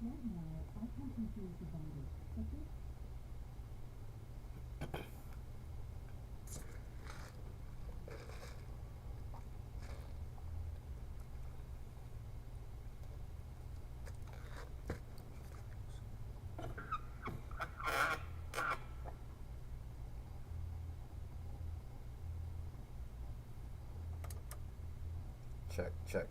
Meanwhile, I can confuse the body, but this Check, check.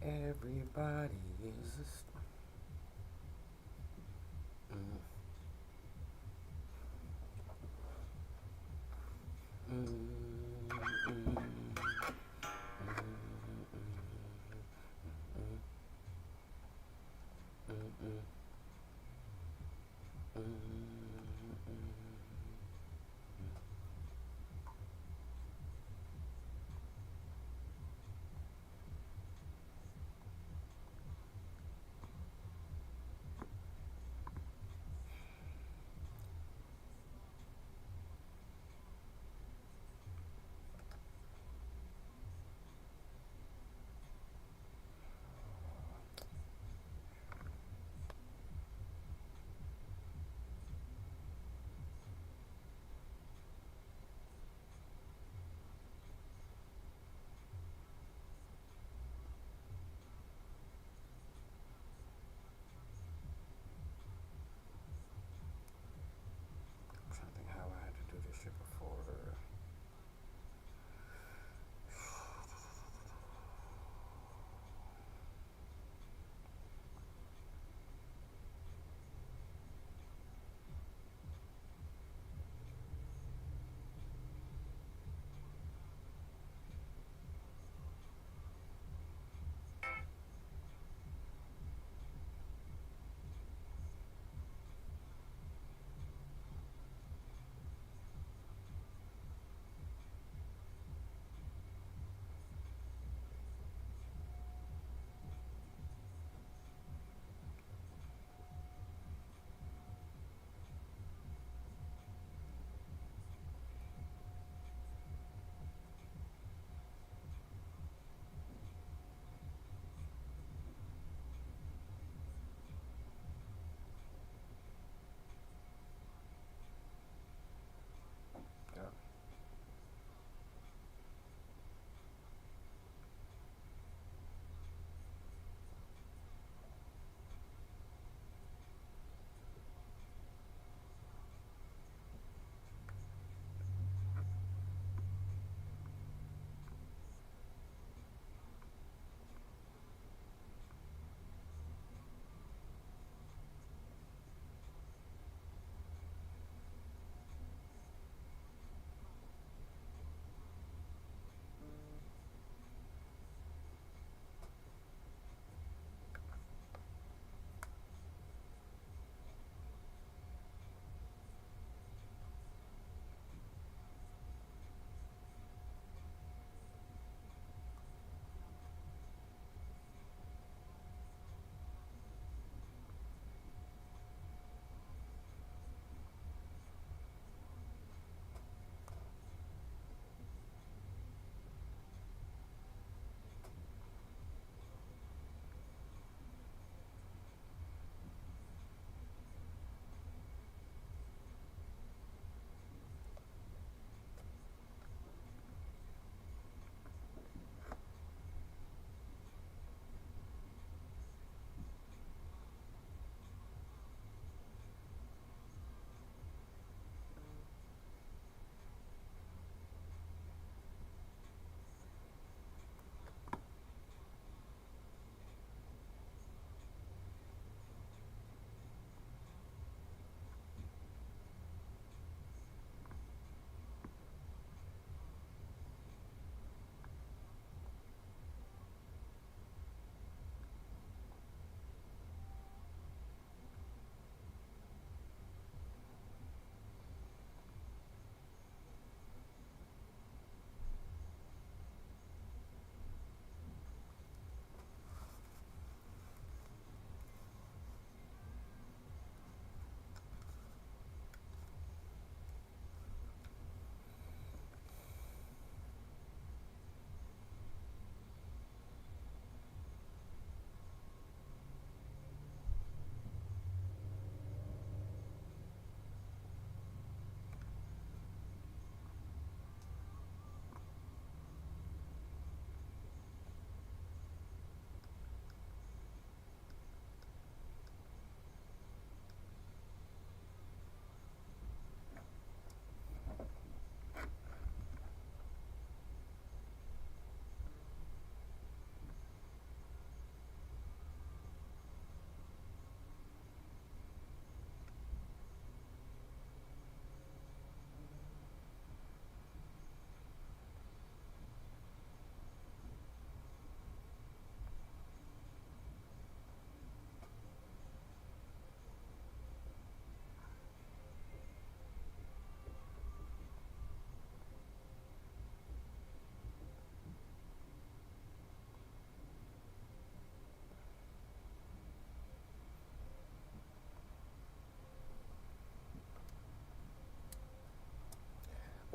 Everybody is a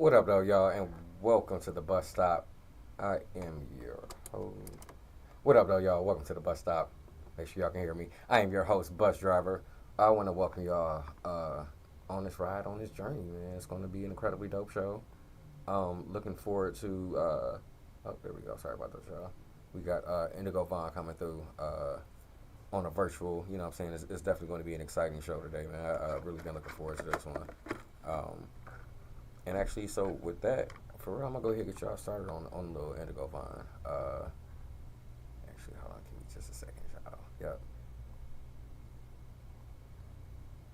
What up, though, y'all, and welcome to the bus stop. I am your host. What up, though, y'all? Welcome to the bus stop. Make sure y'all can hear me. I am your host, bus driver. I want to welcome y'all on this ride, on this journey, man. It's going to be an incredibly dope show. Looking forward to. Oh, there we go. Sorry about that, y'all. We got Indigo Vaughn coming through on a virtual. You know what I'm saying? It's definitely going to be an exciting show today, man. I've really been looking forward to this one. And actually, so with that, for real, I'm going to go ahead and get y'all started on little Indigo Vaughn. Actually, hold on. Give me just a second, y'all. Yep.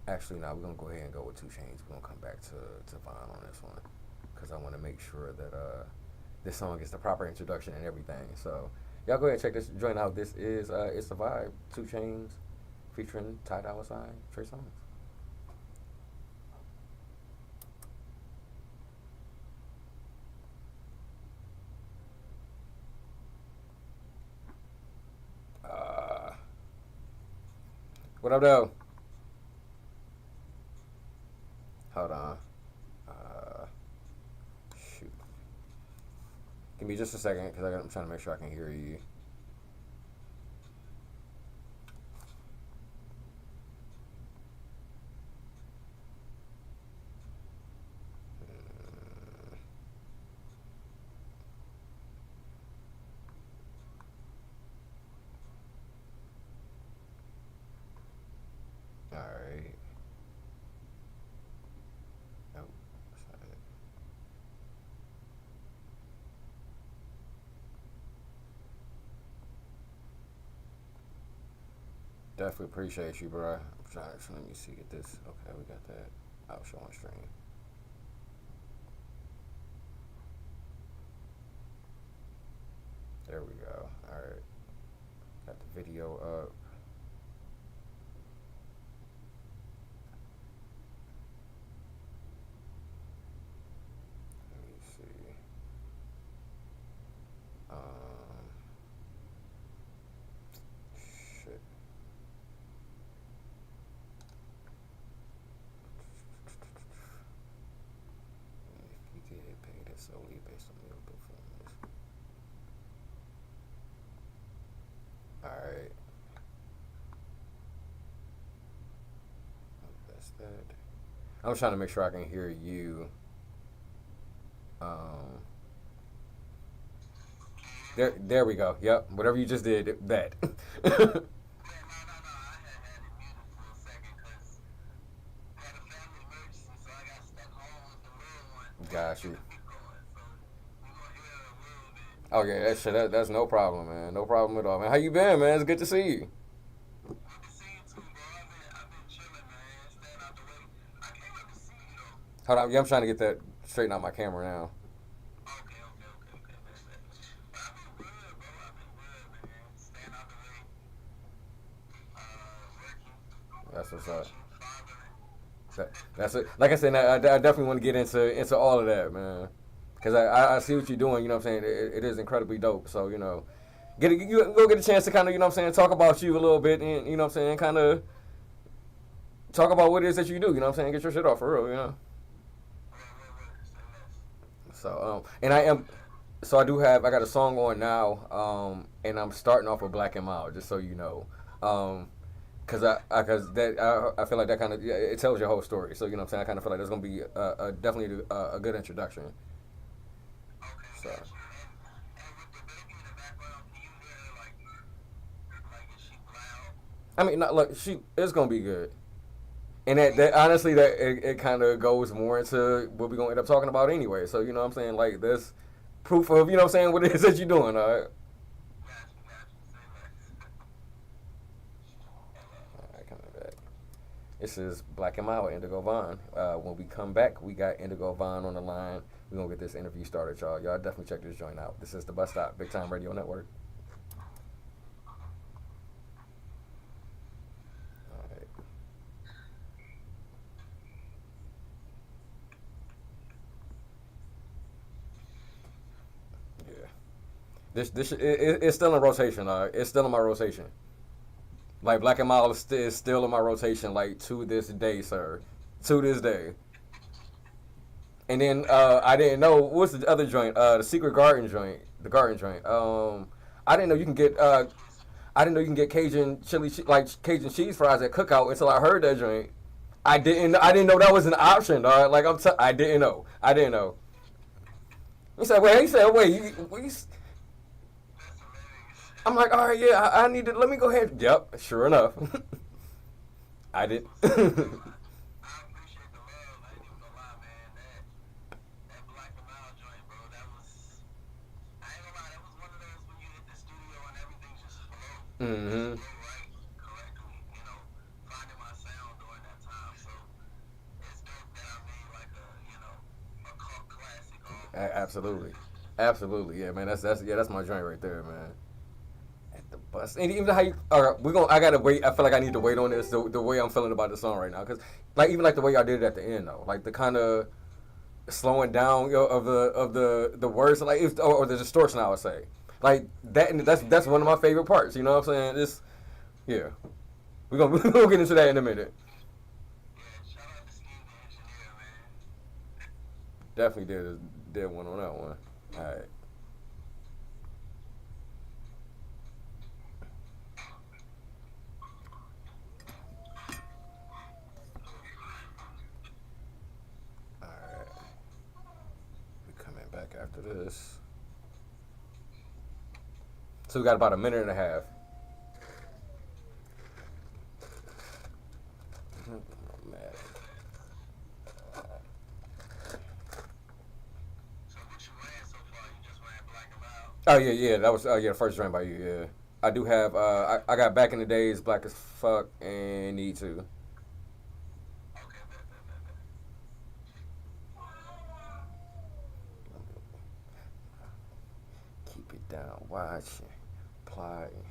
Actually, now we're going to go ahead and go with 2 Chainz. We're going to come back to Vaughn on this one, because I want to make sure that this song gets the proper introduction and everything. So y'all go ahead and check this joint out. This is It's a Vibe, 2 Chainz featuring Ty Dolla $ign, Trey Songz. What up, though? Hold on. Shoot. Give me just a second, because I'm trying to make sure I can hear you. Alright. Oh, that's not it. Definitely appreciate you, bro. I'm trying to, let me see, get this. Okay, we got that. I'll show on stream. There we go. Alright. Got the video up. Let me see. Shit. If you get paid it solely based on your performance. Alright. That's that. I'm trying to make sure I can hear you. There we go. Yep. Whatever you just did, that. Got you. Oh yeah, that's no problem, man. No problem at all, man. How you been, man? It's good to see you. Hold on, yeah, I'm trying to get that straighten out my camera now. That's what's up. That's it. Like I said, I definitely want to get into all of that, man. Because I see what you're doing, you know what I'm saying? It is incredibly dope. So, you know, you go get a chance to kind of, you know what I'm saying, talk about you a little bit and, you know what I'm saying, kind of talk about what it is that you do, you know what I'm saying? Get your shit off for real, you know? So, I I got a song on now, and I'm starting off with Black and Mild, just so you know. Cause I feel like that kind of, it tells your whole story. So, you know what I'm saying? I kind of feel like there's going to be definitely a good introduction. So. I mean, not look, it's gonna be good, and that honestly, it kind of goes more into what we're gonna end up talking about anyway. So you know what I'm saying, like this proof of, you know what I'm saying, what it is that you're doing. All right. All right, coming back. This is Black and Mild with Indigo Vaughn. When we come back, we got Indigo Vaughn on the line. We're gonna get this interview started, y'all. Y'all definitely check this joint out. This is the Bus Stop, Big Time Radio Network. It's still in rotation. It's still in my rotation. Like Black and Mild is still in my rotation. Like to this day, sir. To this day. And then I didn't know what's the other joint, the Secret Garden joint, the Garden joint. I didn't know you can get I didn't know you can get Cajun chili like Cajun cheese fries at Cookout until I heard that joint. I didn't know that was an option, dog. Like I didn't know. I didn't know. He said, wait, I'm like, all right, yeah, I need to, let me go ahead. Yep, sure enough. I did. Mm-hmm. Absolutely, absolutely, yeah, man. That's my joint right there, man. At the bus, and even how you. All right, we're gonna. I gotta wait. I feel like I need to wait on this. The way I'm feeling about the song right now, because like even like the way y'all did it at the end though, like the kind of slowing down of the words, like or the distortion, I would say, like that. That's one of my favorite parts. You know what I'm saying? This, yeah. We'll get into that in a minute. Definitely did one on that one. All right. All right. We coming back after this. So we got about a minute and a half. Oh, man. Oh yeah. That was the first joint by you. Yeah. I do have. I got Back in the Days, Black as Fuck, and Need to. Keep it down, watching, plotting,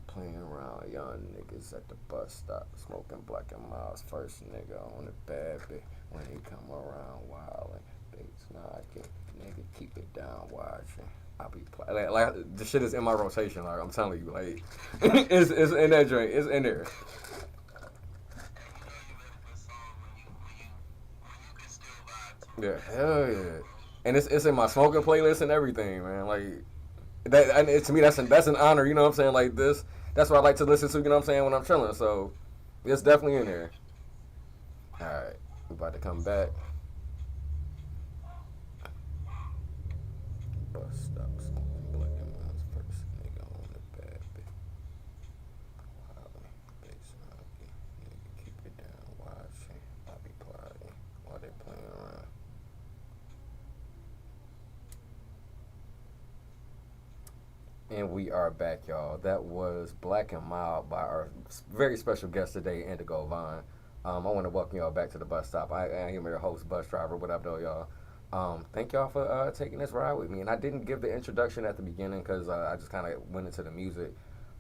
playing around, young niggas at the bus stop, smoking Black and Miles. First nigga on the bad bit when he come around wildin', bass knocking, nigga keep it down, watching. I'll be like the shit is in my rotation. Like I'm telling you, like it's in that joint. It's in there. Yeah, hell yeah. And it's in my smoking playlist and everything, man. Like that, and to me, that's an honor. You know what I'm saying? Like this, that's what I like to listen to. You know what I'm saying when I'm chilling. So it's definitely in there. All right, we about to come back. Bus stop smoking Black and Miles. First nigga on the bad bit. Wow, bass knocking, nigga keep it down, watching. I be plotting while they playing around. And we are back, y'all. That was Black and Mild by our very special guest today, Indigo Vine. I want to welcome y'all back to the bus stop. I am your host, Bus Driver. What up, though, y'all? Thank y'all for taking this ride with me. And I didn't give the introduction at the beginning because I just kind of went into the music.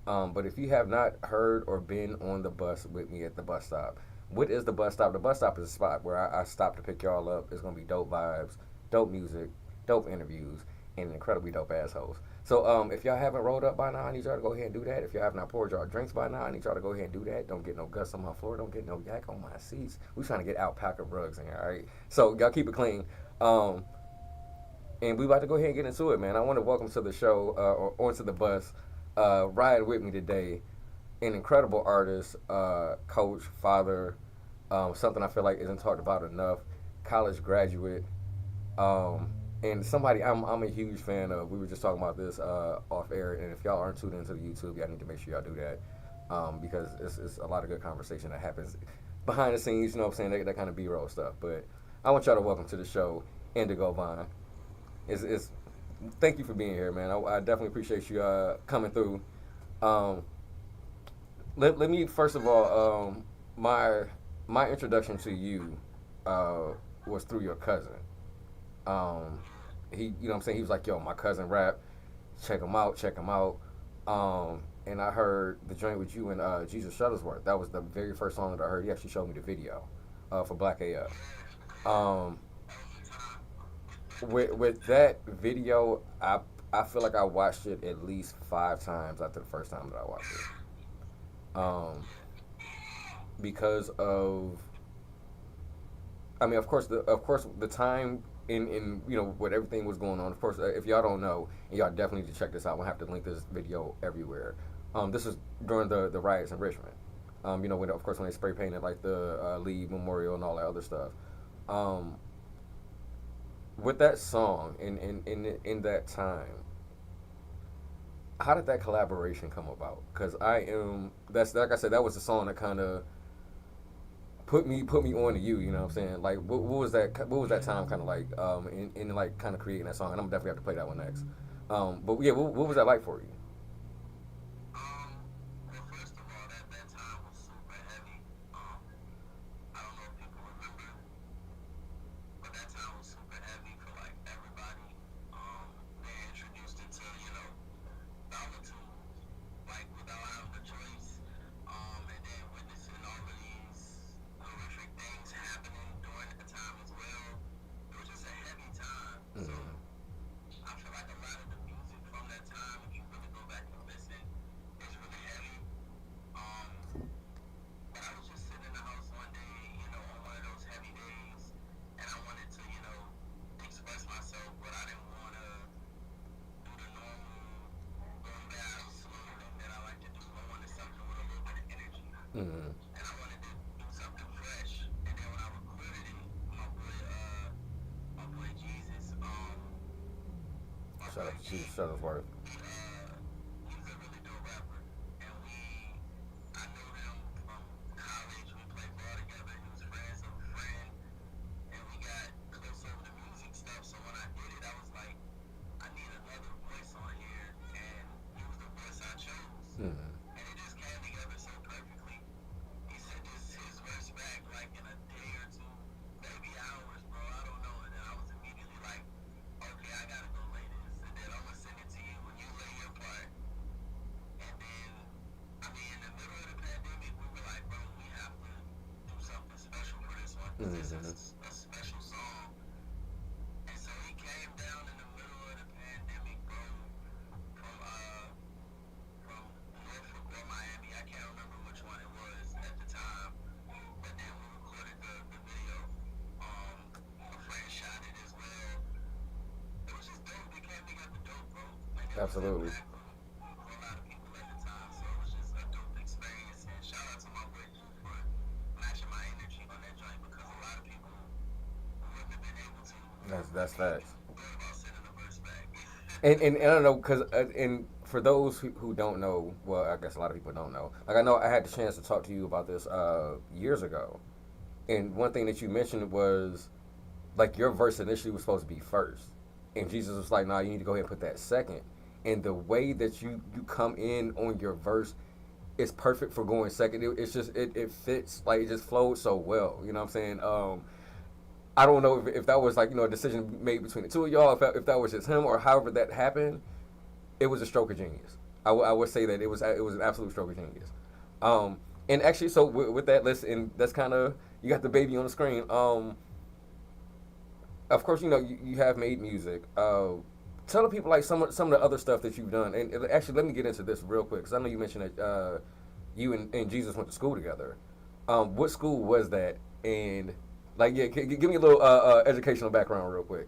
But if you have not heard or been on the bus with me at the bus stop, what is the bus stop? The bus stop is a spot where I stop to pick y'all up. It's going to be dope vibes, dope music, dope interviews, and incredibly dope assholes. So if y'all haven't rolled up by now, I need y'all to go ahead and do that. If y'all have not poured y'all drinks by now, I need y'all to go ahead and do that. Don't get no guts on my floor. Don't get no yak on my seats. We trying to get alpaca rugs in here, all right? So y'all keep it clean. And we about to go ahead and get into it, man. I want to welcome to the show, or onto the bus, riding with me today, an incredible artist, coach, father, something I feel like isn't talked about enough, college graduate, and somebody I'm a huge fan of. We were just talking about this off air, and if y'all aren't tuned into the YouTube, y'all need to make sure y'all do that, because it's a lot of good conversation that happens behind the scenes, you know what I'm saying, that kind of B-roll stuff. But I want y'all to welcome to the show, Indigo Vine. It's thank you for being here, man. I definitely appreciate you coming through. Let me first of all, my introduction to you was through your cousin. He, you know what I'm saying, he was like, yo, my cousin rap, check him out. And I heard the joint with you and Jesus Shuttlesworth. That was the very first song that I heard. He actually showed me the video for Black AF. With that video, I feel like I watched it at least 5 times after the first time that I watched it. Because of, I mean, of course the time in with everything was going on. Of course, if y'all don't know, and y'all definitely need to check this out. I'm gonna have to link this video everywhere. This is during the riots in Richmond. When, of course, when they spray painted like the Lee Memorial and all that other stuff. Um, with that song in that time, how did that collaboration come about? Because that's like I said, that was the song that kind of put me on to you. You know what I'm saying? Like, what was that time kind of like in like kind of creating that song? And I'm definitely have to play that one next. But yeah, what was that like for you? Well, first of all, that time was super heavy. I don't know if people remember, but that time was super heavy for like everybody. They introduced it to, dollar tools, like without having a choice. And then witnessing all of these horrific things happening during the time as well. It was just a heavy time. So Mm-hmm. I feel like a lot of the music from that time, if you really go back and listen, is really heavy. Um, but I was just sitting in the house one day, on one of those heavy days, and I wanted to, express myself, but I didn't want to do the normal boom bap slow thing that I like to do. I wanted something with a little bit of energy, Mm-hmm. and I wanted to do something fresh. And then when I recorded it, my boy Jesus, my Shout boy out to G, Jesus Shuttlesworth. he's a really dope rapper, and I knew him from college. We played ball together. He was friends of a friend, and we got close over the music stuff. So when I did it, I was like, I need another voice on here, and he was the voice I chose, Mm-hmm. and it just came together so perfectly. He sent his verse back like in a day or two, maybe hours, bro. I don't know, and then I was immediately like, okay, I gotta go lay this, and then I'm gonna send it to you when you lay your part. And then, I mean, in the middle of the pandemic, we were like, bro, we have to do something special for this one, because this Mm-hmm. is a special song. And so he came down in the middle of the pandemic, bro, from Norfolk or Miami. I can't remember which one it was at the time. But then we recorded the video. A friend shot it as well. It was just dope. It came together dope, bro. And it was Absolutely. impactful for a lot of people at the time. So it was just a dope experience. And shout out to my boy G for matching my energy on that joint, because a lot of people wouldn't have been able to. That's facts. Thought about sending a verse back. And I don't know, because and for those who don't know, well, I guess a lot of people don't know. Like, I know I had the chance to talk to you about this years ago, and one thing that you mentioned was like your verse initially was supposed to be first, and Jesus was like, "Nah, you need to go ahead and put that second." And the way that you come in on your verse is perfect for going second. It's just it fits, like it just flows so well. You know what I'm saying? I don't know if that was like a decision made between the two of y'all, if that was just him or however that happened. It was a stroke of genius. I would say that it was an absolute stroke of genius. Um, and actually, so with that list, and that's kind of you got the baby on the screen. Of course, you have made music. Tell the people like some of the other stuff that you've done. And actually, let me get into this real quick because I know you mentioned that you and Jesus went to school together. What school was that? And like, yeah, give me a little educational background real quick.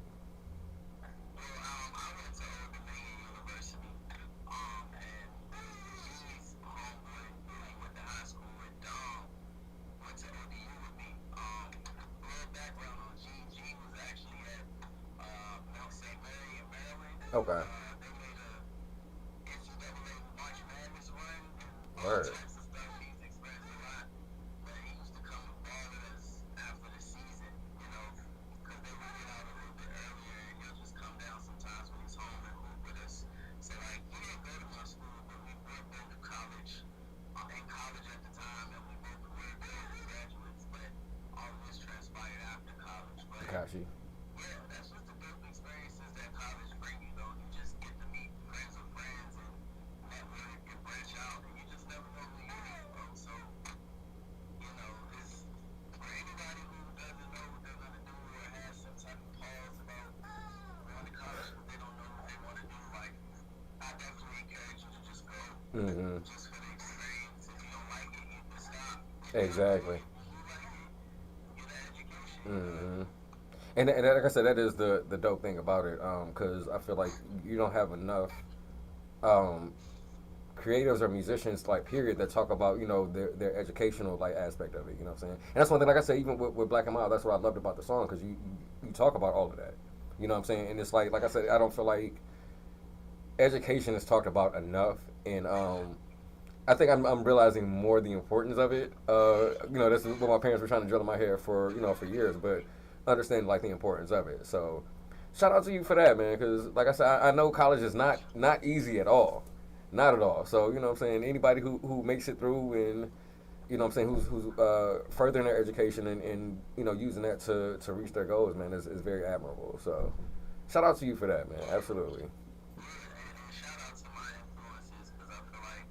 Well, I went to Old Dominion University, and G's homeboy, who he went to high school with, Dom, went to ODU with me. A little background on G. G was actually at Mount St. Mary in Maryland. Okay. They made a NCAA March Madness run and all Word. types of stuff. He's experienced a lot. But he used to come and ball with us after the season, because they would get out a little bit earlier, and he'll just come down sometimes when he's home and hoop with us. So like, he didn't go to my school, but we were both in college at the time, and we both were graduates. But all of this transpired after college. But Got you. yeah, that's just the dope experiences that college bring you, though. You just get to meet friends of friends and network and branch out, and you just never know who you meet, bro. So, it's for anybody who doesn't know what they're gonna do or has some type of pause about going to college because they don't know what they want to do. Like, I definitely encourage you to just go, Mm-hmm. just for the experience. If you don't like it, you can stop. If you Exactly. like it, you like it. Get an education. Mm-hmm. And like I said, that is the dope thing about it. Because I feel like you don't have enough um creatives or musicians like period that talk about their educational like aspect of it. You know what I'm saying? And that's one thing. Like I said, even with Black and Mild, that's what I loved about the song because you talk about all of that. You know what I'm saying? And it's like I said, I don't feel like education is talked about enough, and I think I'm realizing more the importance of it. This is what my parents were trying to drill in my head for for years, but understand like the importance of it. So, shout out to you for that, man. Because like I said, I know college is not easy at all, not at all. So you know what I'm saying. Anybody who makes it through and what I'm saying who's furthering their education and using that to reach their goals, man, is very admirable. So, shout out to you for that, man. Absolutely. And shout out to my influences because I feel like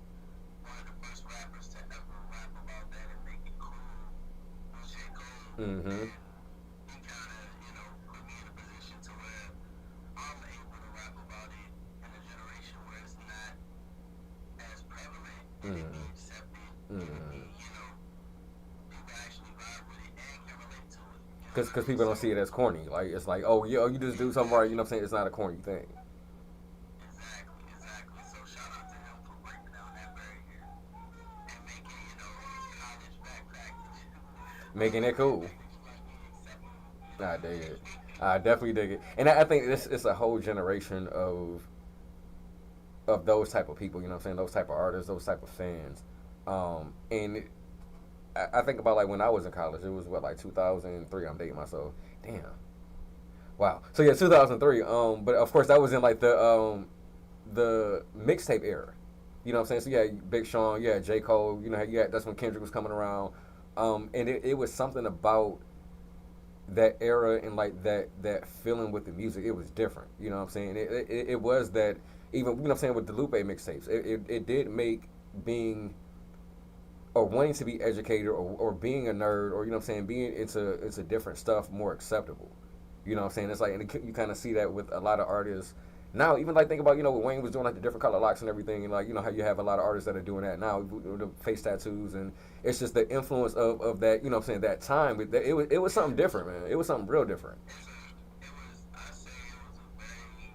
one of the first rappers to ever rap about that and make it cool was J. Cole. Mm-hmm. And he kind of, put me in a position to where I'm able to rap about it in a generation where it's not as prevalent and it be Mm-hmm. accepted and it be, Mm-hmm. people actually vibe with it and can relate to it. You know what I Because mean? people So, don't see it as corny. Like it's like, oh yeah, you just do something right. You know what I'm saying? It's not a corny thing. exactly, exactly. So shout out to him for breaking down that barrier and making, college backpack Making it cool. like be acceptable. You know I what I dig mean? it. I definitely dig it. And I think this it's a whole generation of those type of people. You know what I'm saying? Those type of artists, those type of fans. And I think about like when I was in college. It was what like 2003. I'm dating myself. Damn. Wow. So yeah, 2003. But of course that was in like the mixtape era. You know what I'm saying? So yeah, Big Sean, yeah, J. Cole, yeah, that's when Kendrick was coming around. And it was something about that era and like that feeling with the music. It was different. You know what I'm saying? It was that even what I'm saying with the Lupe mixtapes. It did make being or wanting to be educated or being a nerd or what I'm saying being into different stuff more acceptable. You know what I'm saying? It's like and you kind of see that with a lot of artists now. Even like think about what Wayne was doing like the different color locks and everything, and like how you have a lot of artists that are doing that now with the face tattoos, and it's just the influence of that. You know what I'm saying? That time it was something different, man. It was something real different. I say it was a very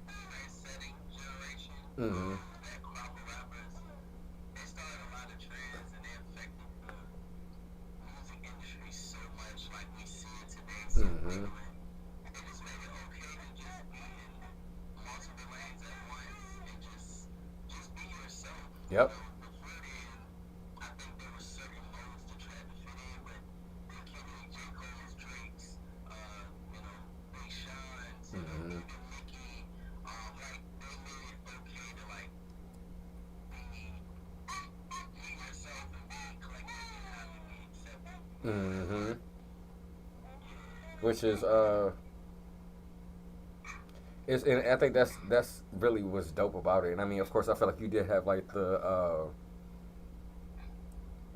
trend-setting generation. Mm-hmm. That crop of rappers, they started a lot of trends and they affected the music industry so much, like we see it today, so Mm-hmm. prevalent. It just made it okay to just be in multiple lanes at once and just be yourself. Yep. Before then, I think there were certain modes to try to fit in, but the Kendrick, J. Cole's, Drake's, Big Sean's, Mm-hmm. even Nicki, like they made it okay to like be yourself and be eclectic and have it be accepted. You know what I mean? Mm-hmm. Yeah. Which is it's and I think that's really what's dope about it. And I mean, of course, I feel like you did have like the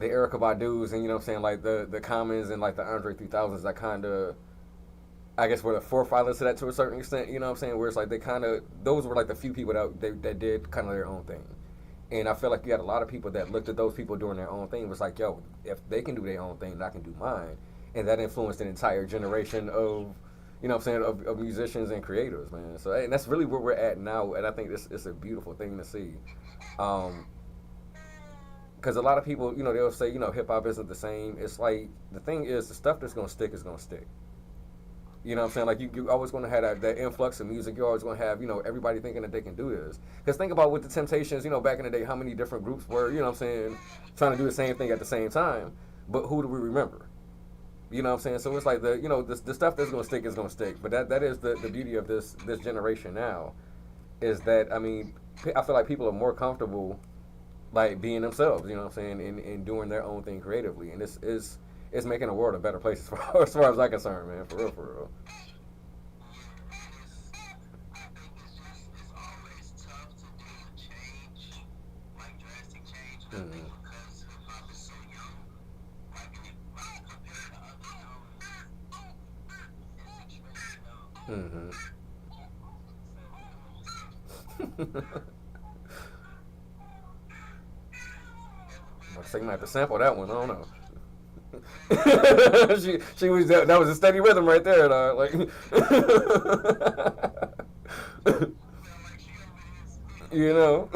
Erica Badu's and what I'm saying like the Commons and like the Andre 3000s that kind of I guess were the forefathers to that to a certain extent. You know what I'm saying? Where it's like they kind of those were like the few people that did kind of their own thing. And I feel like you had a lot of people that looked at those people doing their own thing. It was like, yo, if they can do their own thing, I can do mine. And that influenced an entire generation of, what I'm saying, of musicians and creators, man. So, and that's really where we're at now. And I think it's a beautiful thing to see. Um, because a lot of people, they'll say, hip hop isn't the same. It's like, the thing is, the stuff that's going to stick is going to stick. You know what I'm saying? Like, you always going to have that influx of music. You're always going to have, everybody thinking that they can do this. Because think about with the Temptations, back in the day, how many different groups were, what I'm saying, trying to do the same thing at the same time. But who do we remember? You know what I'm saying? So it's like the stuff that's going to stick is going to stick. But that is the beauty of this generation now is that, I mean, I feel like people are more comfortable, like, being themselves, you know what I'm saying, and doing their own thing creatively. And this is it's making the world a better place as far as I'm concerned, man. For real, for real. I think it's always tough to do a change, like drastic change, and I think Mm-hmm. because hip hop is so young, like compared to other genres, it's extremely young. Mm-hmm. Looks like you might have to sample that one. I don't know. she was that was a steady rhythm right there, dog. Like, you know.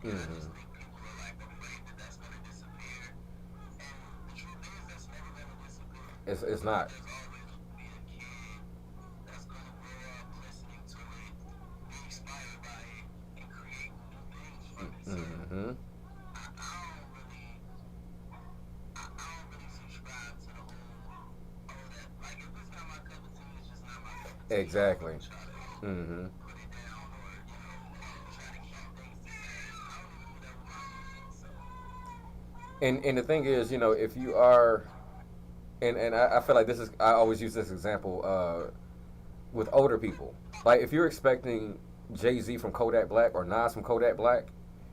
Mm-hmm. It's not. Mm-hmm. Exactly. Mm-hmm. And the thing is, you know, if you are, and I feel like this is, I always use this example with older people. Like, if you're expecting Jay-Z from Kodak Black or Nas from Kodak Black,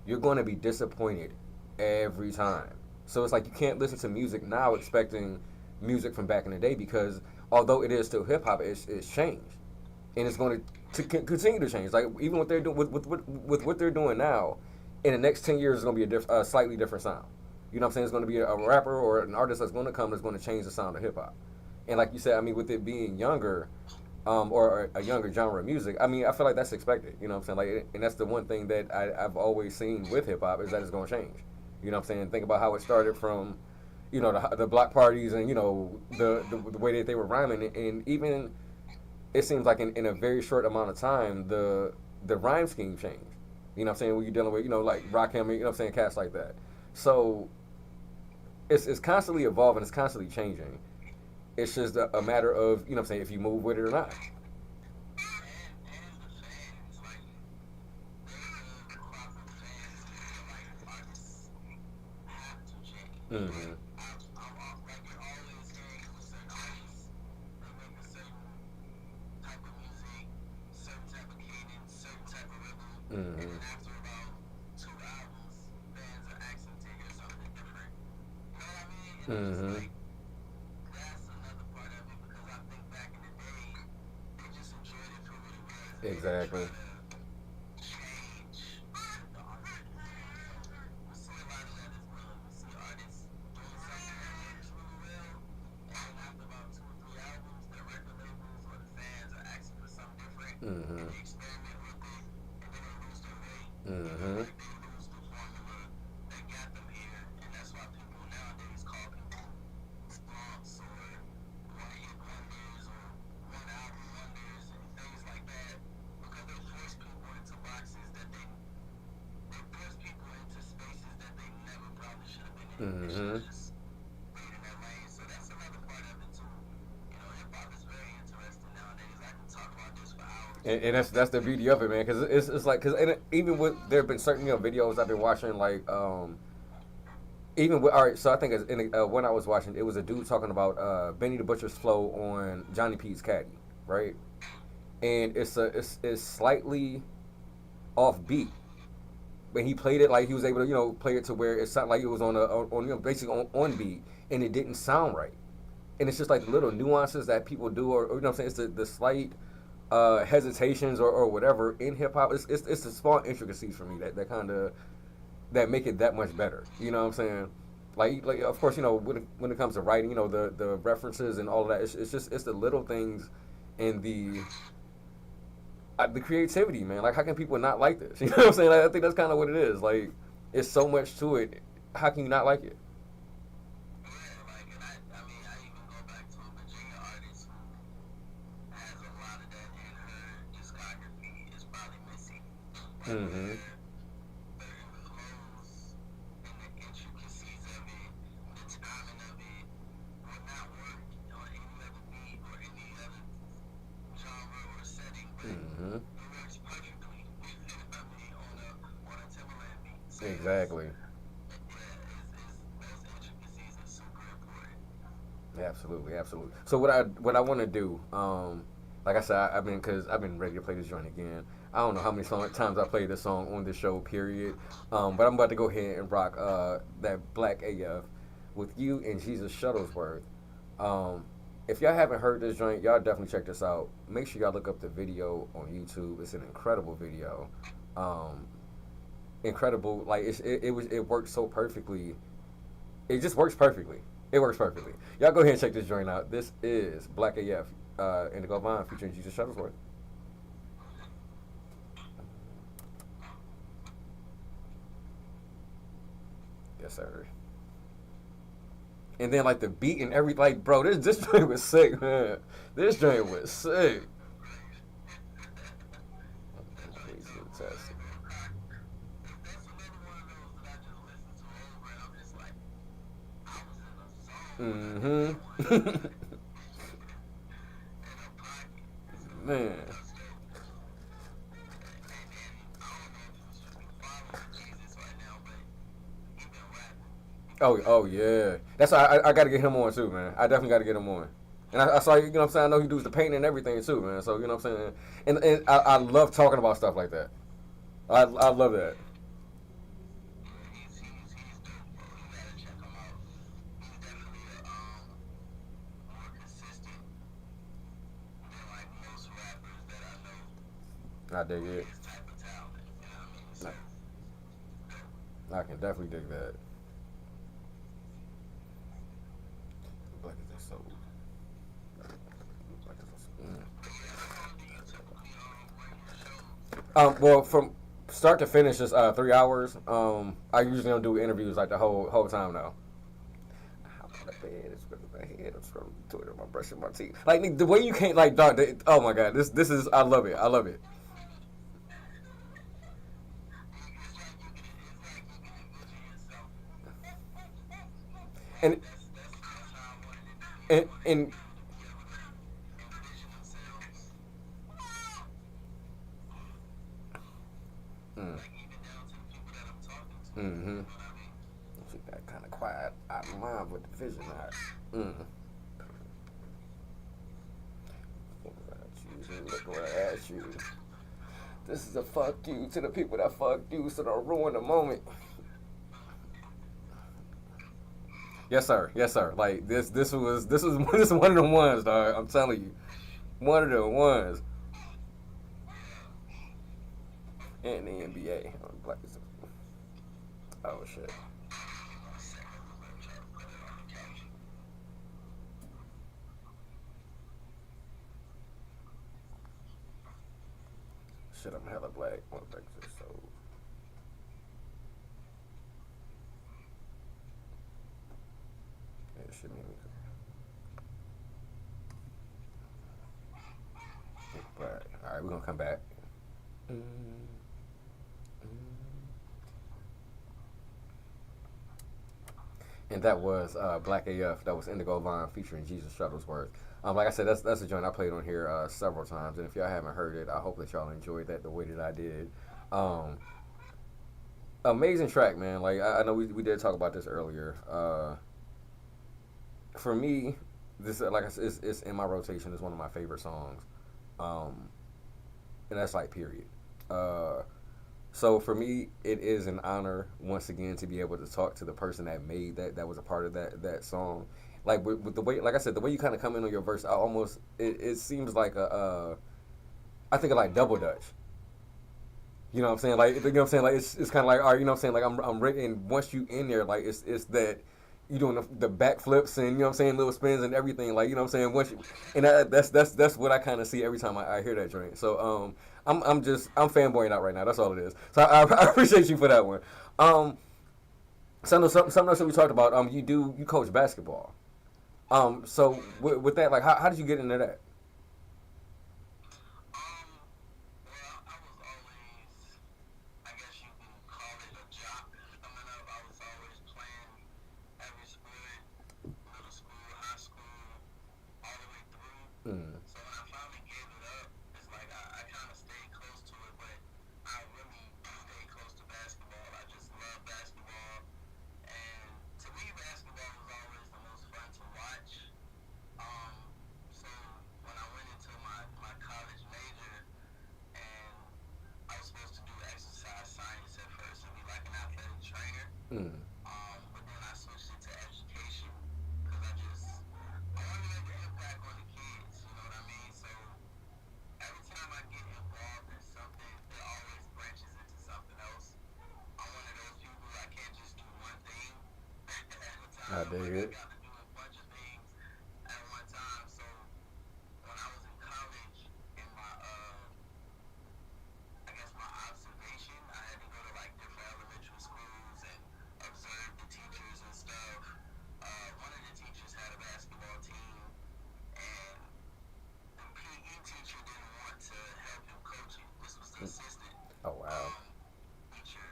you're going to be disappointed every time. So it's like you can't listen to music now expecting music from back in the day, because although it is still hip hop, it's changed, and it's going continue to change. Like, even what they're doing with what they're doing now, in the next 10 years, it's going to be a slightly different sound. You know what I'm saying? It's going to be a rapper or an artist that's going to come that's going to change the sound of hip hop. And like you said, I mean, with it being younger, or a younger genre of music, I mean, I feel like that's expected. You know what I'm saying? Like, and that's the one thing that I've always seen with hip hop, is that it's going to change. You know what I'm saying? Think about how it started from, you know, the block parties, and, you know, the way that they were rhyming, and even it seems like in a very short amount of time, the rhyme scheme changed. You know what I'm saying? When you're dealing with, you know, like Rakim, you know what I'm saying, cats like that. So it's constantly evolving, it's constantly changing. It's just a matter of, you know what I'm saying, if you move with it or not. Mm-hmm. Mm-hmm. Mm-hmm. Exactly. Mm-hmm. Mm-hmm. Mm-hmm. And that's the beauty of it, man. Because it's like, because even with, there have been certain, you know, videos I've been watching, like, even with, all right, so I think when I was watching, it was a dude talking about Benny the Butcher's flow on Johnny P's Caddy, right? And it's slightly off beat, but he played it like he was able to, you know, play it to where it sounded like it was on you know, basically on beat, and it didn't sound right. And it's just like the little nuances that people do, or you know what I'm saying, it's the slight hesitations or whatever in hip hop. It's the small intricacies for me that kind of, that make it that much better. You know what I'm saying? Like of course, you know, when it comes to writing, you know, the references and all of that. It's just, it's the little things and the creativity, man. Like, how can people not like this? You know what I'm saying? Like, I think that's kind of what it is. Like, it's so much to it. How can you not like it? Mm-hmm. Mm-hmm. Exactly. Absolutely, absolutely. So what I want to do, Like I said, I've been ready to play this joint again. I don't know how many times I played this song on this show, period. But I'm about to go ahead and rock that Black AF with you and Jesus Shuttlesworth. Um, if y'all haven't heard this joint, y'all definitely check this out. Make sure y'all look up the video on YouTube. It's an incredible video. Um, Incredible, like it works so perfectly. It just works perfectly. It works perfectly. Y'all go ahead and check this joint out. This is Black AF, Indigo Vine featuring Jesus Shuttlesworth. Yes, sir. And then like the beat and everything, like bro, this joint was sick, man. This joint was sick. Mm-hmm. Man. Oh yeah. That's why I got to get him on too, man. I definitely got to get him on. And I saw, you know what I'm saying. I know he does the painting and everything too, man. So you know what I'm saying. And I love talking about stuff like that. I love that. I dig it. I can definitely dig that. Black is so. Well, from start to finish is 3 hours. I usually don't do interviews like the whole time now. I'm on the bed, it's with my head, I'm scrolling Twitter, I'm brushing my teeth. Like the way you can't like, dog. Oh my god, this is I love it. I love it. And and mm, mm-hmm. She got kind of quiet out of mind with the vision eye. Mm. Look what I asked you. This is a fuck you to the people that fucked you, so don't ruin the moment. Yes, sir. Yes, sir. Like this was this is this is one of the ones, dog. I'm telling you, one of the ones. In the NBA, oh shit. Shit, I'm hella black. What the heck is so? Yeah, shit, me. But all right, we're gonna come back. Mm, And that was Black AF. That was Indigo Vine featuring Jesus Shuttlesworth. Like I said, that's a joint I played on here several times, and if y'all haven't heard it, I hope that y'all enjoyed that the way that I did. Um, Amazing track, man. Like I know we did talk about this earlier. For me, this like I said, it's in my rotation. It's one of my favorite songs, um, and that's like period. Uh, So for me, it is an honor once again to be able to talk to the person that made that was a part of that song. Like with the way, like I said, the way you kind of come in on your verse, I almost it seems like I think of like double dutch. You know what I'm saying? Like you know what I'm saying? Like it's kind of like, all right, you know what I'm saying? Like I'm ready, and once you in there, like it's that you doing the backflips and you know what I'm saying, little spins and everything. Like you know what I'm saying? Once you, and that's what I kind of see every time I hear that drink. So I'm fanboying out right now. That's all it is. So I appreciate you for that one. Something else that we talked about. You coach basketball. So with that, like how did you get into that? Well, I was always, I guess you can call it a jock. I mean, I was always playing every sport, middle school, high school, all the way through. Mm, So when I finally gave it up, it's like I kind of stayed close to it, but I really stayed close to basketball. I just love basketball. And to me, basketball was always the most fun to watch. Um, so when dig like I it. got to do a bunch of things at one time. So when I was in college, in my I guess my observation, I had to go to like different elementary schools and observe the teachers and stuff. One of the teachers had a basketball team, and the PE teacher didn't want to help him coach it. This was the assistant Oh wow. um, teacher,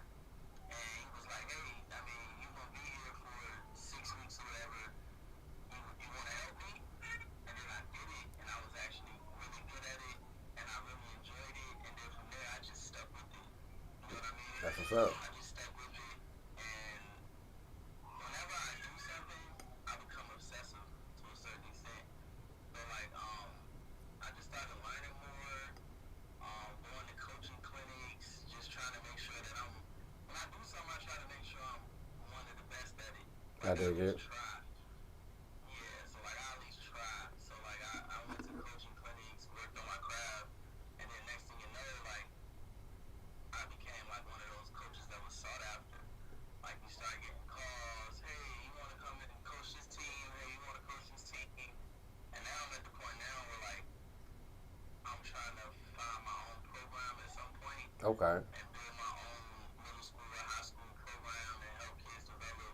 and he was like, "Hey, I mean, you're gonna be here for 6 weeks or whatever. You want to help me?" And then I did it, and I was actually really good at it, and I really enjoyed it. And then from there, I just stuck with it. You know what I mean? That's what's up. I just stuck with it, and whenever I do something, I become obsessive to a certain extent. So like, I just started learning more, going to coaching clinics, just trying to make sure that when I do something, I try to make sure I'm one of the best at it. I Like I at dig least it. try. Yeah, so like I at least try. So like I went to coaching clinics, worked on my craft, and then next thing you know, like I became like one of those coaches that was sought after. Like we started getting calls, hey, you want to come in and coach this team? Hey, you want to coach this team? And now I'm at the point now where like I'm trying to find my own program at some point Okay. and build my own middle school or high school program and help kids develop,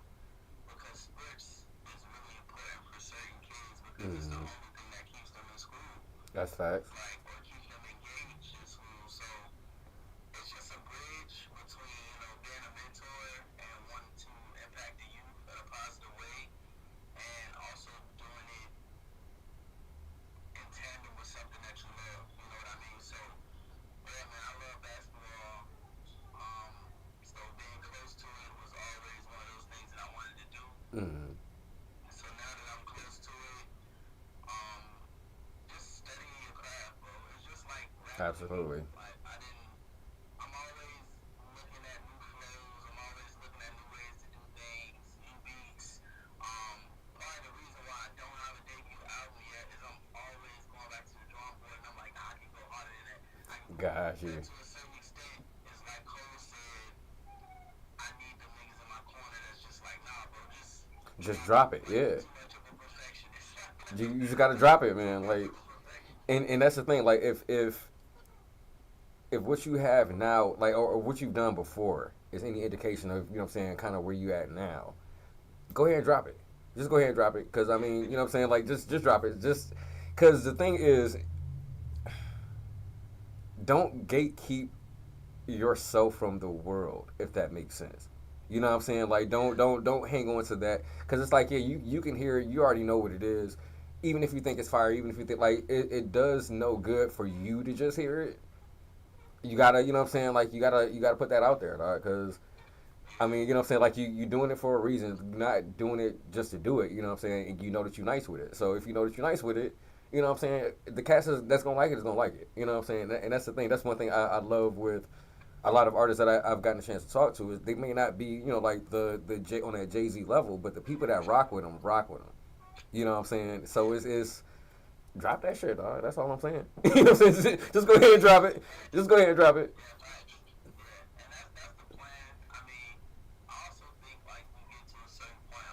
because sports is really important for certain kids because it's the Hmm. only thing that keeps them in school, That's facts. like, or keeps them engaged in school. So it's just a bridge between, being a mentor and wanting to impact the youth in a positive way, and also doing it in tandem with something that you love. You know what I mean? So yeah, man, I love basketball. Um, so being close to it was always one of those things that I wanted to do. Hmm. So now that I'm close to it, um, just studying your craft, bro. It's just like rapping to me. Absolutely. Like I'm always looking at new flows. I'm always looking at new ways to do things, new beats. Part of the reason why I don't have a debut album yet is I'm always going back to the drawing board, and I'm like, nah, I can go harder than that. I can go. Got But you. to a certain extent, it's like Cole said, I need them niggas in my corner that's just like, nah, bro, just Just drop it. drop it. Like, Yeah. you're too much of a perfectionist. You just gotta drop it, man. Too much Like, of a perfectionist. and that's the thing. Like, if what you have now, like, or what you've done before, is any indication of, you know what I'm saying, kind of where you at now, go ahead and drop it. Just go ahead and drop it. Because, I mean, you know what I'm saying? Like, just drop it. Just, because the thing is, don't gatekeep yourself from the world, if that makes sense. You know what I'm saying? Like, don't hang on to that, because it's like, yeah, you can hear it, you already know what it is, even if you think it's fire, even if you think like it does no good for you to just hear it. You gotta, you know what I'm saying? Like, you gotta put that out there, dog, because I mean, you know what I'm saying? Like, you doing it for a reason. You're not doing it just to do it, you know what I'm saying? And you know that you're nice with it. So if you know that you're nice with it, you know what I'm saying? The cast that's going to like it is going to like it. You know what I'm saying? And that's the thing. That's one thing I love with a lot of artists that I've gotten a chance to talk to, is they may not be, like the J, on that Jay-Z level, but the people that rock with them, rock with them. You know what I'm saying? So it's drop that shit, dog. That's all I'm saying. You know what I'm saying? Just go ahead and drop it. Just go ahead and drop it. Yeah, facts. Yeah, and that's the plan. I mean, I also think like you get to a certain point,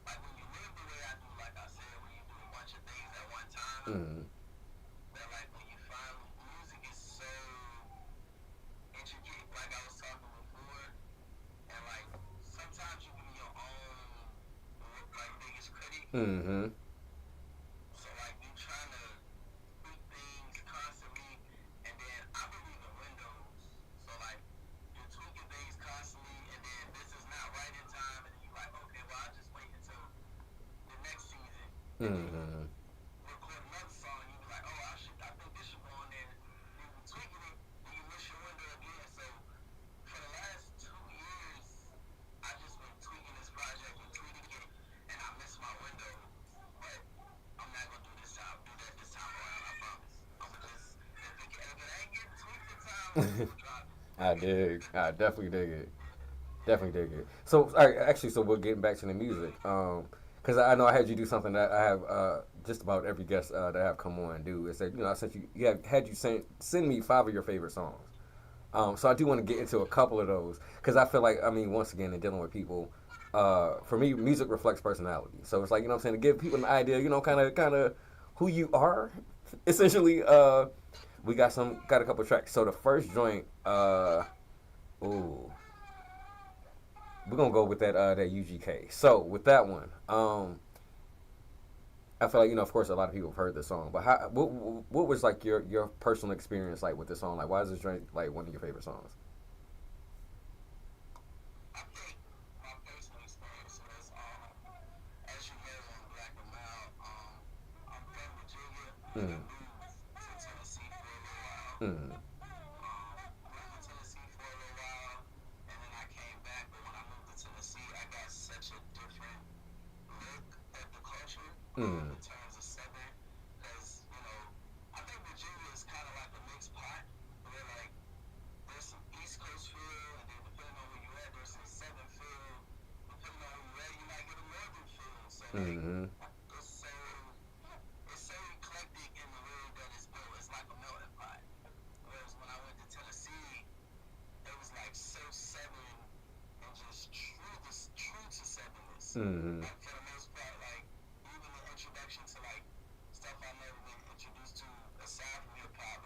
like when you live the way I do, like I said, when you do a bunch of things at one time, Mm. that like when you find music is so intricate, like I was talking before, and like sometimes you can be your own like biggest critic. Mm-hmm. So like you trying to tweak things constantly, and then I believe in windows. So like you're tweaking things constantly, and then this is not right in time, and then you're like, okay, well I'll just wait until the next season, and then you Mm-hmm. record another song, and you be like, oh I think this should go on there. You be tweaking it, and you miss your window again. So for the last 2 years, I just been tweaking this project and tweaking it, and I missed my window. But I'm not gonna do this time. Do that this time around. I promise. I'm gonna just if it ain't getting tweaked in time, I'm just gonna drop it. I dig. I definitely dig it. Definitely dig it. So, all right, actually, so we're getting back to the music. Because I know I had you do something that I have just about every guest that I have come on and do. Is that, I sent you have had you send me 5 of your favorite songs. So I do want to get into a couple of those, because I feel like, I mean, once again, in dealing with people, for me, music reflects personality. So it's like, you know what I'm saying, to give people an idea, you know, kind of who you are. Essentially, we got a couple tracks. So the first joint, ooh, we're gonna go with that UGK. So with that one, I feel like, you know, of course, a lot of people have heard this song, but what was like your personal experience like with this song? Like, why is this joint like one of your favorite songs? I think my personal experience was, as you know, on Black and Mild, I'm from Virginia, and I Mm, moved to Tennessee for a little while. mm, Moved to Tennessee for a little while, and then I came back. But when I moved to Tennessee, I got such a different look at the culture, mm, in terms of Southern, because I think Virginia is kind of like a mixed pot, where like there's some East Coast feel, and then depending on where you at, there's some Southern feel. Depending on where you at, you might get a Northern feel. So like mm, it's so it's so eclectic in the way that it's built. It's like a melting pot. Whereas when I went to Tennessee, it was like so Southern and just true to Southernness. mm, Like for the most part, like even the introduction to like stuff I never been introduced to aside from hip hop,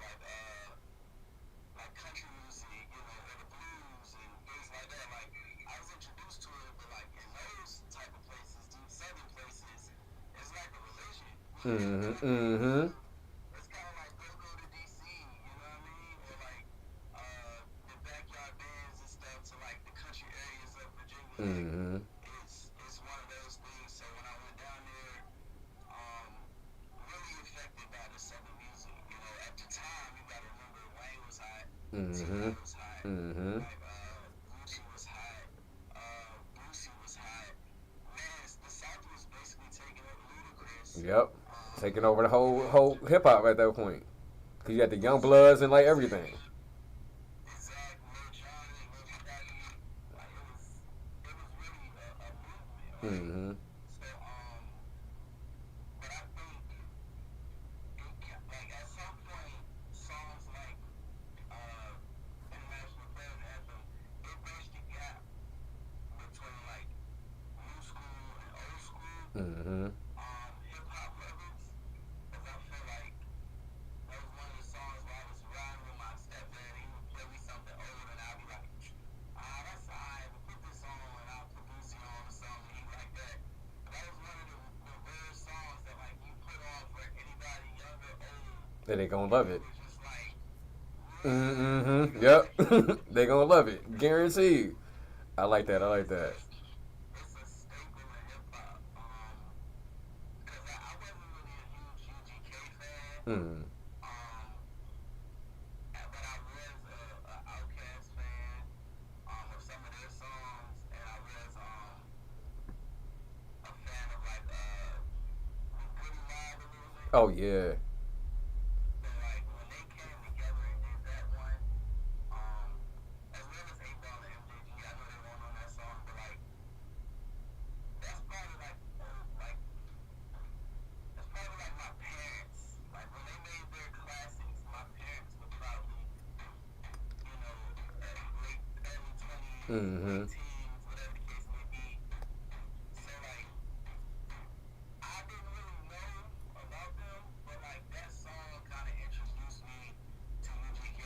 like country music, or the blues and things like that. Like I was introduced to it, but like in those type of places, deep Southern places, it's like a religion. mm, It's mm, it's kind of like go to DC, you know what I mean? Or like the backyard bands and stuff to like the country areas of Virginia. Like mm, it's one of those things. So when I went down there, um, really affected by the Southern music. At the time, you gotta remember Wayne was hot, T.I. mm, was hot, mm. like Gucci was hot, Boosie was hot. Man, the South was basically taking over Ludacris. Yep, taking over the whole hip hop at that point. Cause you had the young bloods and like everything. Exactly, Lil Jon and Lil Scotty, like it was really a movement, right? Mm-hmm. So, but I think like at some point, songs like uh, International Players Anthem, it bridged the gap between like new school and old school Mm-hmm. hip hop records, because I feel like that was one of the songs where I was riding with my stepdad. He would play me something old, and I'd be like, that's alright, but put this on, and I'll put Boosie on or something. He like that. That was one of the rare songs that like you put on for anybody younger, old, Then they gonna and love it it. was just like, Mm-hmm. like Yep. They gonna love it, guaranteed. I like that. I like it's that. just it's a staple in hip hop. Because I wasn't really a huge UGK fan. Mm. Um, but I was a Outkast fan of some of their songs, and I was a fan of like Goody Mob a little bit. Oh yeah. So like when they came together and did that one, as well as 8 Ball and MJG, I know they weren't on that song, but like that's probably like that's probably like my parents. Like when they made their classics, my parents were probably late early 20s, Mm-hmm. late teens, whatever the case may be. So like I didn't really know about them, but like that song kind of introduced me to UGK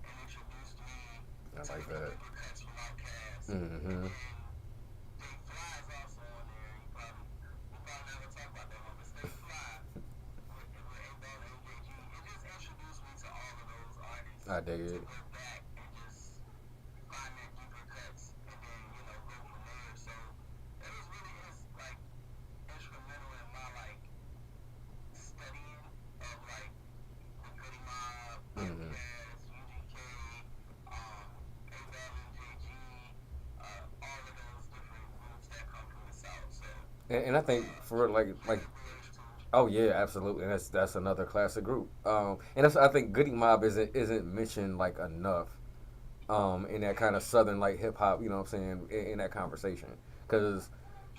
and introduced me I to like the that. deeper cuts from Outkast. Mm-hmm. And Stay Fly is also on there. We probably never talk about that one, but Stay Fly with 8 Ball and MJG, it just introduced me to all of those artists I dig to it. go back and just find their deeper cuts and then go from there. So it was really just like instrumental in my like studying of like the Goody Mob, Mm-hmm. Outkast, UGK, 8 Ball and MJG, all of those different groups that come from the South. So And I think for like credit where it's due. oh yeah, absolutely. And that's another classic group. And that's I think Goody Mob isn't mentioned like enough. In that kind of southern like hip hop, you know what I'm saying, in that conversation, because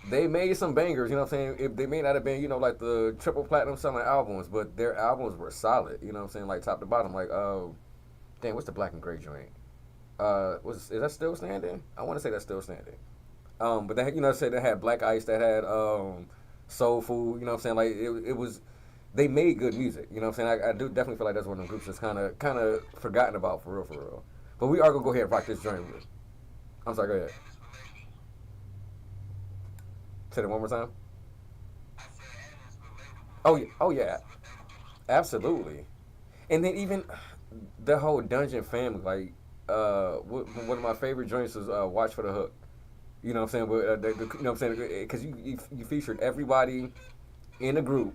they made some bangers, you know what I'm saying. They may not have been, like the triple platinum selling albums, but their albums were solid, you know what I'm saying, like top to bottom. Like, damn, what's the Black and Gray joint? Is that still standing? I want to say that's still standing. But they had, you know, said they had Black Ice, that had Soul Food. You know what I'm saying? Like it was, they made good music. You know what I'm saying? I do definitely feel like that's one of the groups that's kind of forgotten about for real, for real. But we are gonna go ahead and rock this joint with. I'm sorry. Go ahead. Say that one more time. Oh yeah. Oh yeah. Absolutely. And then even the whole Dungeon family, like one of my favorite joints was Watch for the Hook. You know what I'm saying? You know what I'm saying? Because you featured everybody in the group.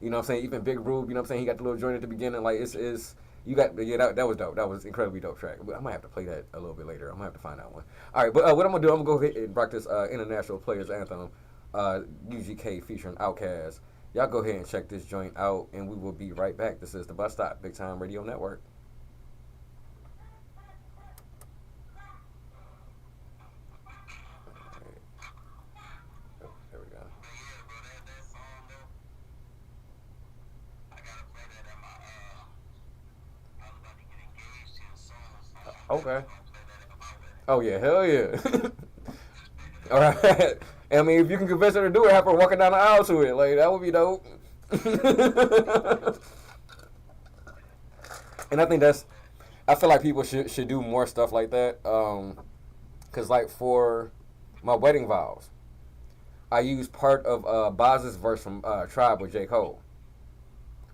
You know what I'm saying? Even Big Rube, you know what I'm saying? He got the little joint at the beginning. Like, it's you got, yeah, that was dope. That was incredibly dope track. But I might have to play that a little bit later. I might have to find that one. All right, but what I'm going to do, I'm going to go ahead and rock this International Players Anthem, UGK featuring Outkast. Y'all go ahead and check this joint out, and we will be right back. This is The Bus Stop, Big Time Radio Network. Okay. Oh yeah, hell yeah. All right. I mean, if you can convince her to do it, have her walking down the aisle to it, like that would be dope. And I think I feel like people should do more stuff like that. Cause like for my wedding vows, I used part of Boz's verse from Tribe with J. Cole.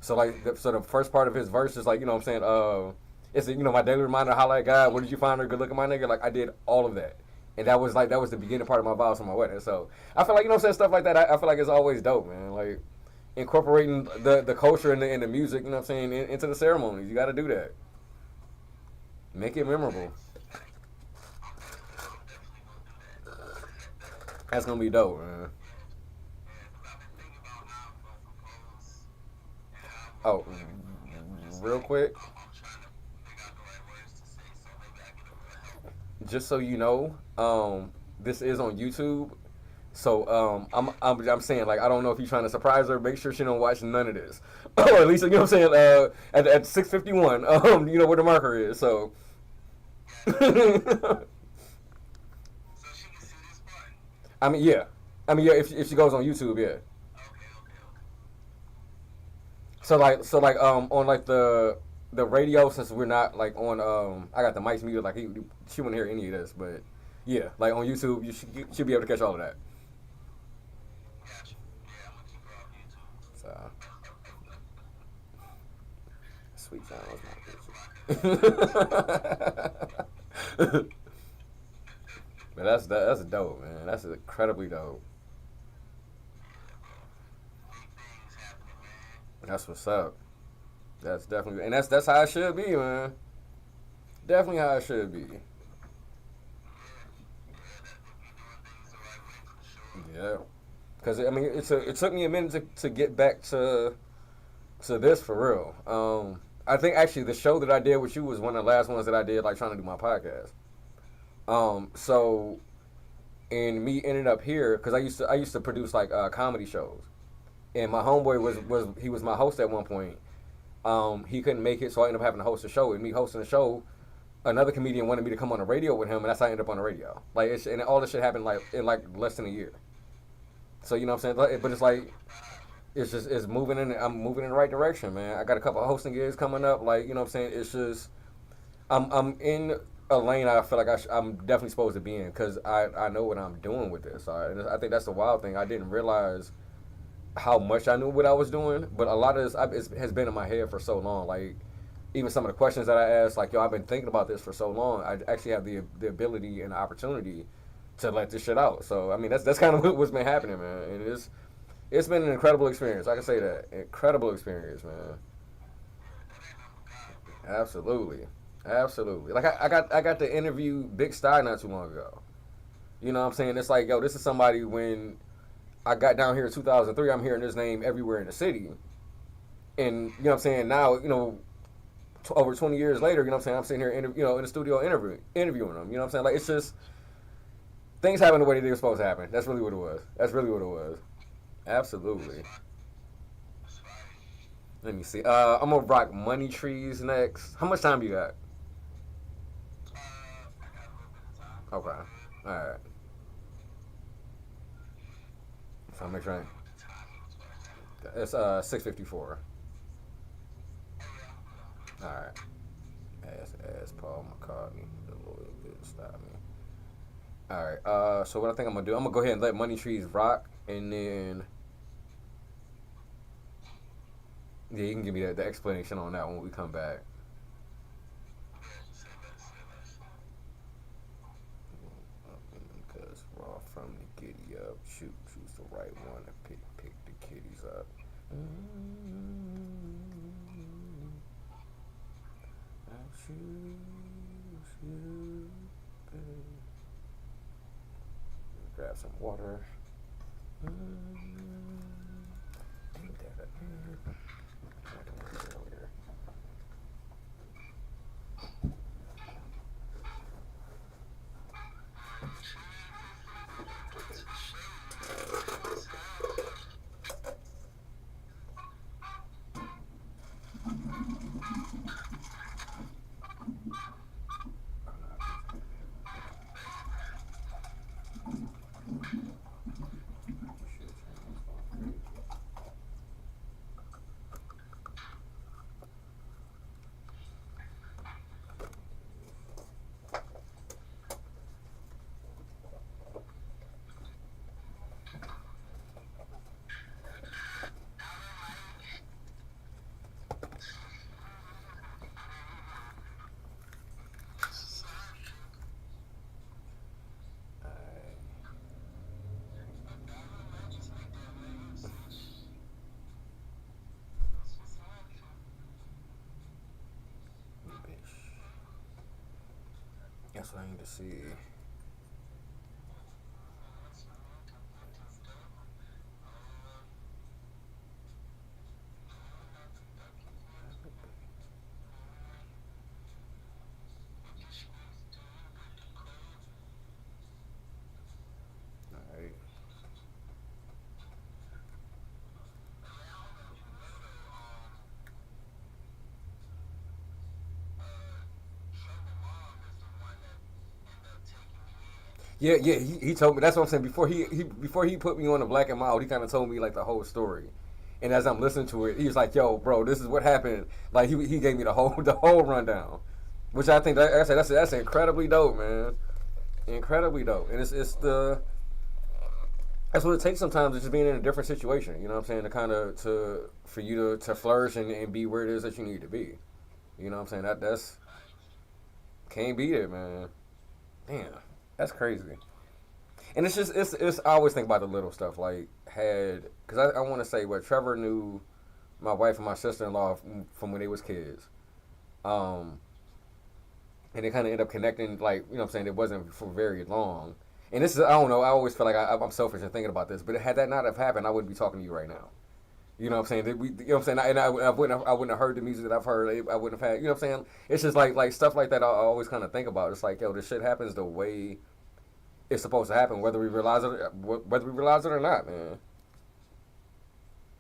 So like, so the first part of his verse is like, you know what I'm saying, it's, you know, my daily reminder, holla at God, where did you find her, good looking my nigga? Like, I did all of that. And that was the beginning part of my vows for my wedding. So I feel like, you know what I'm saying, stuff like that, I feel like it's always dope, man. Like, incorporating the culture and the music, you know what I'm saying, into the ceremonies. You got to do that. Make it memorable. That's going to be dope, man. Oh, real quick. Just so you know, this is on YouTube. So I'm saying, like, I don't know if you're trying to surprise her. Make sure she don't watch none of this, or at least, you know what I'm saying. At 6:51, you know where the marker is. So. I mean, yeah. If she goes on YouTube, yeah. So like on like the radio, since we're not like on I got the mics muted, like she wouldn't hear any of this, but yeah, like on YouTube you should be able to catch all of that. So sweet sound was my But that's dope, man. That's incredibly dope. That's what's up. That's definitely, and that's how it should be, man. Definitely how it should be. Yeah, because I mean, it took me a minute to get back to this for real. I think actually the show that I did with you was one of the last ones that I did, like trying to do my podcast. So, and me ended up here because I used to produce like comedy shows, and my homeboy was my host at one point. He couldn't make it, so I ended up having to host a show. And me hosting the show, another comedian wanted me to come on the radio with him, and that's how I ended up on the radio. Like, and all this shit happened like in like less than a year. So you know what I'm saying? But it's like it's moving in. I'm moving in the right direction, man. I got a couple of hosting gigs coming up. Like, you know what I'm saying? It's just I'm in a lane I feel like I'm definitely supposed to be in because I know what I'm doing with this. And I think that's the wild thing. I didn't realize how much I knew what I was doing, but a lot of this has been in my head for so long. Like, even some of the questions that I asked, like, yo, I've been thinking about this for so long. I actually have the ability and the opportunity to let this shit out. So I mean, that's kind of what's been happening, man. And it's been an incredible experience. I can say that, incredible experience, man. Absolutely, absolutely. Like I got to interview Big Sty not too long ago. You know what I'm saying? It's like, yo, this is somebody when I got down here in 2003, I'm hearing his name everywhere in the city. And, you know what I'm saying, now, you know, over 20 years later, you know what I'm saying, I'm sitting here, in the studio interviewing him. You know what I'm saying? Like, it's just, things happen the way they were supposed to happen. That's really what it was. That's really what it was. Absolutely. Let me see. I'm going to rock Money Trees next. How much time you got? Okay. All right. So I'll make sure. It's 6:54. All right. As Paul McCartney, the Lord did stop me. All right. So what I think I'm gonna do, I'm gonna go ahead and let Money Trees rock, and then yeah, you can give me the explanation on that when we come back. Because raw from the giddy up, choose the right one and pick the kitties up. I choose you. Grab some water. Ain't that a earlier? That's what I need to see. Alright. Yeah, he told me. That's what I'm saying. Before he put me on the Black and Mild, he kind of told me like the whole story. And as I'm listening to it, he was like, "Yo, bro, this is what happened." Like he gave me the whole rundown, which I think that's incredibly dope, man. Incredibly dope, and it's the that's what it takes sometimes. It's just being in a different situation. You know what I'm saying? To kind of for you to flourish and be where it is that you need to be. You know what I'm saying? That's can't beat it, man. Damn, that's crazy. And it's just it's I always think about the little stuff like because I want to say what Trevor knew my wife and my sister-in-law from when they was kids. Um, and they kind of end up connecting like you know what I'm saying it wasn't for very long. And this is I don't know I always feel like I'm selfish in thinking about this, but had that not have happened, I wouldn't be talking to you right now. You know what I'm saying? You know what I'm saying? And I wouldn't have heard the music that I've heard. I wouldn't have had. You know what I'm saying? It's just like stuff like that. I always kind of think about. It's like yo, this shit happens the way it's supposed to happen, whether we realize it or not, man.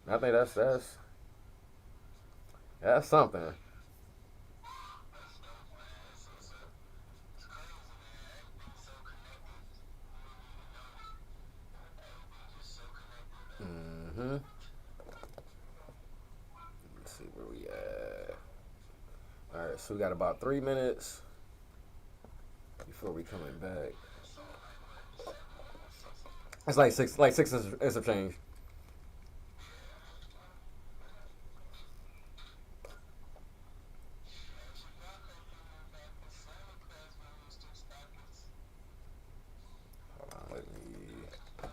I think that's something. Mm-hmm. Let's see where we at. All right, so we got about 3 minutes before we coming back. It's like six is a change. Hold on, let me. Back.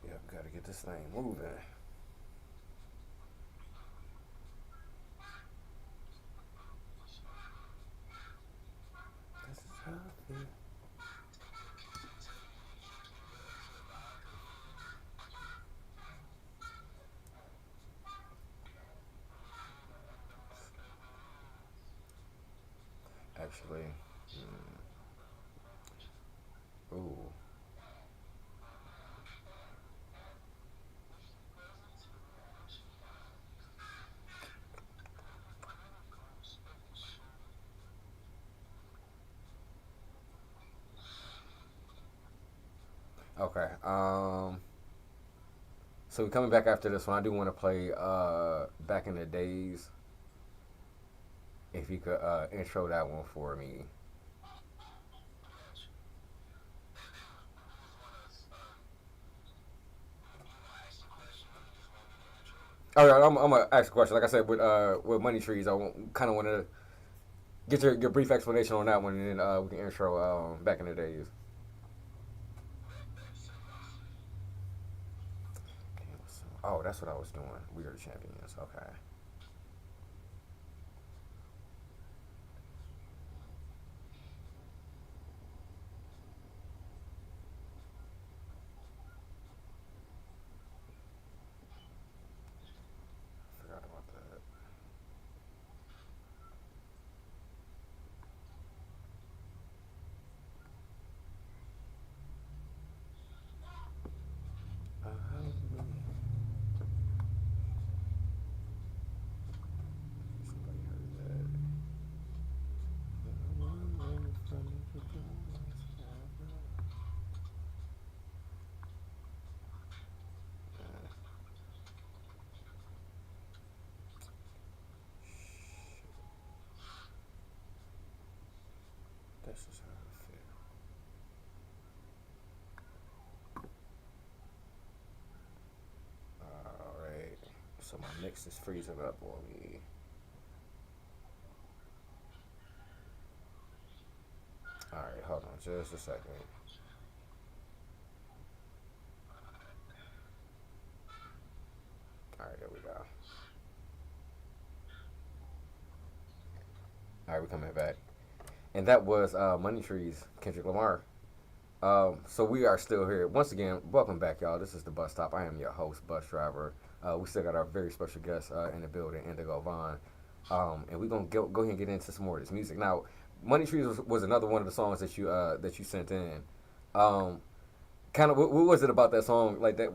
Yep, gotta get this thing moving. This is how I feel. actually. Ooh. Okay. So we're coming back after this one. I do want to play Back in the Days. If you could intro that one for me. All right, I'm gonna ask a question. Like I said, with Money Trees, I kind of want to get your brief explanation on that one, and then we can intro Back in the Days. Oh, that's what I was doing. We are the champions. Okay. Forgot about that. Somebody heard that. This is how I feel. Alright. So my mix is freezing up on me. Alright, hold on just a second. Alright, there we go. Alright, we're coming back. And that was Money Trees, Kendrick Lamar. So we are still here. Once again, welcome back, y'all. This is the Bus Stop. I am your host, Bus Driver. We still got our very special guest in the building, Indigo Vaughn. And we're going to go ahead and get into some more of this music. Now, Money Trees was another one of the songs that you sent in. Kind of, what was it about that song? Like that.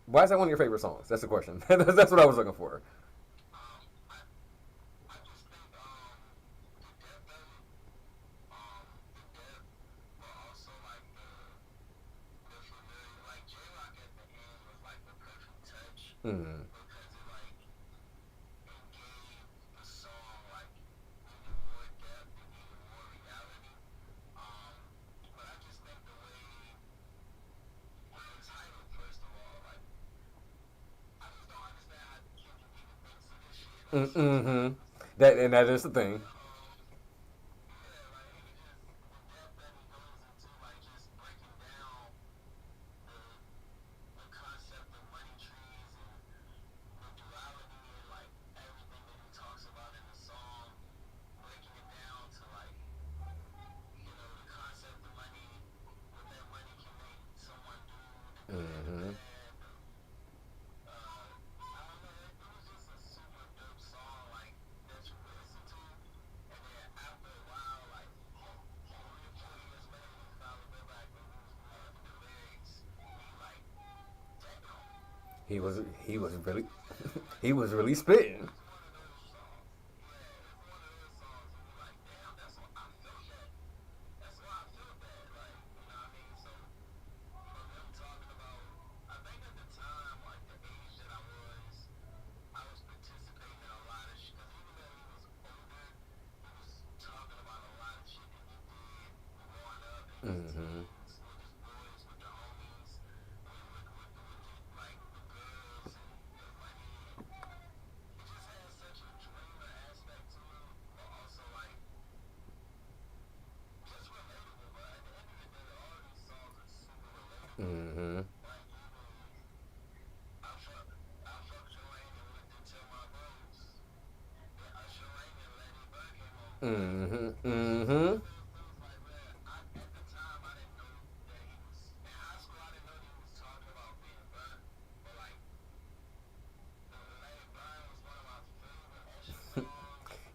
Why is that one of your favorite songs? That's the question. That's what I was looking for. Mm-hmm. Mm-hmm. That is the thing. Mm-hmm. He was he was really he was really spitting. Mm-hmm. Mm-hmm. Mm-hmm. Mm-hmm.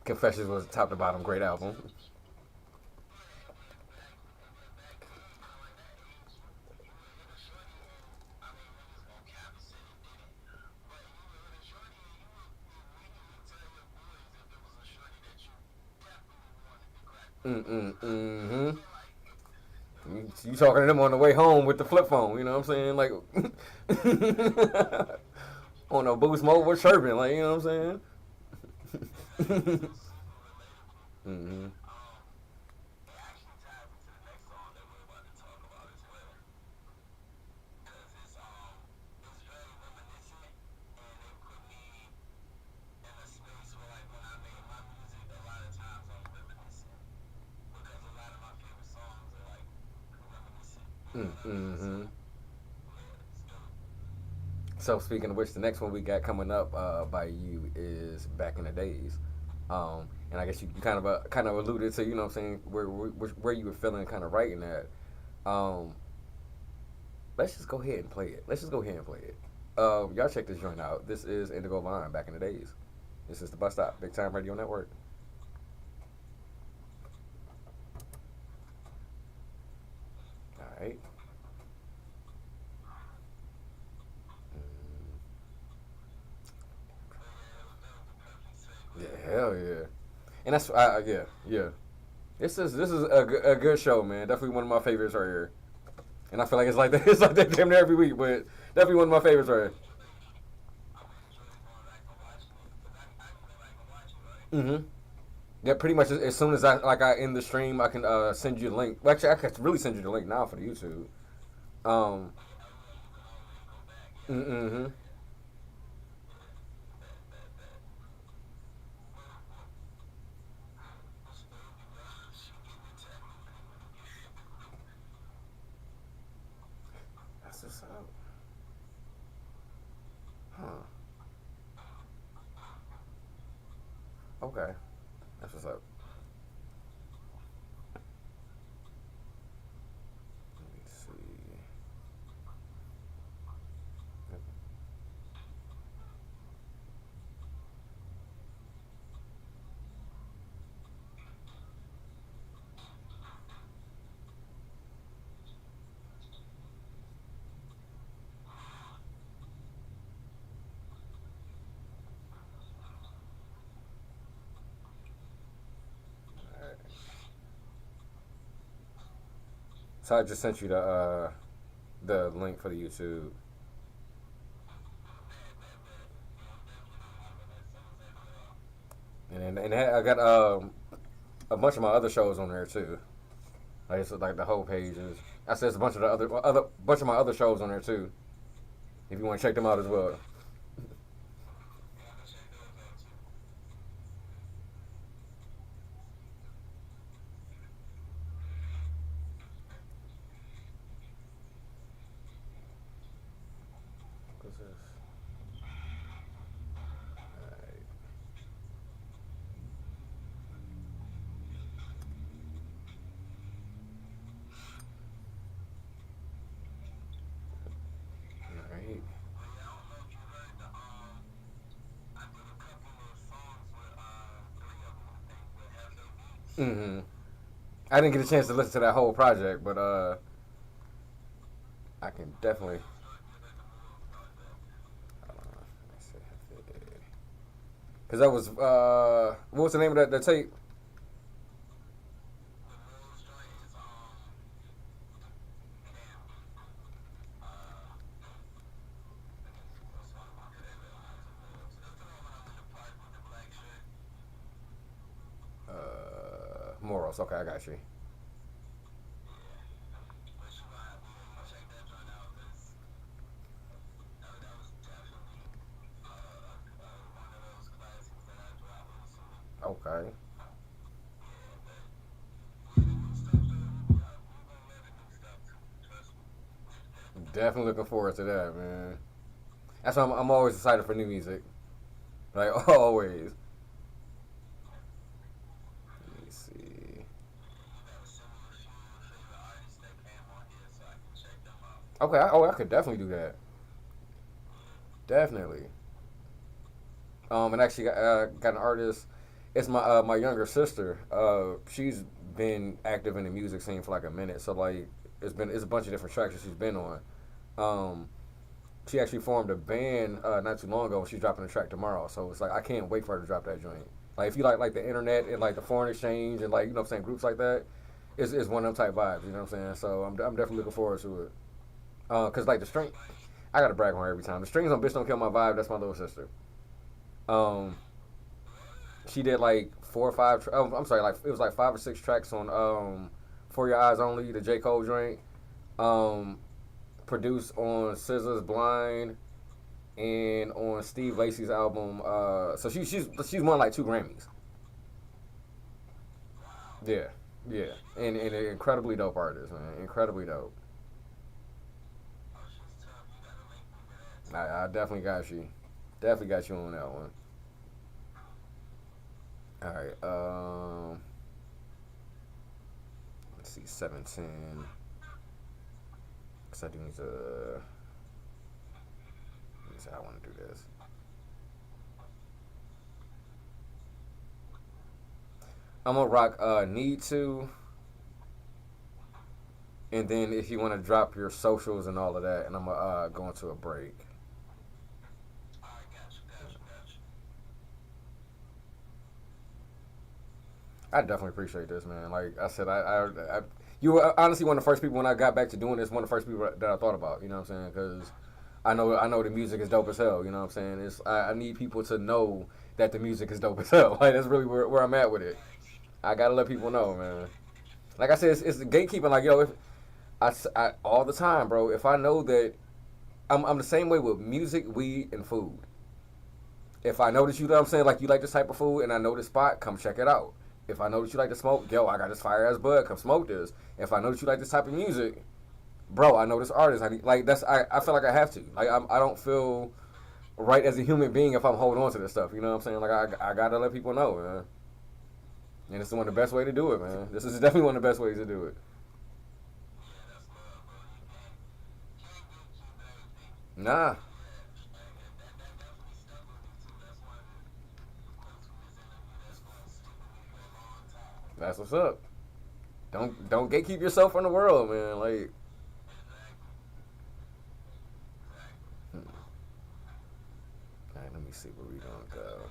Confessions was top to bottom great album. Mm-hmm. You talking to them on the way home with the flip phone, you know what I'm saying? Like on a boost mode with chirping, like you know what I'm saying? Mm-hmm. Mm-hmm. So speaking of which, the next one we got coming up by you is Back in the Days, and I guess you kind of alluded to, you know what I'm saying, where you were feeling kind of writing that. Um, let's just go ahead and play it. Let's just go ahead and play it. Y'all check this joint out. This is Indigo Line, Back in the Days. This is the Bus Stop, Big Time Radio Network. All right. Yeah, hell yeah. And that's yeah, yeah. This is a good show, man. Definitely one of my favorites right here. And I feel like it's like that. It's like that damn near every week, but definitely one of my favorites right here. Mm-hmm. Yeah, pretty much as soon as I end the stream, I can send you the link. Well, actually, I could really send you the link now for the YouTube. Um. Mm-hmm. That's what's up. Huh. Okay. That's what's up. Let me see. All right. So I just sent you the link for the YouTube, and I got a bunch of my other shows on there too. Like it's like the whole page is. I said there's a bunch of the other bunch of my other shows on there too. If you want to check them out as well. 'Cause alright. Alright. Mm-hmm. I didn't get a chance to listen to that whole project, but I can definitely. Because that was what was the name of that tape? Morals. Okay, I got you. Okay. Definitely looking forward to that, man. That's why I'm always excited for new music. Like always. Let me see. Okay. I could definitely do that. Definitely. And actually got an artist. It's my younger sister. She's been active in the music scene for like a minute. So like it's a bunch of different tracks that she's been on. Um, she actually formed a band not too long ago. She's dropping a track tomorrow. So it's like I can't wait for her to drop that joint. Like if you like the internet and like the foreign exchange and like you know what I'm saying groups like that, it's one of them type vibes. You know what I'm saying? So I'm definitely looking forward to it. Cause like the string, I gotta brag on her every time. The strings on "Bitch Don't Kill My Vibe." That's my little sister. Um, she did like 4 or 5. I'm sorry, like it was like 5 or 6 tracks on "For Your Eyes Only," the J Cole joint. Um, produced on SZA's "Blind" and on Steve Lacy's album. So she's won like 2 Grammys. Yeah, yeah, and an incredibly dope artist, man. Incredibly dope. Oh, she's tough. You gotta link me with that too. I definitely got you. Definitely got you on that one. All right. Let's see, 710. Cause I do need to. Let me see how I want to do this. I'm gonna rock "Need To," and then if you want to drop your socials and all of that, and I'm gonna go into a break. Alright, got you. I definitely appreciate this, man. Like I said, you were honestly one of the first people when I got back to doing this. One of the first people that I thought about. You know what I'm saying? Because I know the music is dope as hell. You know what I'm saying? I need people to know that the music is dope as hell. Like that's really where I'm at with it. I gotta let people know, man. Like I said, it's the gatekeeping. Like yo, if I all the time, bro. If I know that I'm the same way with music, weed, and food. If I know that you know what I'm saying, like you like this type of food, and I know this spot, come check it out. If I know that you like to smoke, yo, I got this fire ass bud, come smoke this. If I know that you like this type of music, bro, I know this artist. I feel like I have to. Like I don't feel right as a human being if I'm holding on to this stuff. You know what I'm saying? Like I gotta let people know, man. And this is one of the best way to do it, man. This is definitely one of the best ways to do it. Yeah, that's love, bro. You can't gatekeep everything. Nah, Like that definitely stuck with me too. That's one of the quotes from this interview that's gonna stick with me for a long time. that's what's up. Don't gatekeep yourself from the world, man. Like, Exactly. Exactly. hmm. All right, let me see where we gonna go.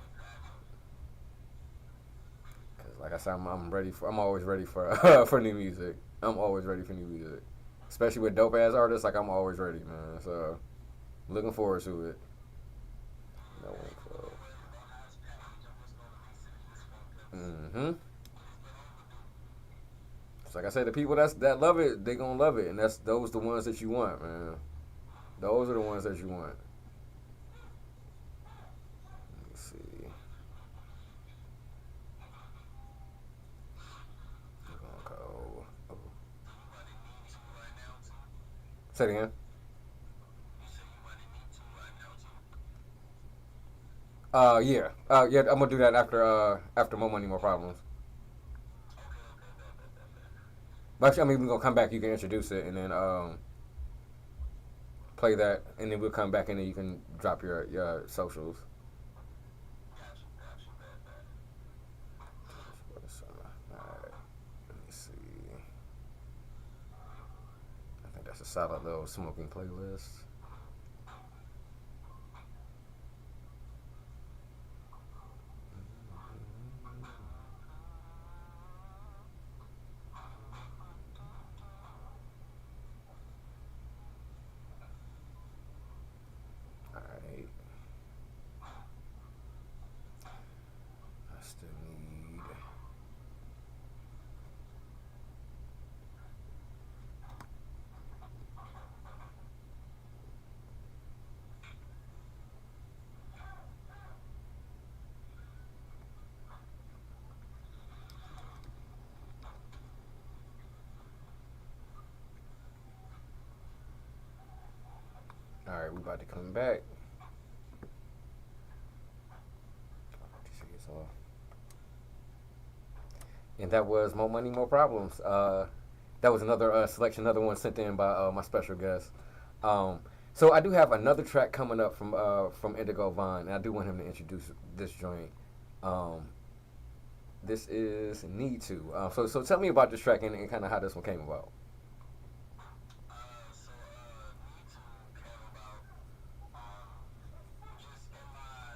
Cause like I said, I'm ready for. I'm always ready for for new music. I'm always ready for new music, especially with dope ass artists. Like I'm always ready, man. So looking forward to it. No Yeah, one they come club. up with the highest package. I'm just gonna release it in this one because Mm-hmm. it's been overdue. So like I said, the people that love it, they gonna love it, and that's those the ones that you want, man. Those are the ones that you want. Let me see. We're gonna go. Oh. So you running need to right now too? Say it again. You say you running need to right now too? Yeah. Yeah. I'm gonna do that after More Money, More Problems. Okay, bet. But actually, I mean, we're gonna come back. You can introduce it, and then play that, and then we'll come back, and then you can drop your socials. Bet. Alright. Let me see. I think that's a solid little smoking playlist. Alright. I still need. Alright, we about to come back. And that was More Money, More Problems. That was another selection, another one sent in by my special guest. Um, so I do have another track coming up from Indigo Vine, and I do want him to introduce this joint. Um, This is Need To. So tell me about this track and kind of how this one came about. Need to came about just in my,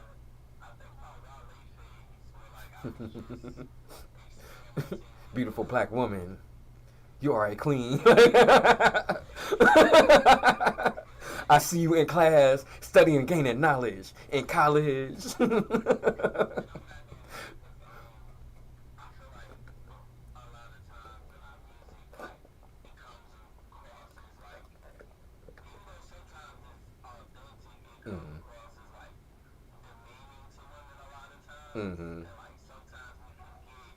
I think my Raleigh phase where like I was just experimenting Beautiful with, black woman, you are a queen. I see you in class studying, gaining knowledge in college. and I'm happy about it because I feel like a lot of times in our music, like it comes across as like, even though sometimes it's authentic, it comes Mhm. across as like demeaning to women a lot of times, Mhm. and like sometimes we forget,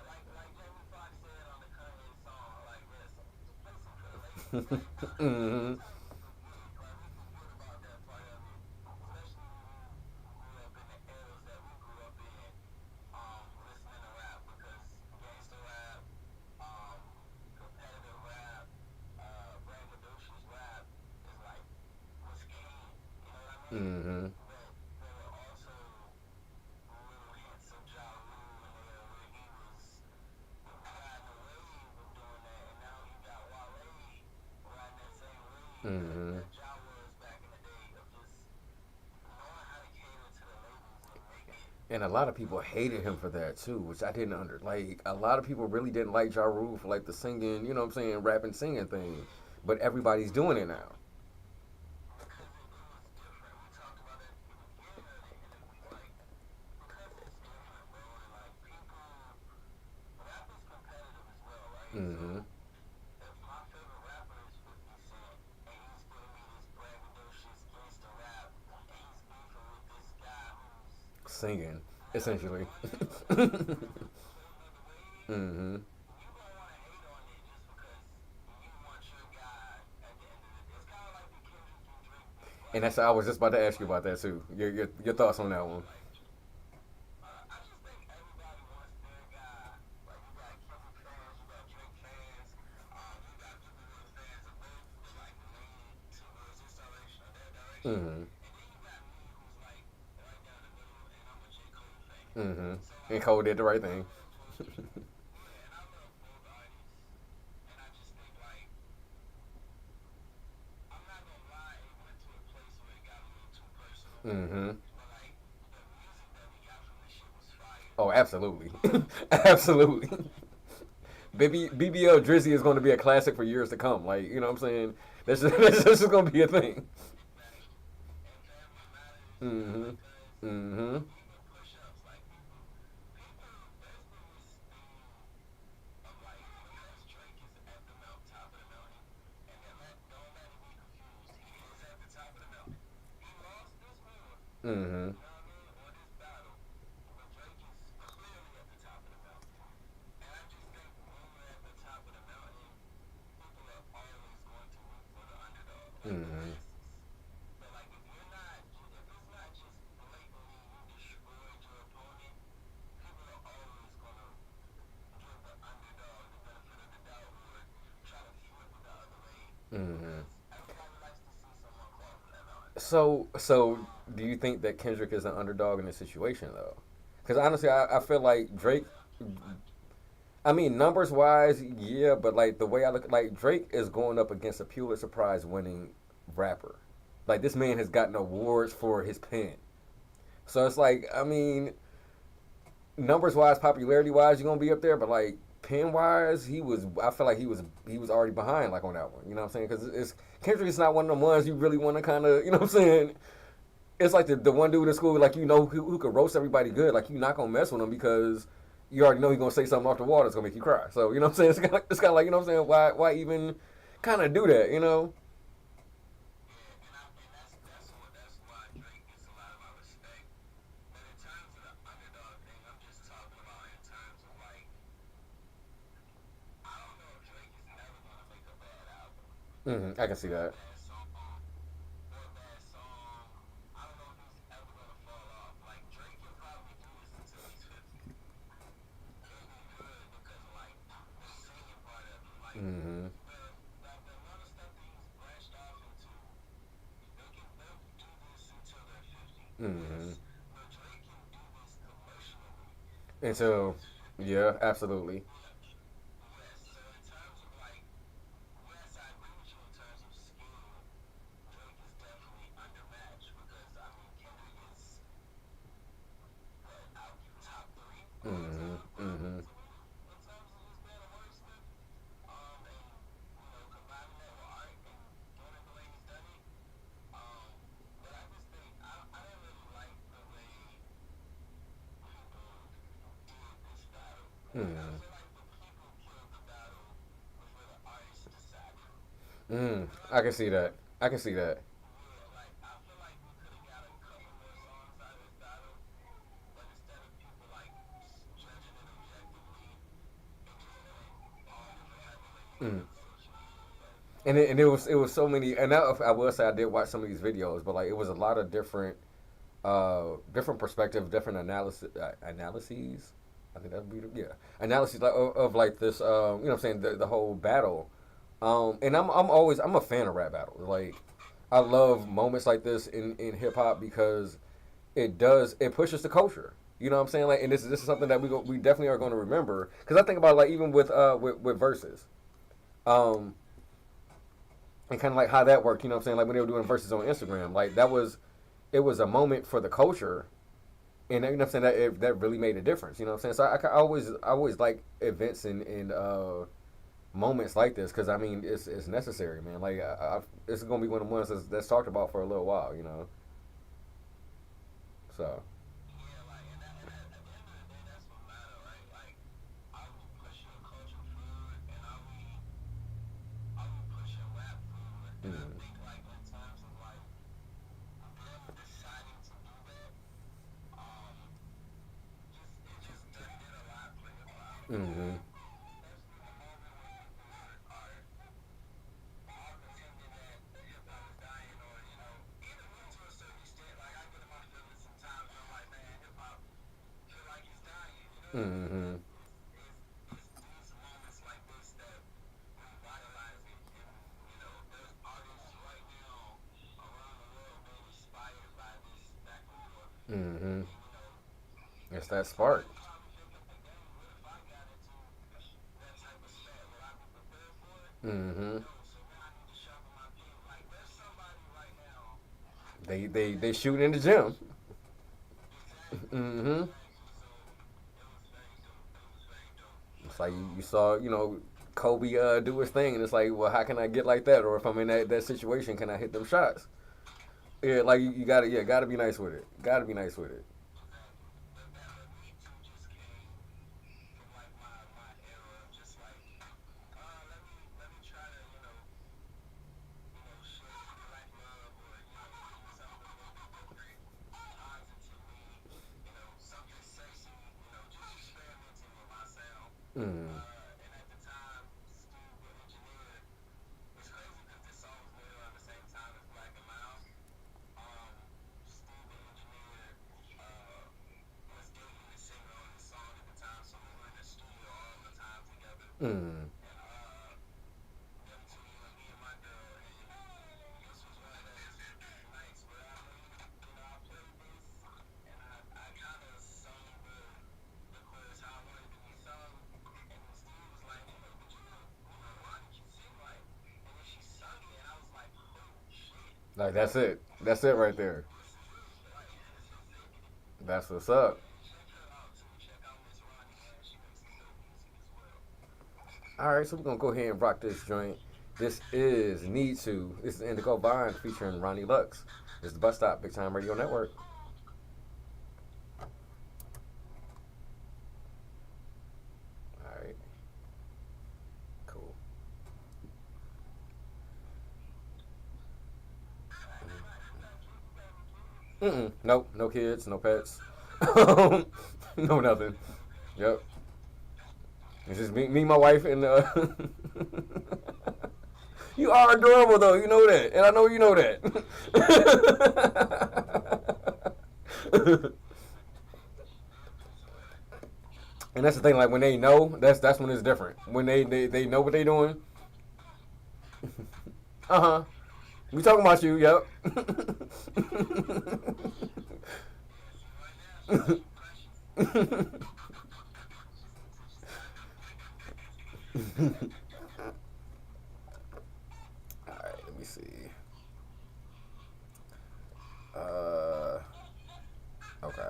like Jamie Foxx said on the Kanye song, like man, play some for the ladies, right? Mhm. Sometimes we forget about that part of it, especially when we grew up in the eras that we grew up in, listening to rap because gangster rap, um, competitive rap, braggadocious rap is like was king. You know what I mean? Mhm. But there were also little hints of Ja Rule in there where he was riding the wave of doing that, and now you got Wale riding that same wave Mhm. that Ja was back in the day of just knowing how to cater to the labels and make it And a lot of people hated him for that too, which I didn't under like. A lot of people really didn't like Ja Rule for like the singing, you know what I'm saying, rapping, singing thing. But everybody's doing it now. because it was different. We talked about it at the beginning of the interview, like because it's different, bro. And like people, rap is competitive as well, right? So Mm-hmm. if my favorite rapper is 50 Cent and he's giving me this braggadocious gangster rap and he's beefing with this guy who's Singing, never essentially. done that before, who's floating on the wave, Mm-hmm. you gonna want to hate on it just because you want your guy at the end of the day. It's kind of like the Kendrick and Drake beef. And Like, that's I was just about to ask you like, about that too. Your thoughts on that one? like I just think everybody wants their guy. Like you got Kendrick fans, you got Drake fans, you got people who are fans of both, but like leaning towards this direction or that direction. Mm-hmm. And then you got me who's like right down the middle, and I'm a J. Cole fan. Mm-hmm. So And like Cole did the right I thing. love both. Yeah, and I love both artists, and I just think like I'm not gonna lie, it went to a place where it got a little too personal. Mm-hmm. But like the music that we got from this shit was fire. Oh, absolutely, Um, absolutely. because Baby like BBL Drizzy is going to be a classic for years to come. Like you know what I'm saying? That's just going to be a thing. facts and Family Matters, Mm-hmm. hella cuts, Mm-hmm. even push-ups. Like people. There's been this theme of like because Drake is at the top of the mountain, and then don't let it be confused. He is at the top of the mountain. He lost this war, Mm-hmm. you know what I mean, or this battle, but Drake is clearly at the top of the mountain. And I just think when you're at the top of the mountain, people are always going to root for the underdog, like the Mm-hmm. masses. But like if you're not, if it's not just blatantly you destroyed your opponent, people are always gonna give the underdog the benefit of the doubt or try to flip it the other way Mm-hmm. because everybody likes to see someone fall from that mountain. So Um, do you think that Kendrick is an underdog in this situation though? Because honestly, I feel like Drake. yeah, I mean, numbers wise, yeah, but like the way I look, like Drake is going up against a Pulitzer Prize winning rapper. Like this man has gotten awards for his pen. So it's like, I mean, numbers wise, popularity wise, you're gonna be up there, but like pen wise, he was. I feel like he was already behind like on that one. You know what I'm saying? Because it's Kendrick is not one of the ones you really want to kind of, you know what I'm saying? It's like the one dude in school, like you know who could roast everybody good. Like you're not gonna mess with him because you already know he's gonna say something off the wall that's gonna make you cry. So you know what I'm saying? It's kind of like you know what I'm saying? Why even kind of do that? You know? yeah, and that's why Drake gets a lot of my respect. But in terms of the underdog thing, I'm just talking about in terms of like I don't know if Drake is ever gonna make a bad album I can see or a that. bad song or a bad song. I don't know if he's ever gonna fall off. Like Drake can probably do this until he's 50. He'll be good because of like the singing part of it. Like hmm the amount of stuff that he's branched off into, they'll do this until they're 50. hmm But Drake can do this commercially And so, yeah, absolutely. Yes, so in terms of like, yes, I agree with you in terms of skill. Drake is definitely undermatched because I mean Kendrick is what out top three all Mm-hmm. time Mm-hmm. probably to me in terms of just being a wordsmith. And combining that with art and doing it the way he's done it. Um, but I just think I didn't really like the way people did this battle. Like I Mm. feel like the people killed the battle before the artists decided. Mm. You know what I I can mean? see that. I can see that. Yeah, like I feel like we could have got a couple more songs out of this battle, but instead of people like judging it objectively, it just went all different type of ways Mm. on social media. But And it was so many. And I will say I did watch some of these videos, but like it was a lot of different perspective, different analyses. I think that'd be analyses like of like this. You know what I'm saying, the whole battle. And I'm a fan of rap battles. Like I love moments like this in hip hop because it pushes the culture. You know what I'm saying? Like, and this is something that we definitely are going to remember because I think about like even with verses, um, and kind of like how that worked. You know what I'm saying? Like when they were doing verses on Instagram, like it was a moment for the culture, and you know what I'm saying, that really made a difference. You know what I'm saying? So I always like events and moments like this because I mean it's necessary, man. Like it's gonna be one of the ones that's talked about for a little while. So. yeah, like at the end of the day, that's what matter, right? Like, are we pushing the culture forward, and are we pushing rap forward? And I Mm. think like in terms of like them deciding to do that, um, it just did a lot for hip hop. Mm-hmm. Especially in the moment when people are pretending that hip hop is dying, or even me to a certain extent. Like I get in my feelings sometimes, and I'm like, man, hip hop feel like it's dying. You know what I mean? But Mm-hmm. it's these moments like this that revitalize it, and there's artists right now around the world being inspired by this back and forth, Mm-hmm. and It's that some spark. people probably thinking, dang, what if I got into that type of spat? Will I be prepared for it? Mm-hmm. No, so now I need to sharpen my pen. Like, there's somebody right now They that shoot in the gym. exactly, Mm-hmm. exactly. So it was very dope. It was very dope. It's But like you saw, Kobe do his thing, and it's like, well, how can I get like that? Or if I'm in that situation, can I hit them shots? Yeah, like you gotta, yeah, gotta be nice with it. Gotta be nice with it. exactly. But me too just came from like my era of just like, let me try to share some black love, or do something a little bit different, positively, something sexy, just experimenting with my sound. Mm. And at the time, Steve the Engineer, it's crazy because this song was made around the same time as Black and Miles. Um, Steve the Engineer was dating the singer on the song at the time, so we were in the studio all the time together. Mm. And them two, me and my girl, and this was one of those nights where I played this, and I kind of sung the chorus how I wanted to be sung, and then Steve was like, hey, but why did you sing like, and then she sung it, and I was like, oh shit, Like that's it. That's it right there. this is it, like, this is it. That's what's up. And check her out too, check out Miss Ronnie, man, she makes some dope music as well. All right, so we're gonna go ahead and rock this joint. This is Need To. This is Indigo Bond featuring Ronnie Lux. This is the Bus Stop, Big Time Radio Network. All right, cool. Nope, no kids, no pets, no nothing. Yep, it's just me, my wife, and you are adorable though. You know that, and I know you know that. And that's the thing. Like when they know, that's when it's different. When they know what they doing. Uh huh. We talking about you. Yep. Yeah, see, right now, she's too precious. Alright, let me see. Uh, okay.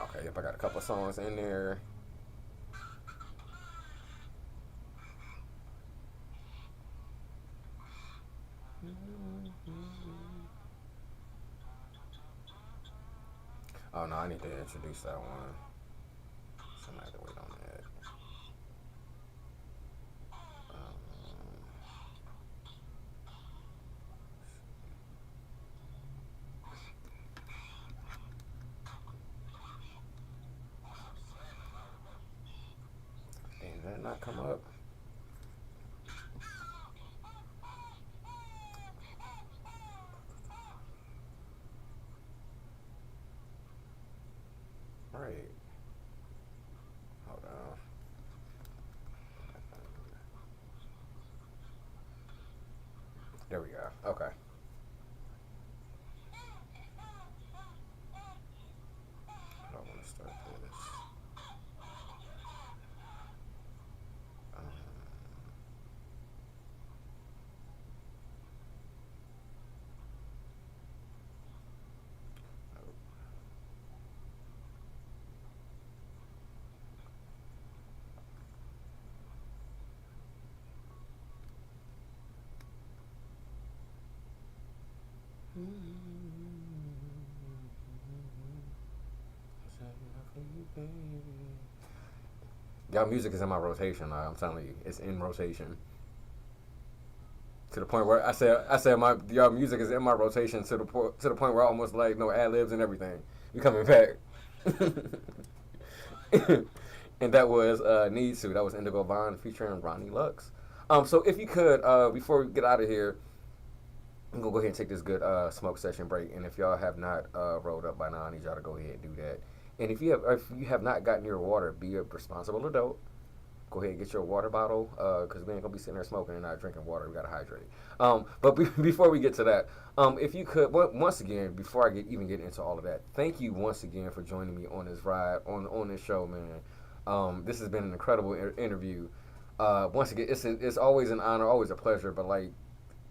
Okay, yep, I got a couple songs in there. Oh no, I need to introduce that one. Somebody have to wait on that. Did that not come up? Right. Hold on. There we go. Okay. I don't want to start this. Um, Y'all music is in my rotation. I'm telling you, it's in rotation. To the point where I said my y'all music is in my rotation to the point where I almost like no ad libs and everything. You coming back? And that was Need To. That was Indigo Vaughn featuring Ronnie Lux. So if you could, before we get out of here, I'm gonna go ahead and take this good smoke session break. And if y'all have not rolled up by now, I need y'all to go ahead and do that. And if you have not gotten your water, be a responsible adult. Go ahead and get your water bottle, because we ain't gonna be sitting there smoking and not drinking water. We gotta hydrate. But before we get to that, if you could, once again, before I even get into all of that, thank you once again for joining me on this ride on this show, man. This has been an incredible interview. Once again, it's always an honor, always a pleasure. But like,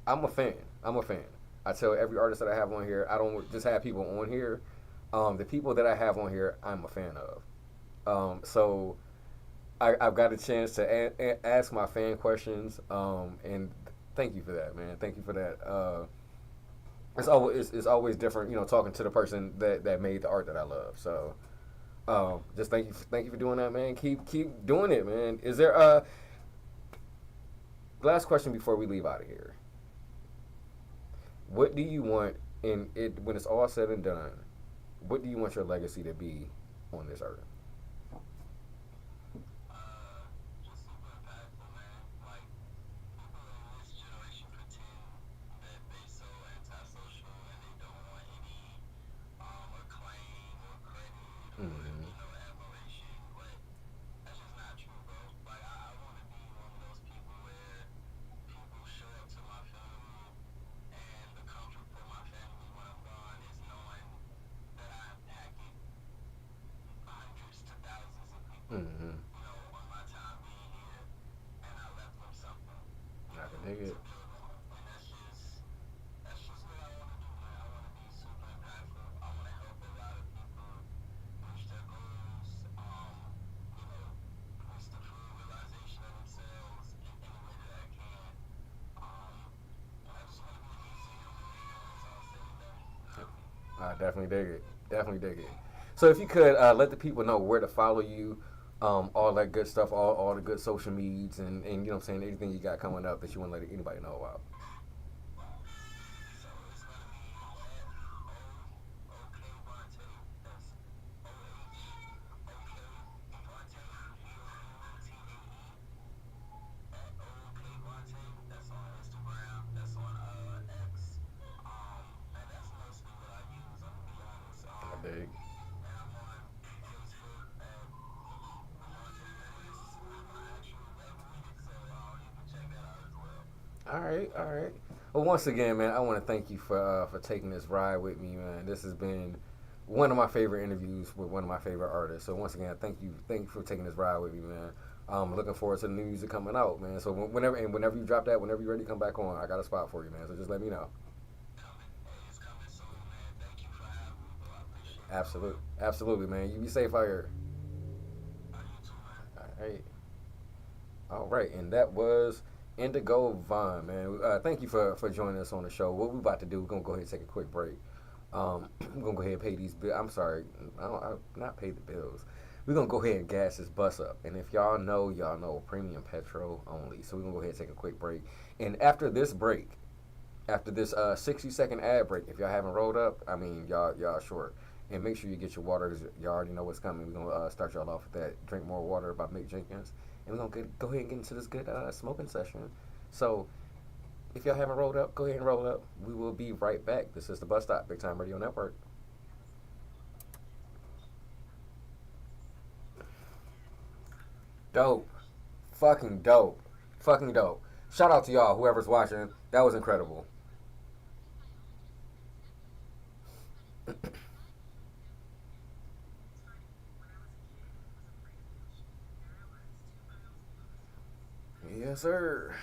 I'm a fan. I tell every artist that I have on here, I don't just have people on here. The people that I have on here, I'm a fan of. So I've got a chance to ask my fan questions, and thank you for that, man. Thank you for that. It's always different, talking to the person that made the art that I love. So, just thank you for doing that, man. Keep doing it, man. Is there a last question before we leave out of here? What do you want in it when it's all said and done? What do you want your legacy to be on this earth? Just super impactful, man. Like, people in this generation pretend that they so antisocial and they don't want any acclaim or credit or Mm-hmm. admiration, but that's just not true, bro. Like, I want to be one of those people where people show up to my funeral and the comfort for my family when I'm gone is knowing that I impacted hundreds to thousands of people, Mm-hmm. on my time being here, and I left them something, I can dig to it. build on. And that's just what I want to do, man. I want to be super impactful. I want to help a lot of people reach their goals, reach the full realization of themselves in any way that I can. And I just want to be a decent human being when it's all said and done. You know what I mean? I definitely dig it. Definitely dig it. So if you could let the people know where to follow you, all that good stuff, all the good social medias, and you know what I'm saying, anything you got coming up that you want to let anybody know about. So it's going to be OK Vontae. That's OK Vontae. That's on Instagram. That's on X. And that's mostly what I use. I'm gonna be honest. I dig. And I'm on Facebook at Vontae Dennis. My actual name, so you can check that out as well. All right, all right. Well, once again, man, I want to thank you for taking this ride with me, man. This has been one of my favorite interviews with one of my favorite artists. So once again, thank you for taking this ride with me, man. Looking forward to the new music coming out, man. So whenever you drop that, whenever you're ready to come back on, I got a spot for you, man. So just let me know. It's coming soon, man. Thank you for having me, bro. I appreciate it. Absolutely, man. You be safe out here. You too, man. All right. All right, and that was Indigo Vaughn, man. Thank you for joining us on the show. What we about to do, we're gonna go ahead and take a quick break. We're gonna go ahead and pay these bills. I'm sorry, I not pay the bills. We're gonna go ahead and gas this bus up. And if y'all know premium petrol only. So we're gonna go ahead and take a quick break. And after this break, after this 60-second ad break, if y'all haven't rolled up, I mean y'all short. And make sure you get your water, 'cause y'all already know what's coming. We're gonna start y'all off with that "Drink More Water" by Mick Jenkins, and we're gonna go ahead and get into this good smoking session. So if y'all haven't rolled up, go ahead and roll up. We will be right back. This is the Bus Stop, Big Time Radio Network. Dope, fucking dope. Shout out to y'all, whoever's watching. That was incredible. Yes, sir.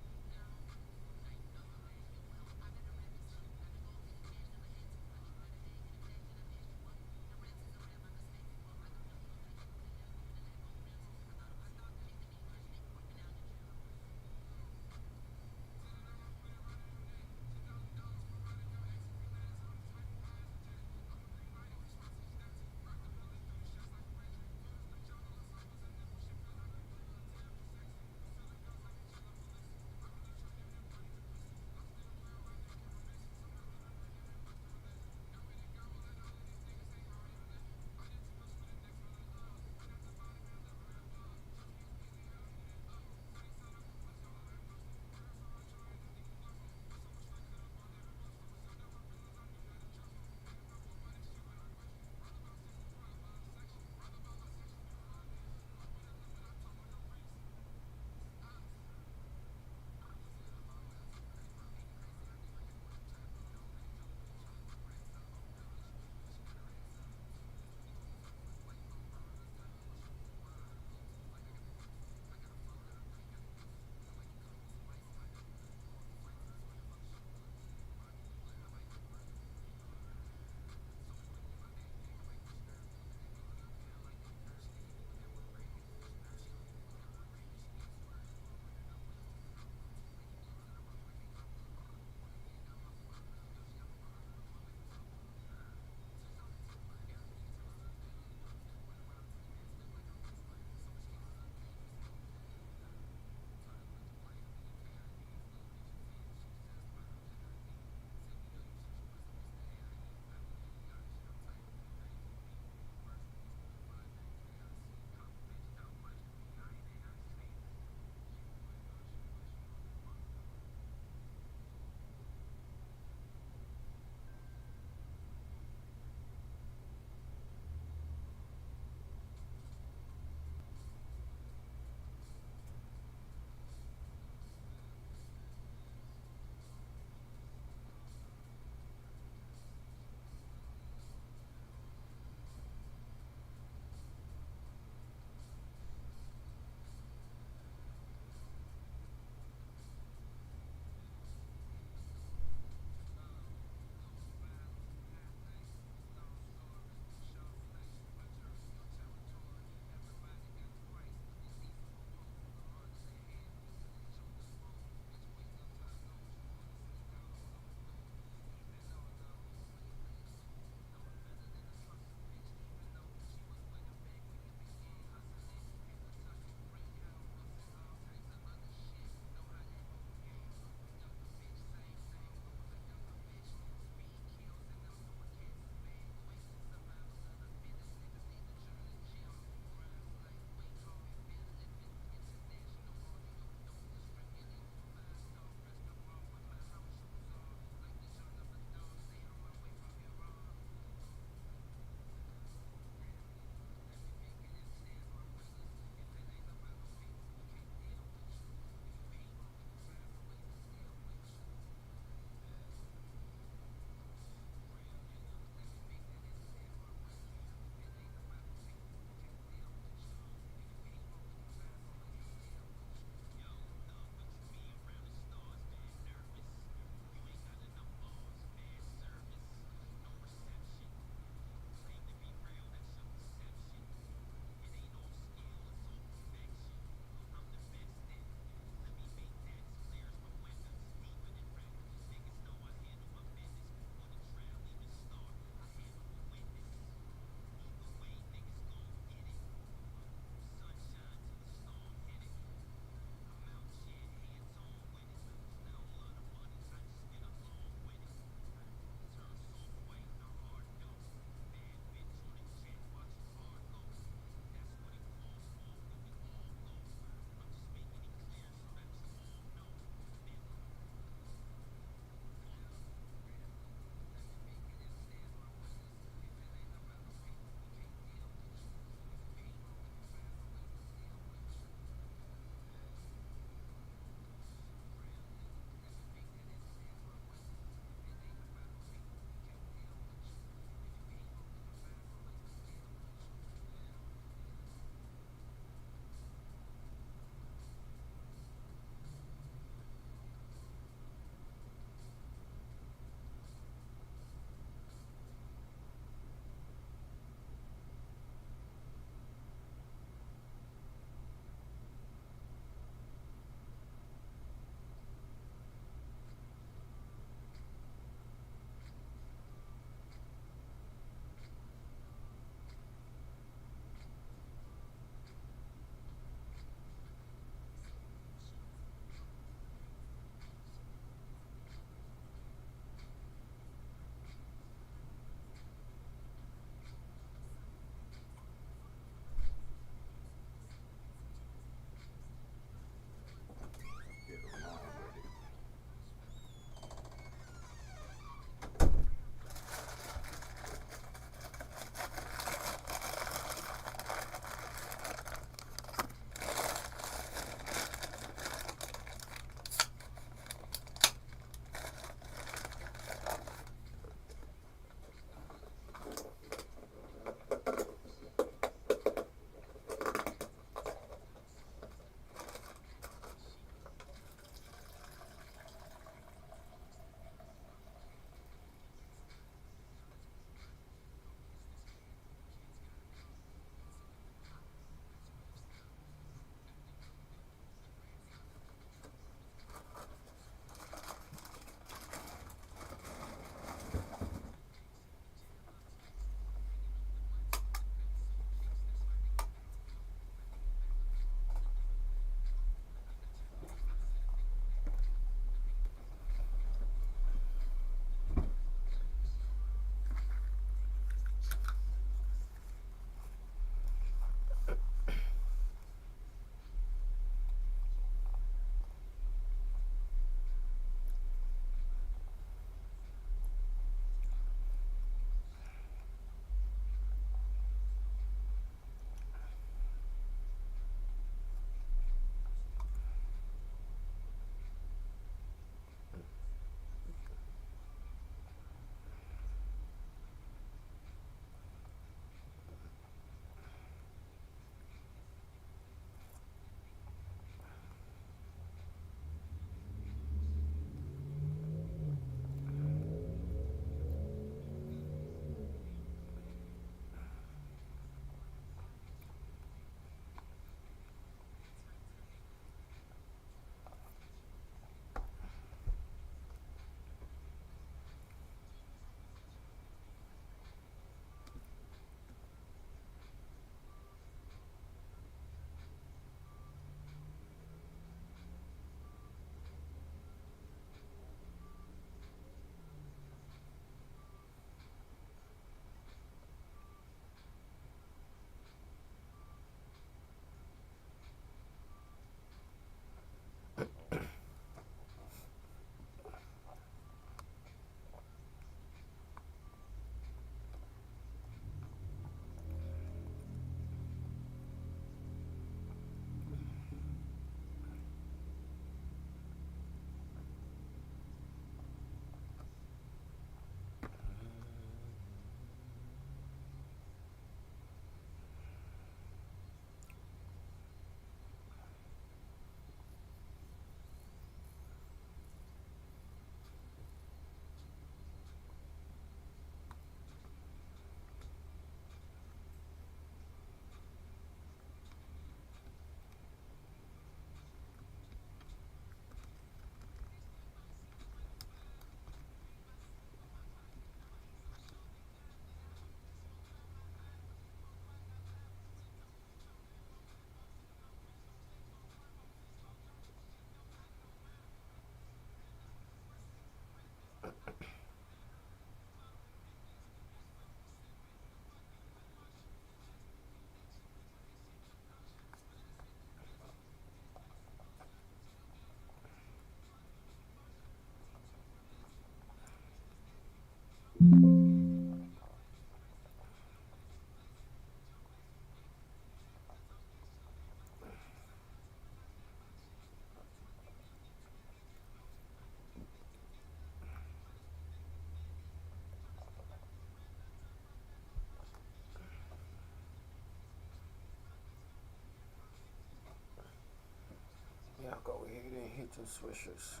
Y'all go ahead and hit the swishers.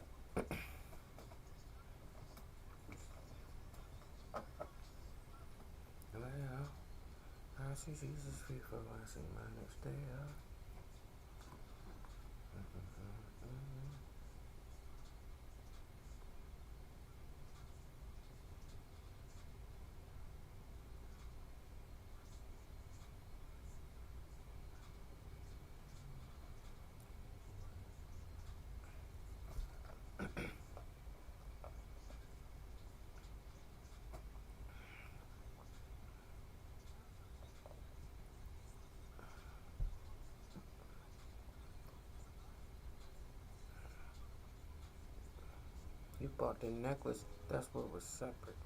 Well, I see Jesus before I see my next day. You bought the necklace, that's what was separate.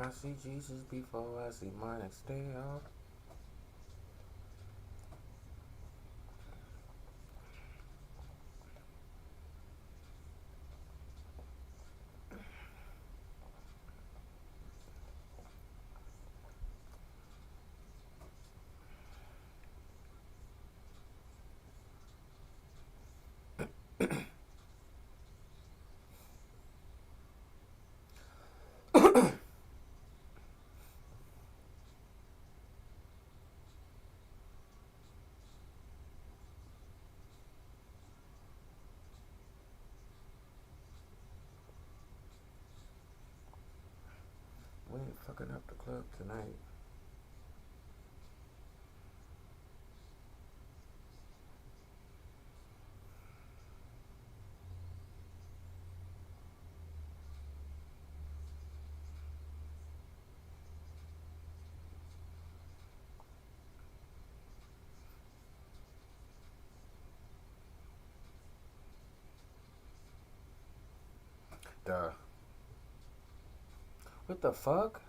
I see Jesus before I see my next day. We ain't fucking up the club tonight. Duh. What the fuck?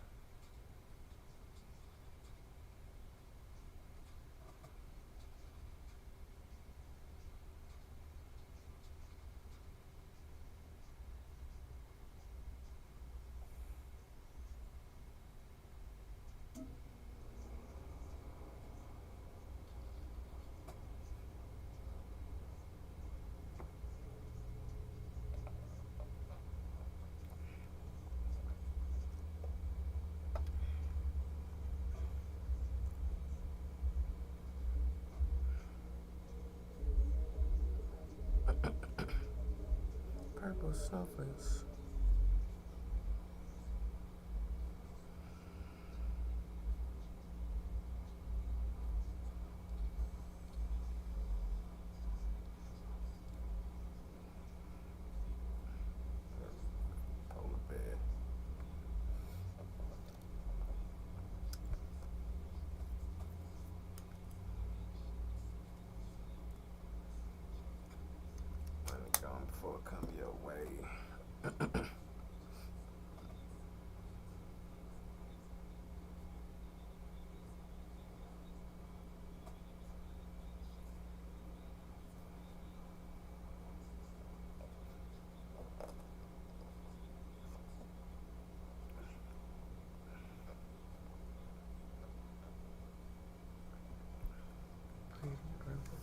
Purple snowflakes. Polar bear. Let me go before it come your way. Pretty purple.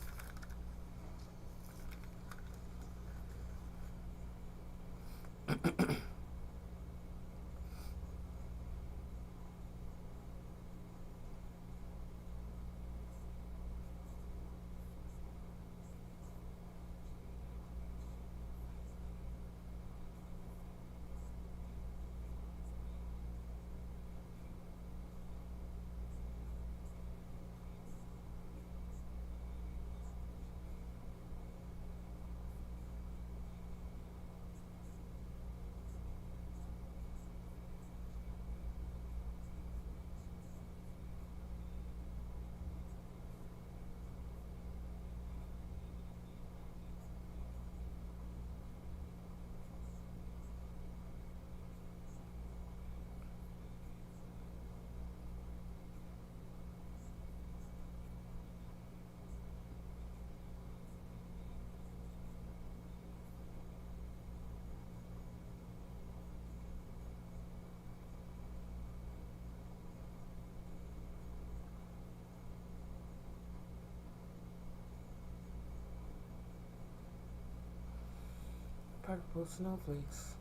Pocket full of snowflakes.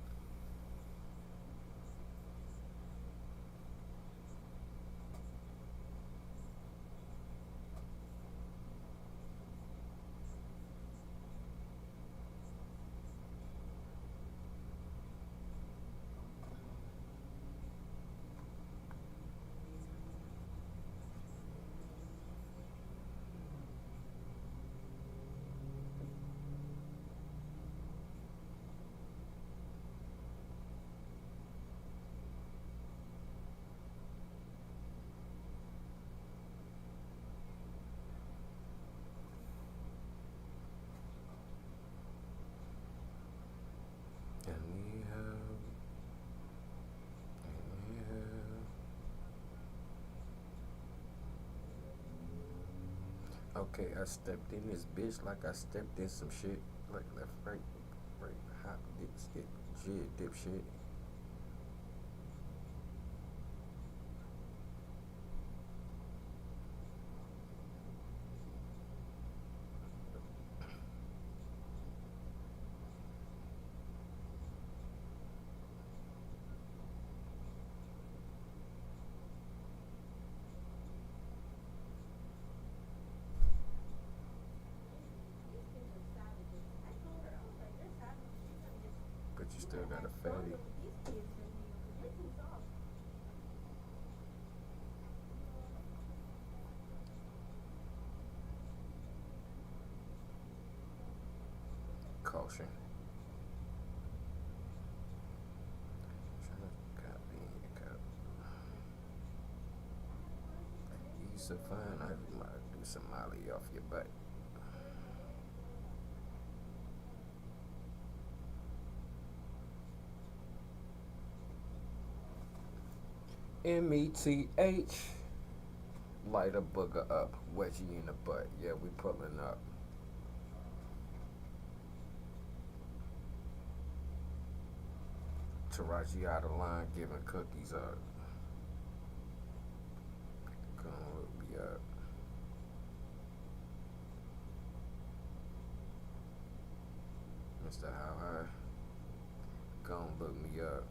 Okay, I stepped in this bitch like I stepped in some shit. Like left, right, hop, dip, skip, jig, dip shit. But you still got a fatty. Caution. Trying to copy the cup. You so fine, I might do some molly off your butt. METH. Light a booger up, wedgie in the butt. Yeah, we pulling up. Taraji out of line, giving cookies up. Come look me up. Mr. How High, come look me up.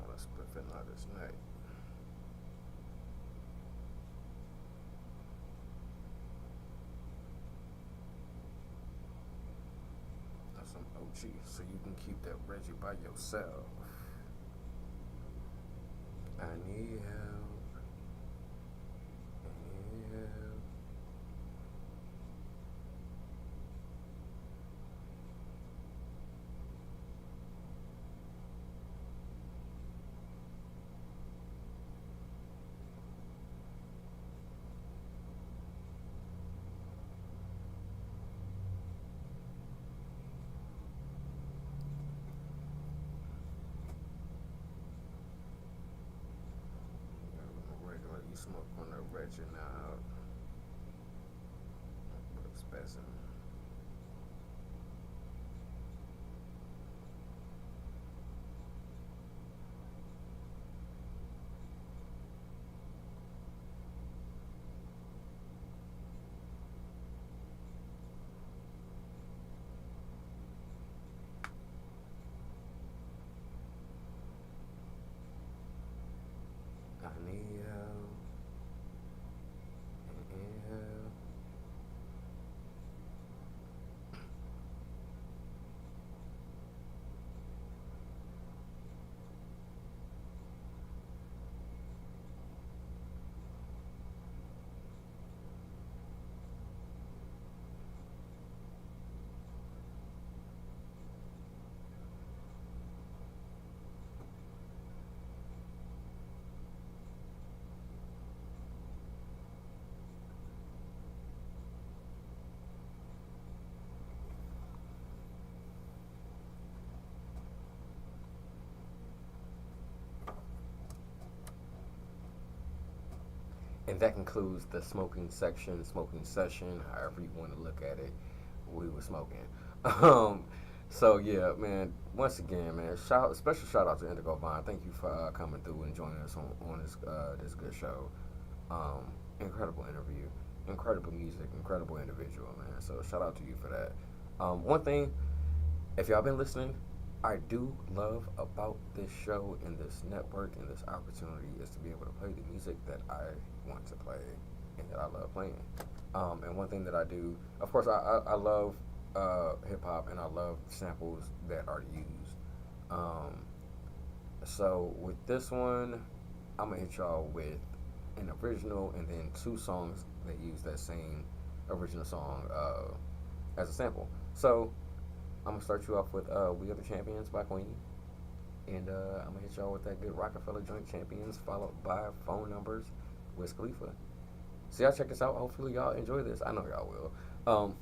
Let's split another night. That's some OG, so you can keep that Reggie by yourself. I need help. I need help. Regular, you smoke on the Reggie now. Expensive. I need help. I need help. And that concludes the smoking section, smoking session, however you want to look at it. We were smoking. Um, so yeah, man. Once again, man, special shout out to Indigo Vine. Thank you for coming through and joining us on this good show. Incredible interview, incredible music, incredible individual, man. So shout out to you for that. One thing, if y'all been listening, I do love about this show and this network and this opportunity is to be able to play the music that I want to play and that I love playing. And one thing that I do, of course, I love hip hop and I love samples that are used. Um, so with this one, I'm gonna hit y'all with an original and then two songs that use that same original song as a sample. So I'm gonna start you off with "We Are the Champions" by Queen, and I'm gonna hit y'all with that good Rockefeller Joint Champions, followed by Phone Numbers, Wiz Khalifa. So y'all check this out. Hopefully y'all enjoy this. I know y'all will.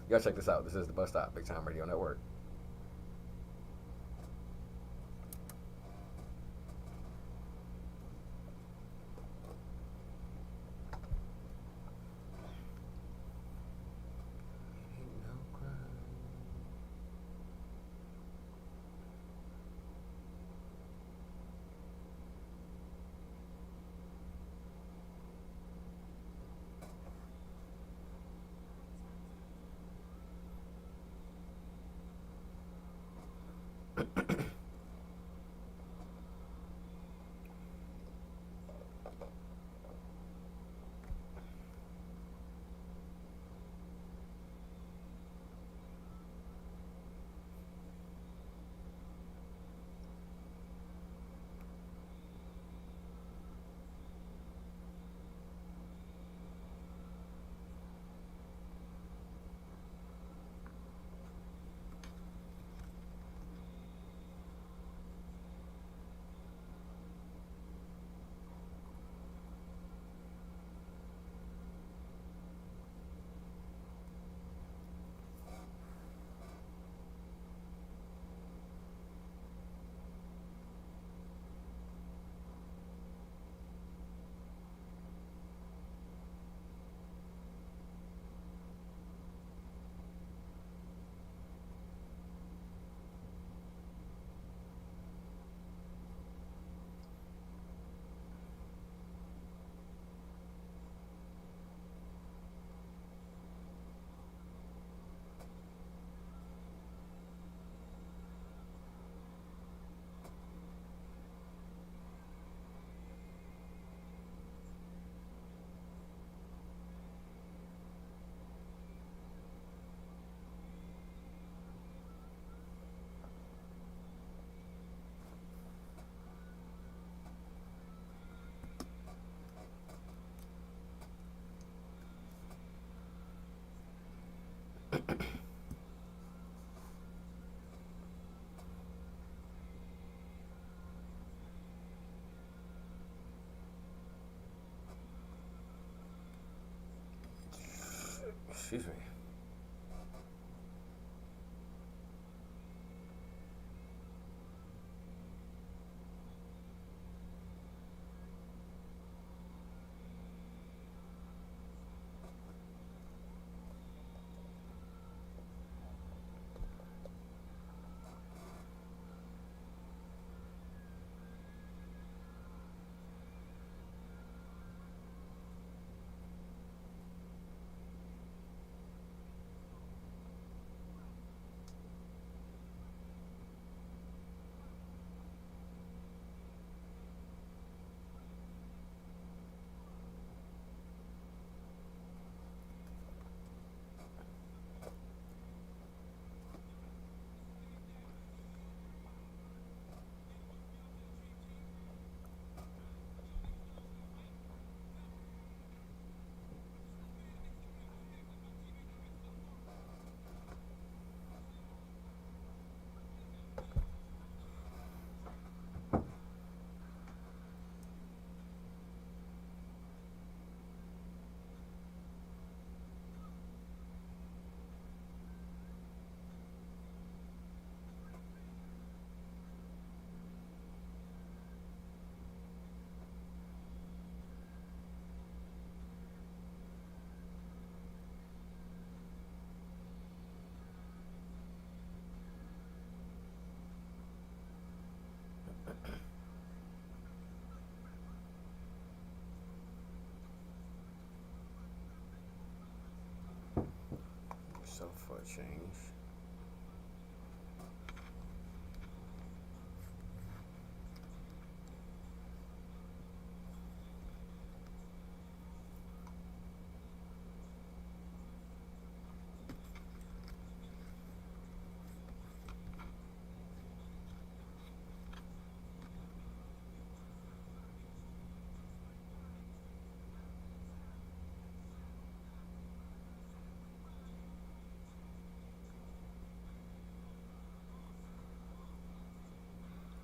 Y'all check this out. This is the Bus Stop, Big Time Radio Network. Excuse me. machines.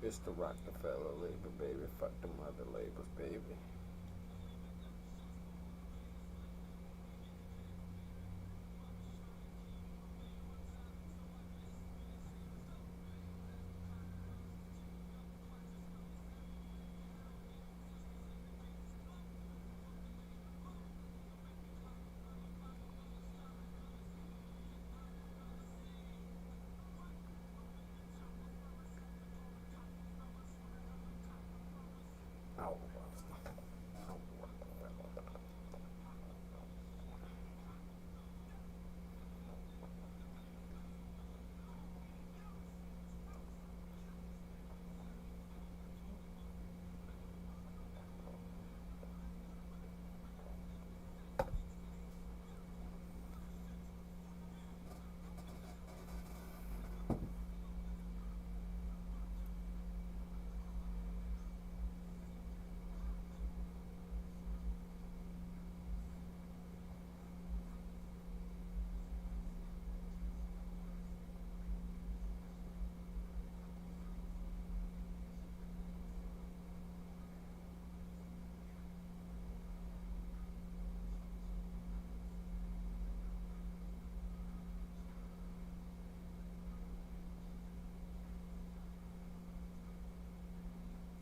It's the Rockefeller label, baby. Fuck them other labels, baby. Oh,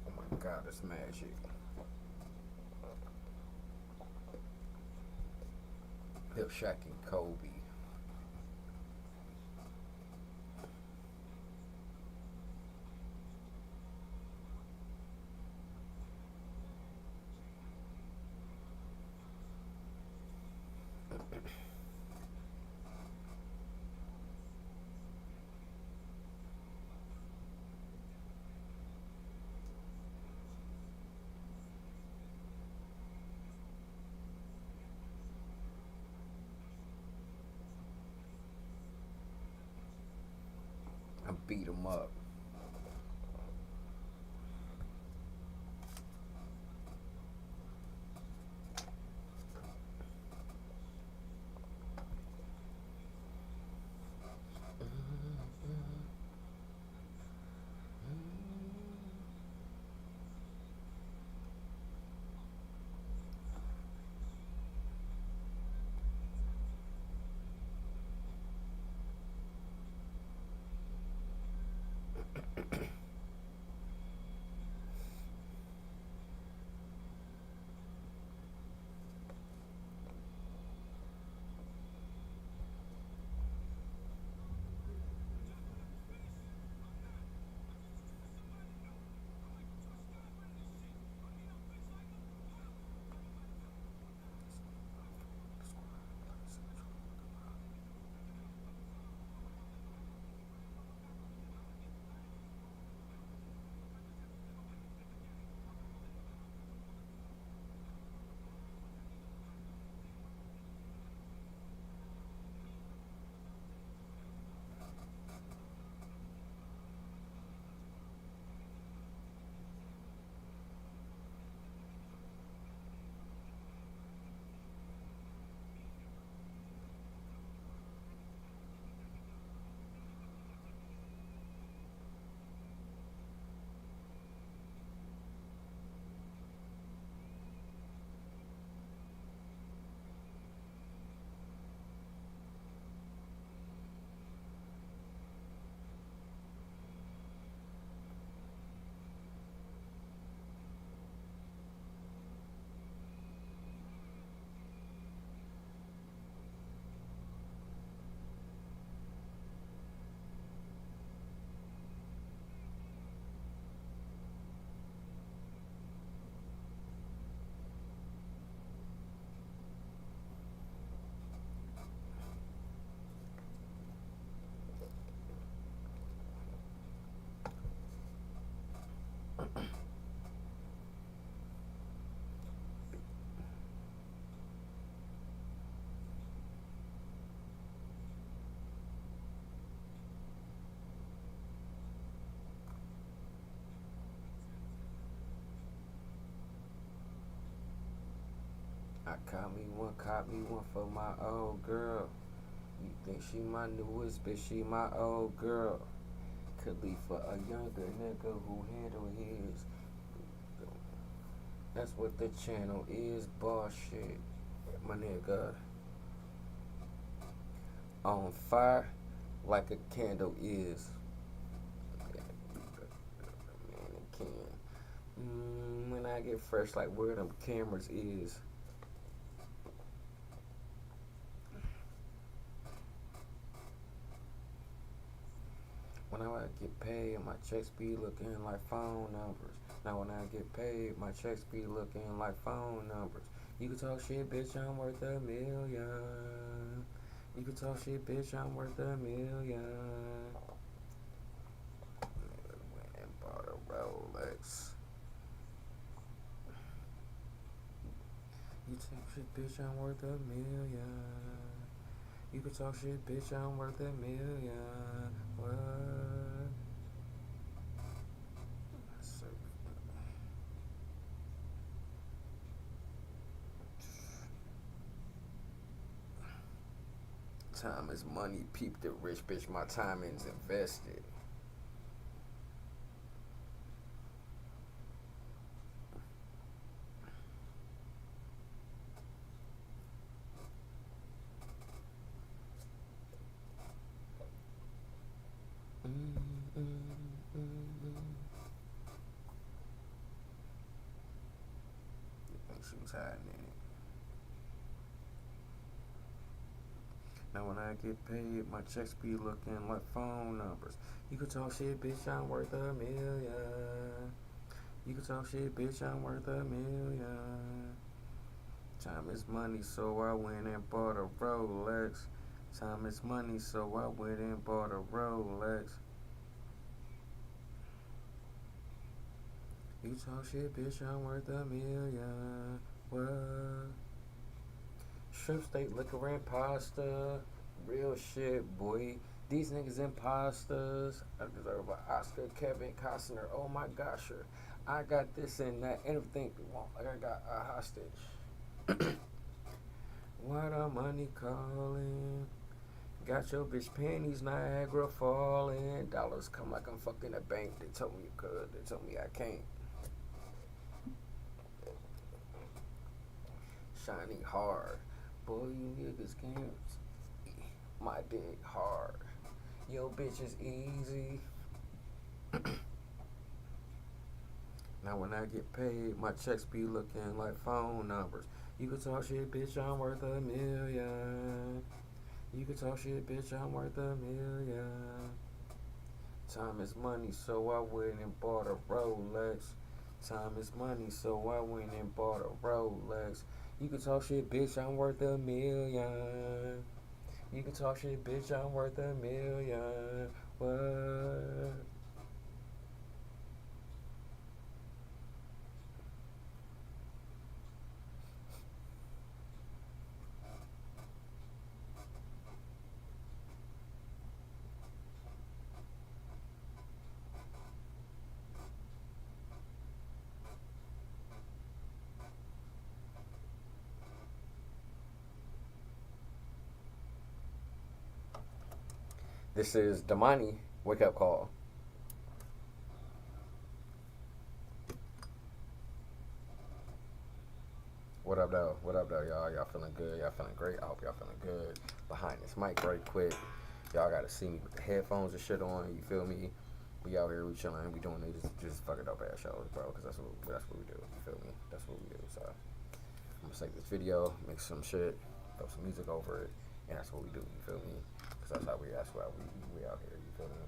oh my God, it's magic. Hip Shack and Kobe. I beat him up. I caught me one for my old girl. You think she my newest bitch, she my old girl. Khalifa, a younger nigga who handle his. That's what the channel is, boss shit. My nigga. On fire like a candle is. Mannequin. When I get fresh, like where them cameras is. When I get paid, my checks be looking like phone numbers. Now when I get paid, my checks be looking like phone numbers. You can talk shit, bitch, I'm worth a million. You can talk shit, bitch, I'm worth a million. Went and bought a Rolex. You talk shit, bitch, I'm worth a million. You can talk shit, bitch, I'm worth a million. What? Time is money, peep the rich bitch, my time is invested. She was hiding in it. Now when I get paid, my checks be looking like phone numbers. You can talk shit, bitch, I'm worth a million. You can talk shit, bitch, I'm worth a million. Time is money, so I went and bought a Rolex. Time is money, so I went and bought a Rolex. You talk shit, bitch, I'm worth a million. What? Shrimp steak, liquor, and pasta. Real shit, boy. These niggas imposters. I deserve an Oscar. Kevin Costner. Oh my gosh, sure. I got this and that. Anything you want. Like I got a hostage. Why the money calling? Got your bitch panties Niagara falling. Dollars come like I'm fucking a bank. They told me you could. They told me I can't. Shiny hard. Boy, you niggas can't. My dick hard. Yo, bitch is easy. Now when I get paid, my checks be looking like phone numbers. You can talk shit, bitch, I'm worth a million. You can talk shit, bitch, I'm worth a million. Time is money, so I went and bought a Rolex. Time is money, so I went and bought a Rolex. You can talk shit, bitch, I'm worth a million. You can talk shit, bitch, I'm worth a million. What? This is Damani Wake Up Call. What up, though? What up, though, y'all? Y'all feeling good? Y'all feeling great? I hope y'all feeling good. Behind this mic right quick. Y'all gotta see me with the headphones and shit on. You feel me? We out here, we chilling. We doing these just fucking dope ass shows, bro. Cause that's what we do. You feel me? That's what we do. So I'm gonna take this video, make some shit, throw some music over it, and that's what we do. You feel me? Cause that's how we. That's why we out here. You feel me?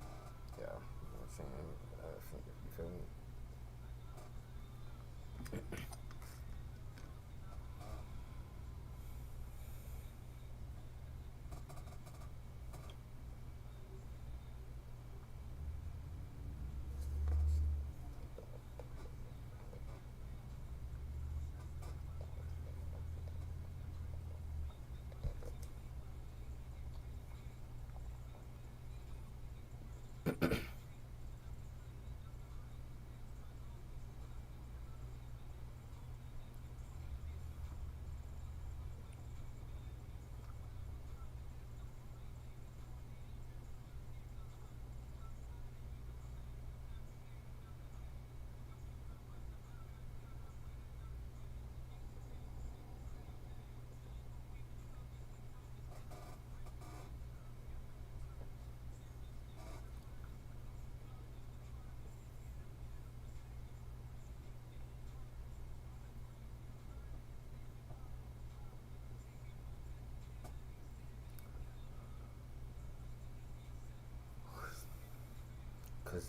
Yeah. You know what I'm saying? You feel me?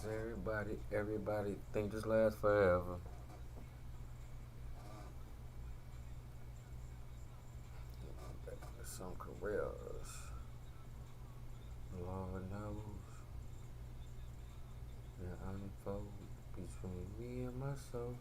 Cause everybody think this lasts forever. Some careers, Lord knows, that unfold between me and myself.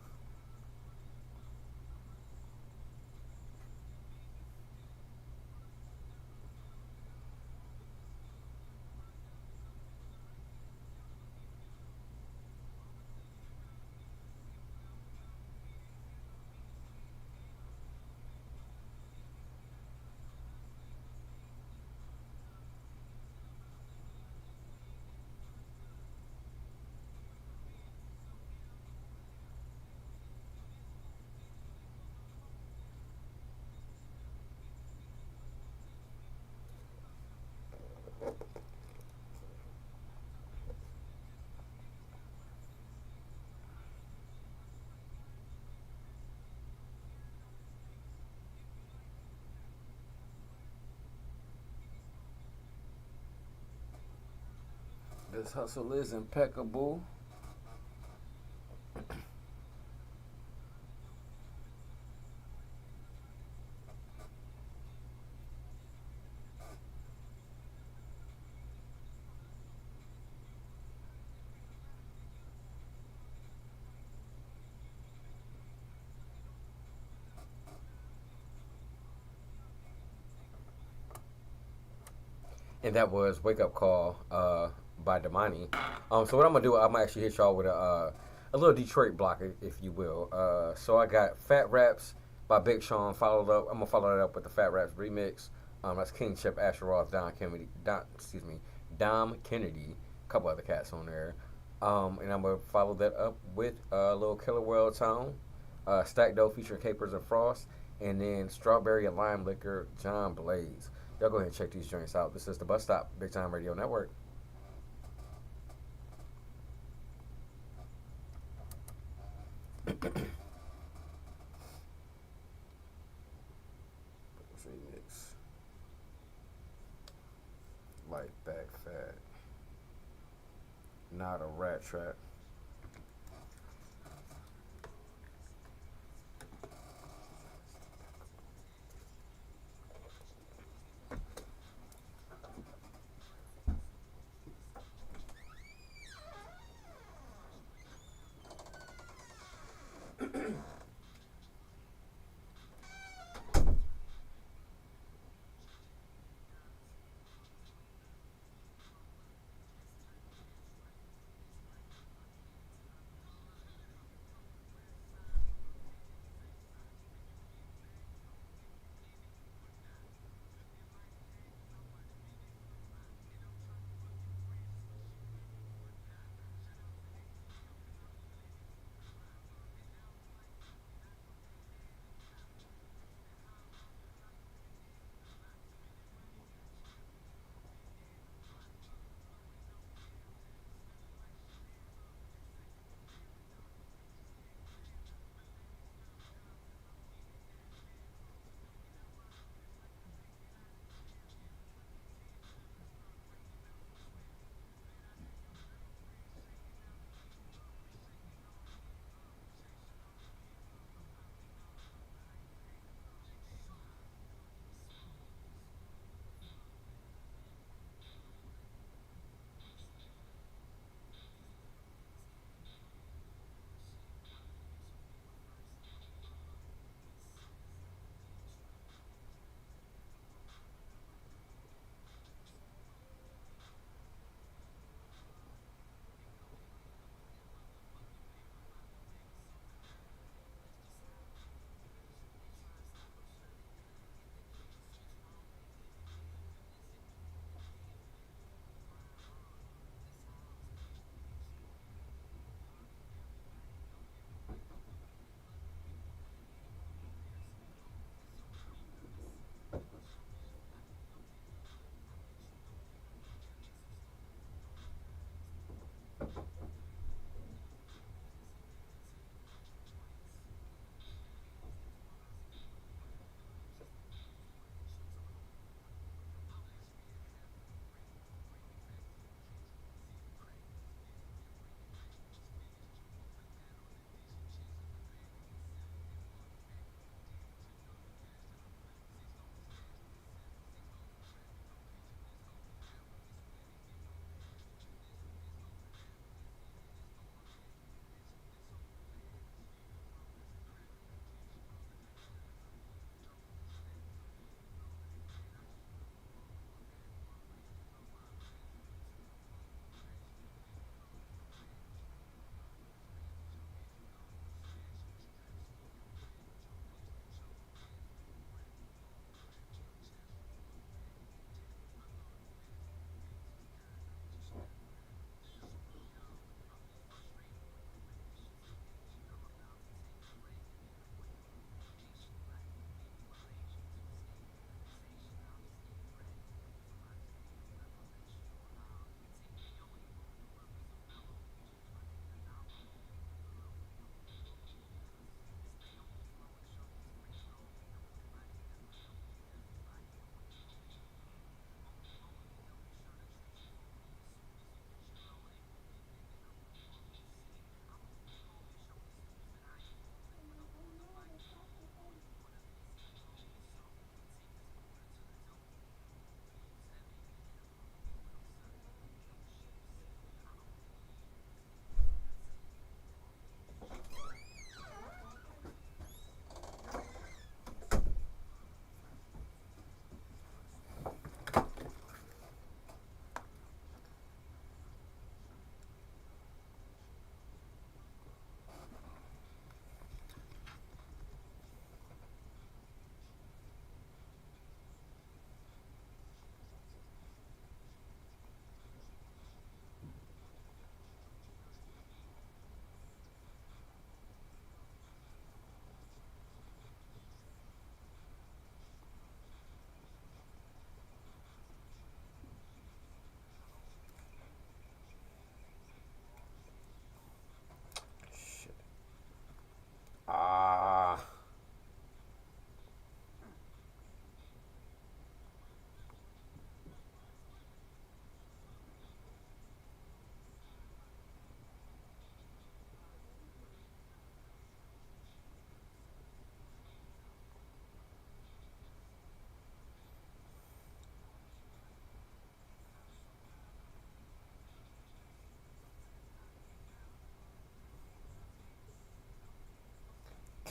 This hustle is impeccable. And that was Wake Up Call by Damani. So what I'm gonna do, I'm gonna actually hit y'all with a little Detroit block, if you will. So I got Fat Raps by Big Sean followed up. I'm gonna follow that up with the Fat Raps remix. That's King Chip, Asher Roth, Dom Kennedy, a couple other cats on there. And I'm gonna follow that up with a little Killer World Town, Stack Dough featuring Capers and Frost, and then Strawberry and Lime Liquor, John Blaze. Y'all go ahead and check these joints out. This is the Bus Stop, Big Time Radio Network. Remix. Light back fat. Not a rat trap.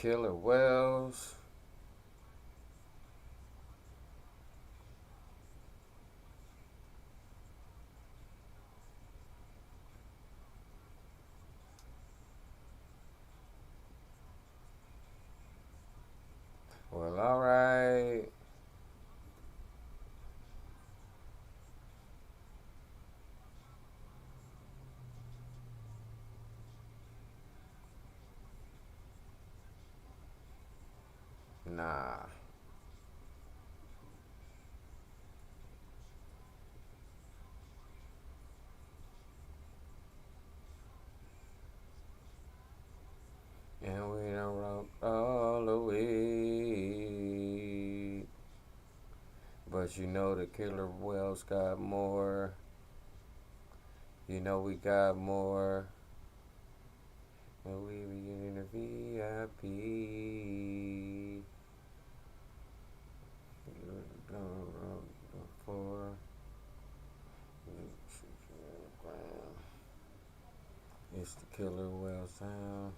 killer whales. Well, alright. Nah. And we done wrote all the way. But you know the killer whales got more. You know we got more. And we be in the VIP. For it's the killer whale sound.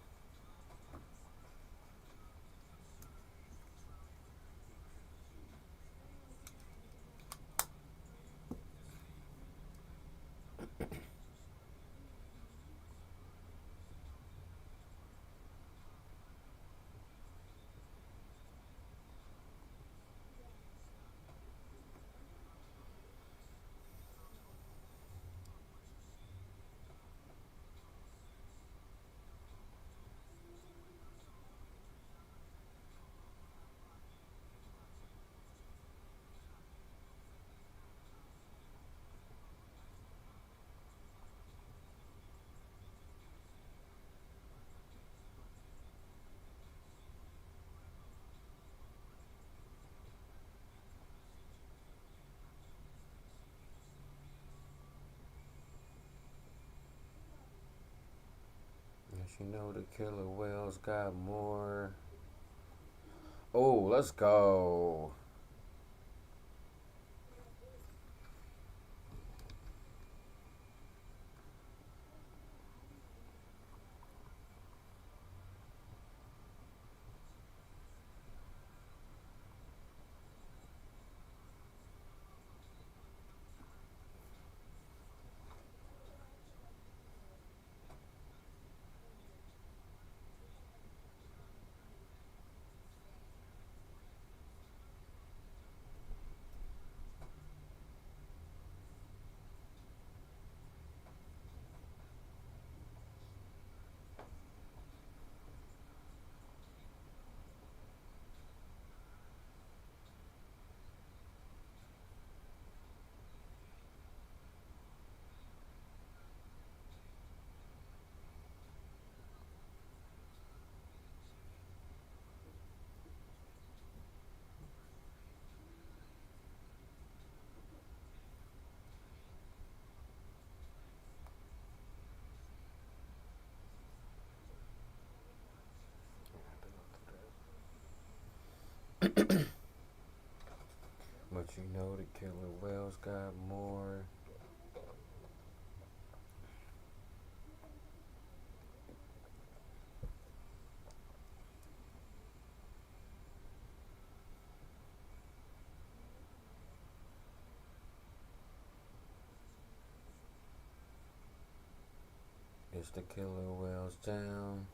Yes, you know the killer whales got more. Oh, let's go. But you know the killer whales got more. It's the killer whales down.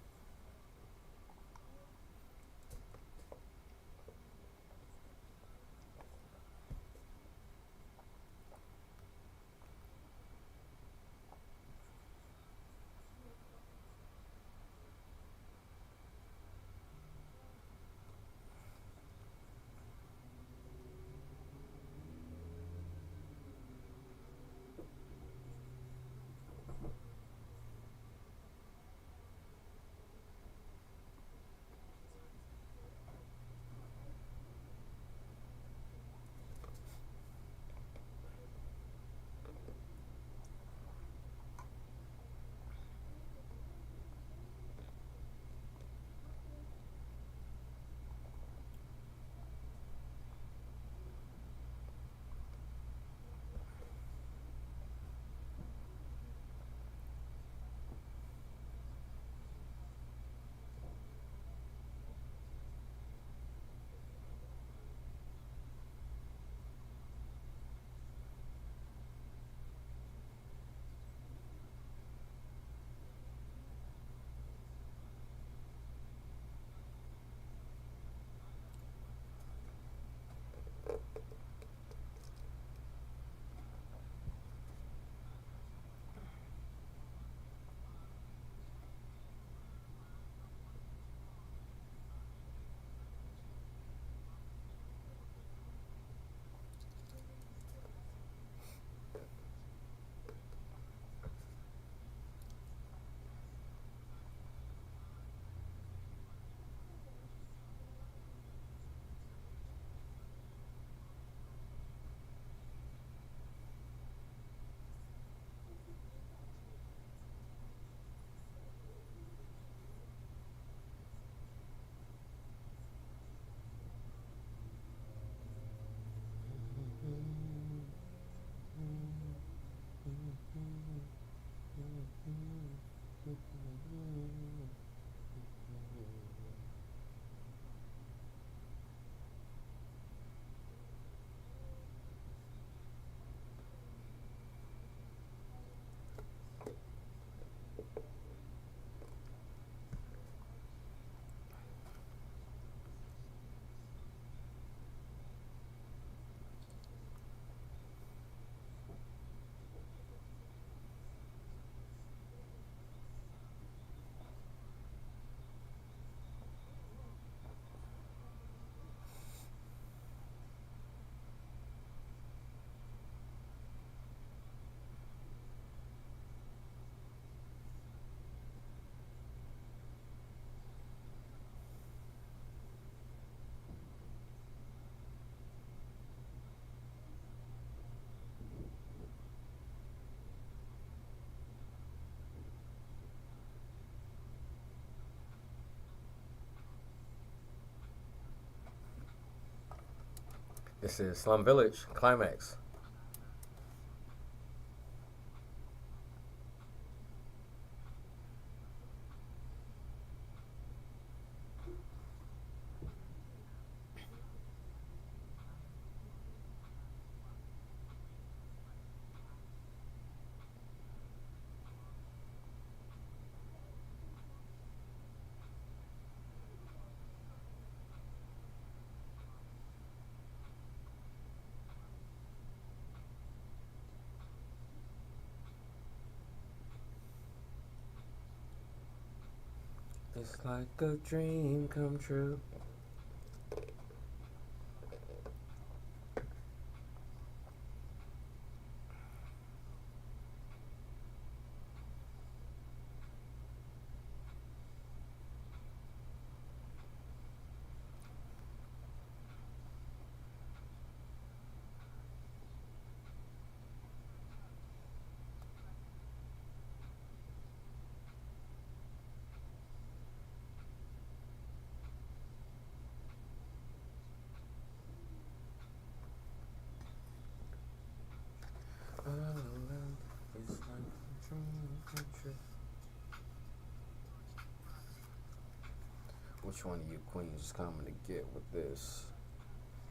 This is Slum Village Climax. It's like a dream come true. Oh, it's like a dream come true. Which one of you queens is coming to get with this?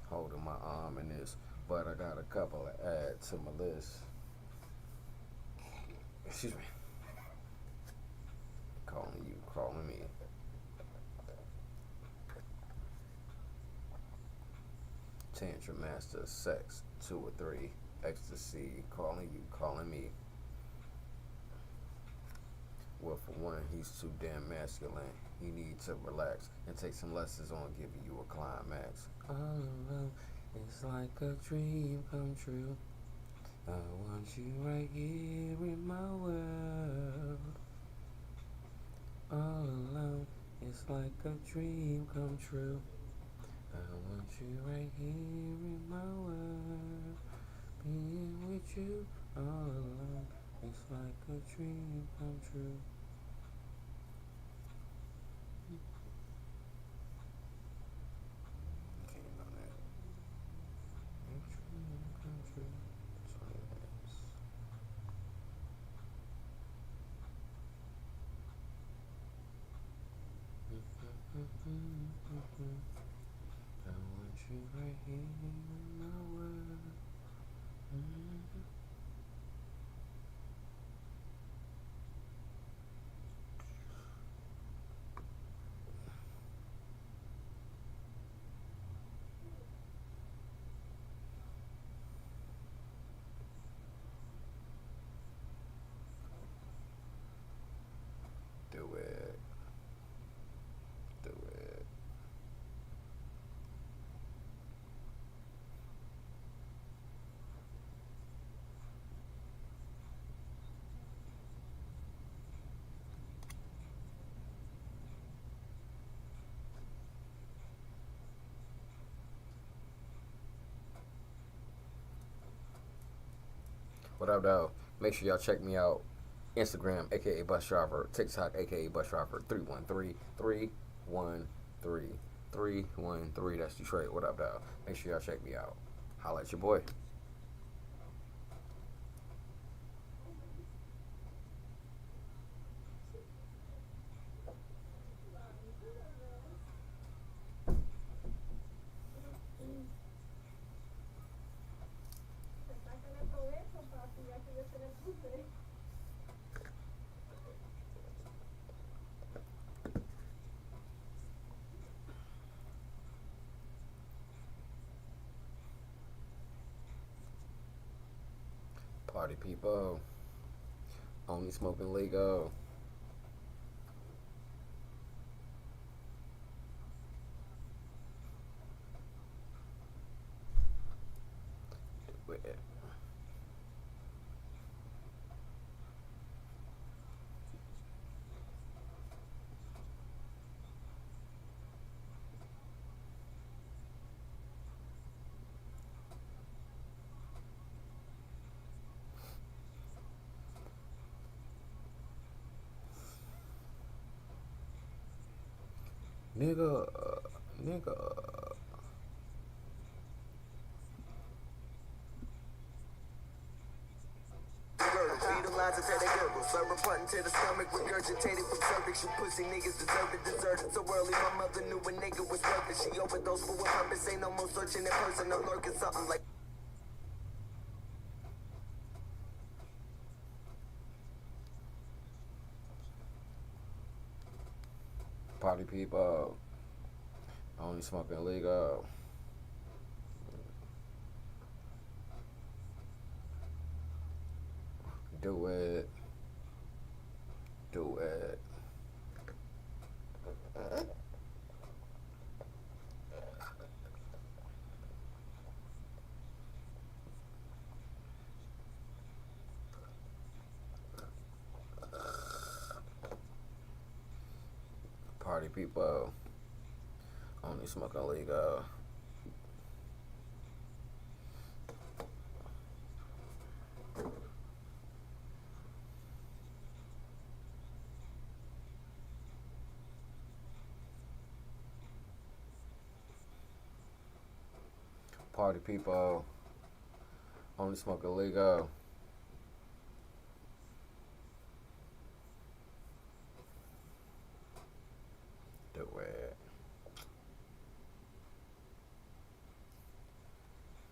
Holding my arm in this, but I got a couple to add to my list. Excuse me. Calling you, calling me. Tantra Master, Sex, 2 or 3, Ecstasy, calling you, calling me. Well, for one, he's too damn masculine. He needs to relax and take some lessons on giving you a climax. All alone, it's like a dream come true. I want you right here in my world. All alone, it's like a dream come true. I want you right here in my world. Being with you all alone, it's like a dream come true. Can't know that. A dream come true. That's what it is. I want you right here in my world. Do it. Do it. What up, though? Make sure y'all check me out. Instagram, aka Bus Driver. TikTok, aka Bus Driver. 313-313-313. That's Detroit. What up, though? Make sure y'all check me out. Holla at your boy. Party people. Only smoking legal. Do it. Nigga. Nigga. lines until they gurgle. Slurp a button to the stomach, regurgitated from cervix. You pussy niggas deserve it, deserted so early. My mother knew a nigga was worth it. She overdosed for a purpose. Ain't no more searching in person. I'm lurking something like. Party people, only smoking legal. Do it. Do it. Party people, only smoking legal. Party people, only smoking legal. Do it.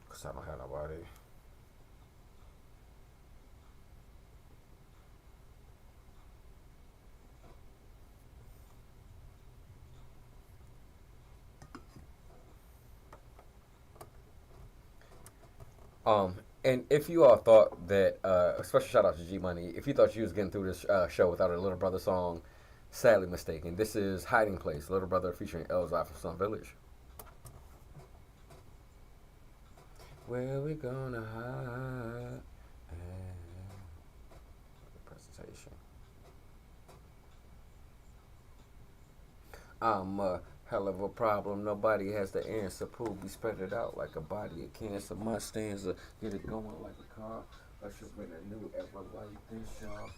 Cause I don't have nobody. And if you all thought that, special shout out to G Money, if you thought you was getting through this show without a Little Brother song, sadly mistaken. This is Hiding Place, Little Brother featuring Elzai from Sun Village. Where we gonna hide? Presentation. I'm a hell of a problem. Nobody has the answer. Pool be spread it out like a body of cancer. My stanza, get it going like a car. Usher bring a new era like this, y'all.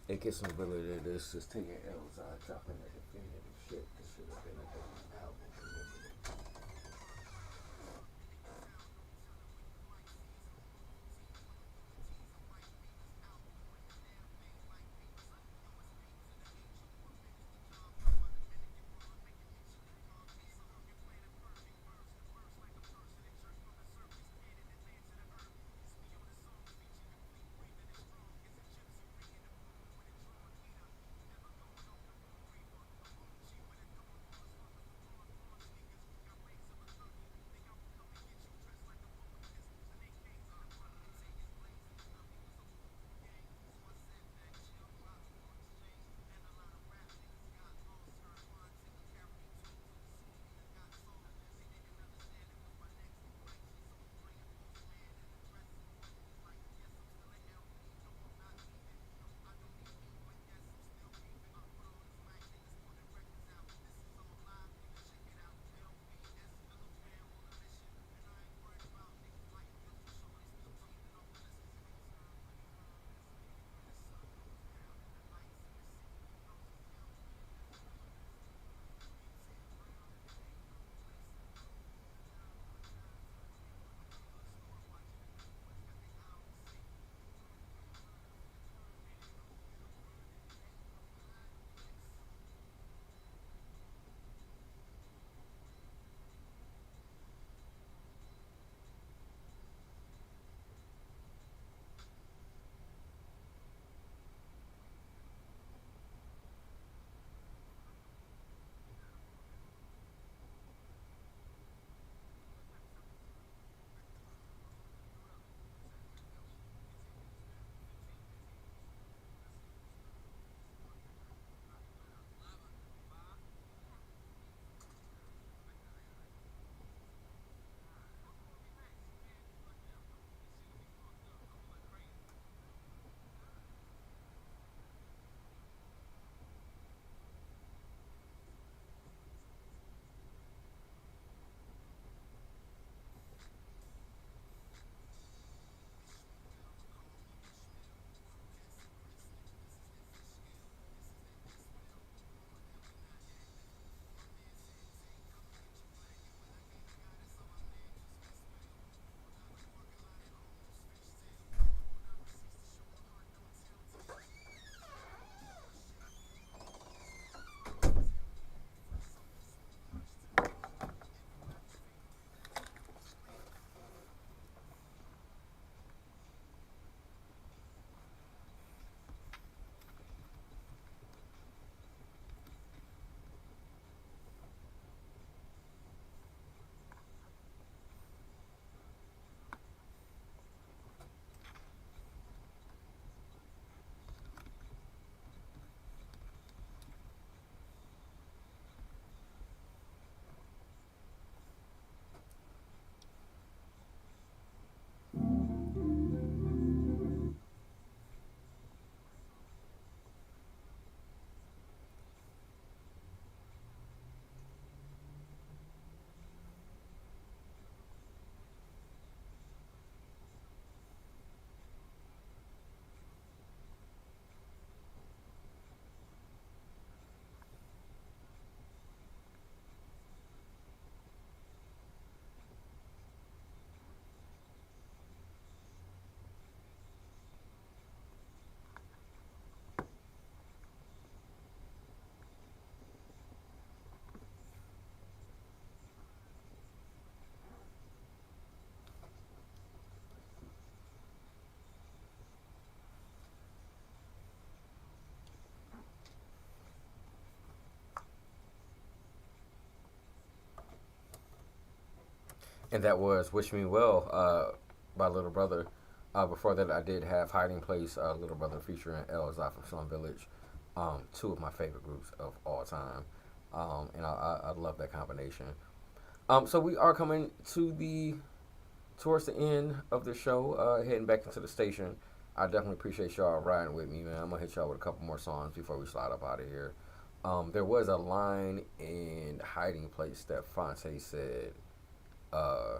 It gets some realer than this. Just taking L's out, dropping that definitive shit. This should have been a damn album. And that was "Wish Me Well" by Little Brother. Before that, I did have "Hiding Place," Little Brother featuring Elzai from Slum Village. Two of my favorite groups of all time, and I love that combination. So we are coming to the towards the end of the show, heading back into the station. I definitely appreciate y'all riding with me, man. I'm gonna hit y'all with a couple more songs before we slide up out of here. There was a line in "Hiding Place" that Fonte said, uh,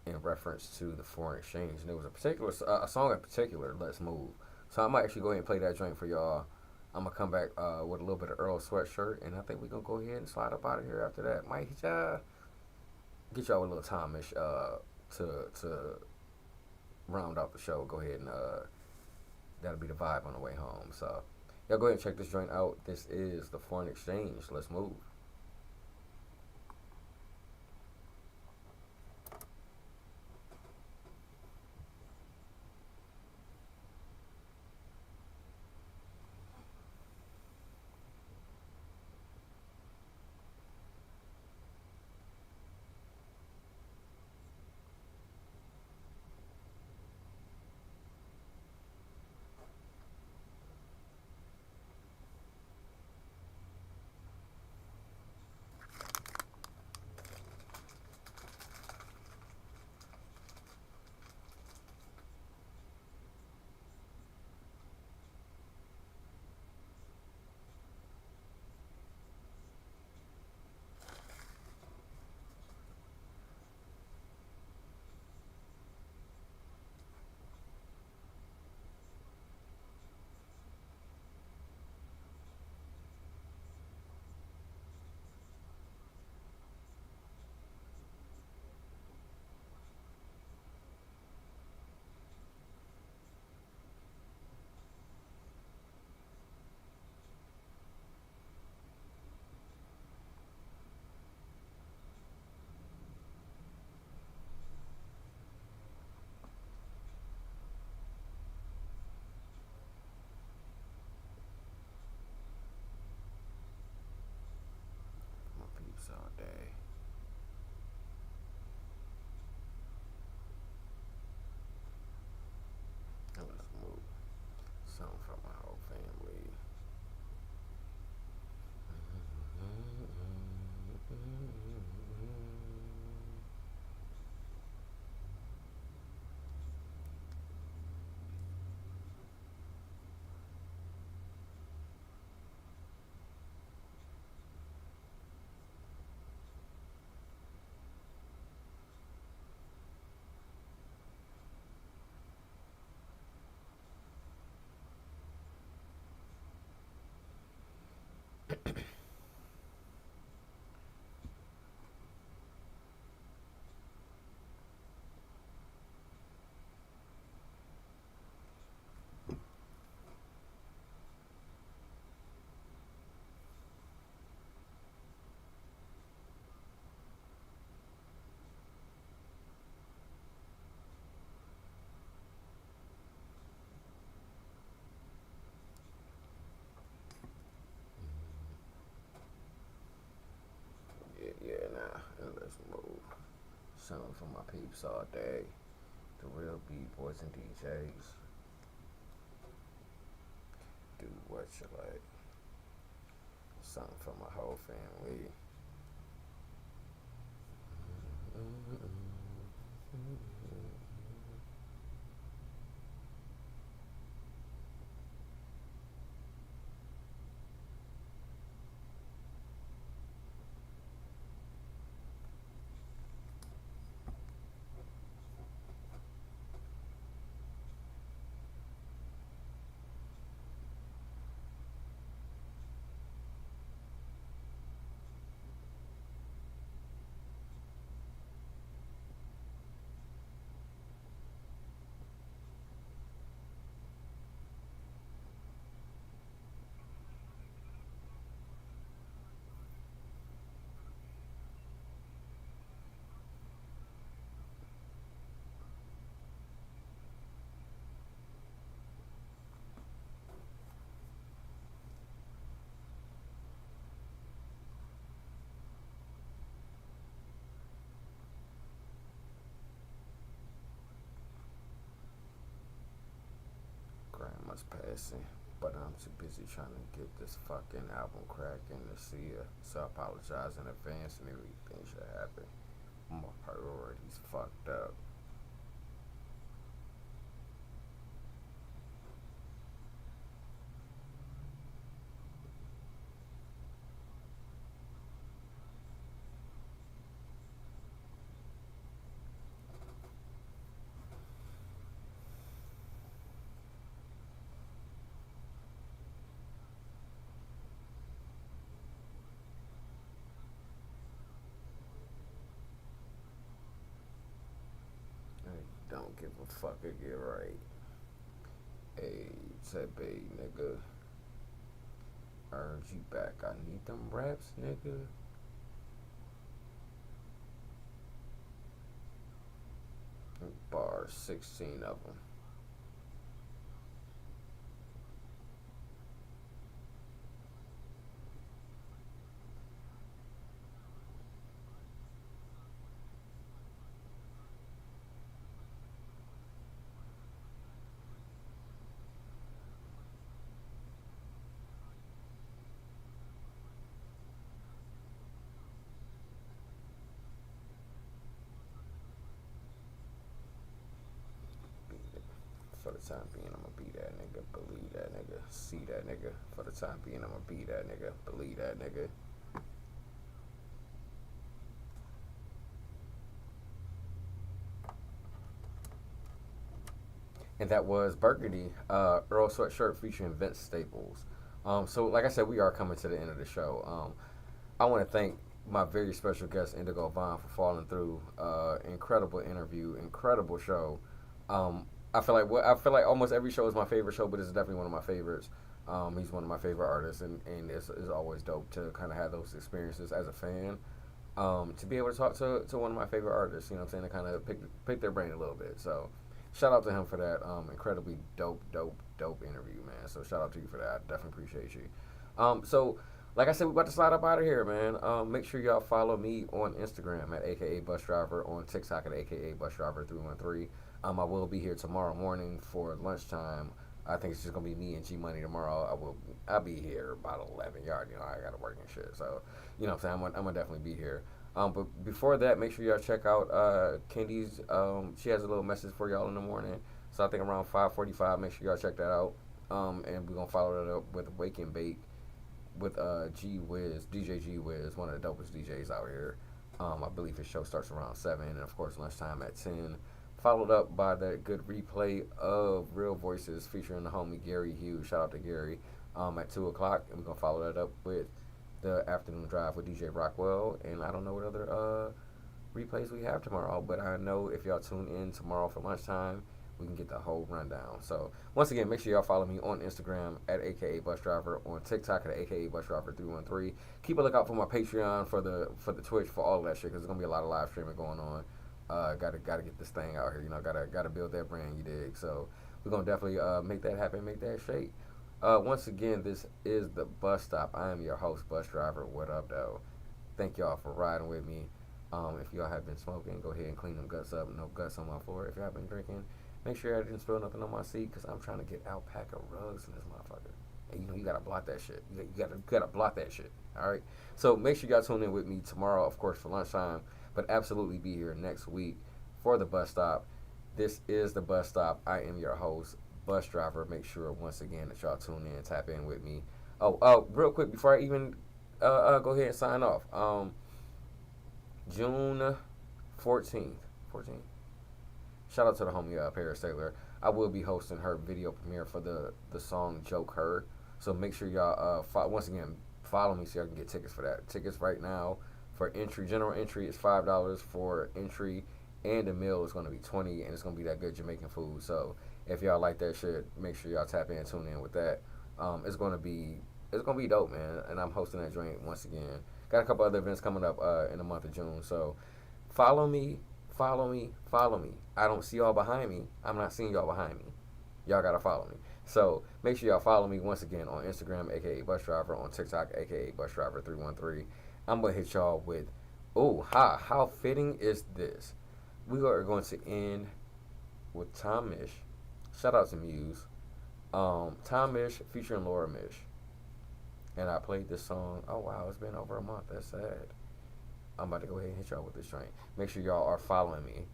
in reference to the foreign exchange, and it was a song in particular, "Let's Move." So I might actually go ahead and play that joint for y'all. I'm gonna come back with a little bit of Earl Sweatshirt, and I think we're gonna go ahead and slide up out of here after that. Might get y'all a little time-ish to round out the show. Go ahead and that'll be the vibe on the way home. So y'all go ahead and check this joint out. This is the Foreign Exchange. Let's move. My peeps all day. And let's move. Something for my whole family. Yeah, nah. And let's move. Something for my peeps all day. The real B-boys and DJs. Do what you like. Something for my whole family. months passing, but I'm too busy trying to get this fucking album cracking to see ya. So I apologize in advance and everything should happen. My priorities fucked up. Don't give a fuck or get right. Hey, Tepe, nigga. Urge you back. I need them raps, nigga. Bars, 16 of them. For the time being, I'ma be that nigga, believe that nigga, see that nigga. For the time being, I'ma be that nigga, believe that nigga. And that was Burgundy, Earl Sweatshirt featuring Vince Staples. So like I said, we are coming to the end of the show. I want to thank my very special guest, Indigo Vaughn, for falling through. Incredible interview, incredible show. I feel like almost every show is my favorite show, but it's definitely one of my favorites. He's one of my favorite artists, and it's always dope to kind of have those experiences as a fan. To be able to talk to one of my favorite artists, you know what I'm saying, to kind of pick their brain a little bit. So shout out to him for that incredibly dope interview, man. So shout out to you for that. I definitely appreciate you. So like I said, we're about to slide up out of here, man. Make sure y'all follow me on Instagram at AKA Bus Driver, on TikTok at AKA Bus Driver 313. I will be here tomorrow morning for lunchtime. I think it's just gonna be me and G Money tomorrow. I'll be here about 11. Y'all already know I gotta work and shit. So you know what I'm saying, I'm gonna definitely be here. But before that, make sure y'all check out Kendi's. She has a little message for y'all in the morning. So I think around 5:45. Make sure y'all check that out. And we're gonna follow that up with Wake and Bake with G Wiz, DJ G Wiz, one of the dopest DJs out here. I believe his show starts around 7, and of course lunchtime at 10. Followed up by that good replay of Real Voices featuring the homie Gary Hughes. Shout out to Gary at 2 o'clock. And we're going to follow that up with the afternoon drive with DJ Rockwell. And I don't know what other replays we have tomorrow, but I know if y'all tune in tomorrow for lunchtime, we can get the whole rundown. So once again, make sure y'all follow me on Instagram at AKA Bus Driver, on TikTok at AKA Bus Driver 313. Keep a lookout for my Patreon, for the Twitch, for all that shit, because there's going to be a lot of live streaming going on. Gotta get this thing out here, you know. Gotta build that brand, you dig. So we're gonna definitely make that happen, make that shake. Once again, this is the Bus Stop. I am your host, Bus Driver. What up, though? Thank y'all for riding with me. If y'all have been smoking, go ahead and clean them guts up. No guts on my floor. If y'all been drinking, make sure I didn't spill nothing on my seat, because I'm trying to get alpaca rugs in this motherfucker. And you know, you gotta block that shit. You gotta block that shit. All right. So make sure y'all tune in with me tomorrow, of course, for lunchtime. But absolutely be here next week for the Bus Stop. This is the Bus Stop. I am your host, Bus Driver. Make sure once again that y'all tune in, tap in with me. Real quick before I even go ahead and sign off. June 14th. Shout out to the homie Paris Taylor. I will be hosting her video premiere for the song Joke Her. So make sure y'all once again follow me so y'all can get tickets for that. Tickets right now. For entry, general entry is $5. For entry and the meal is going to be $20, and it's going to be that good Jamaican food. So if y'all like that shit, make sure y'all tap in and tune in with that. It's going to be dope, man. And I'm hosting that joint once again. Got a couple other events coming up in the month of June. So follow me. I don't see y'all behind me. I'm not seeing y'all behind me. Y'all got to follow me. So make sure y'all follow me once again on Instagram, aka Bus Driver, on TikTok, aka Bus Driver 313. I'm going to hit y'all with, how fitting is this? We are going to end with Tom Mish. Shout out to Muse. Tom Mish featuring Laura Mish. And I played this song. Oh wow, it's been over a month. That's sad. I'm about to go ahead and hit y'all with this train. Make sure y'all are following me.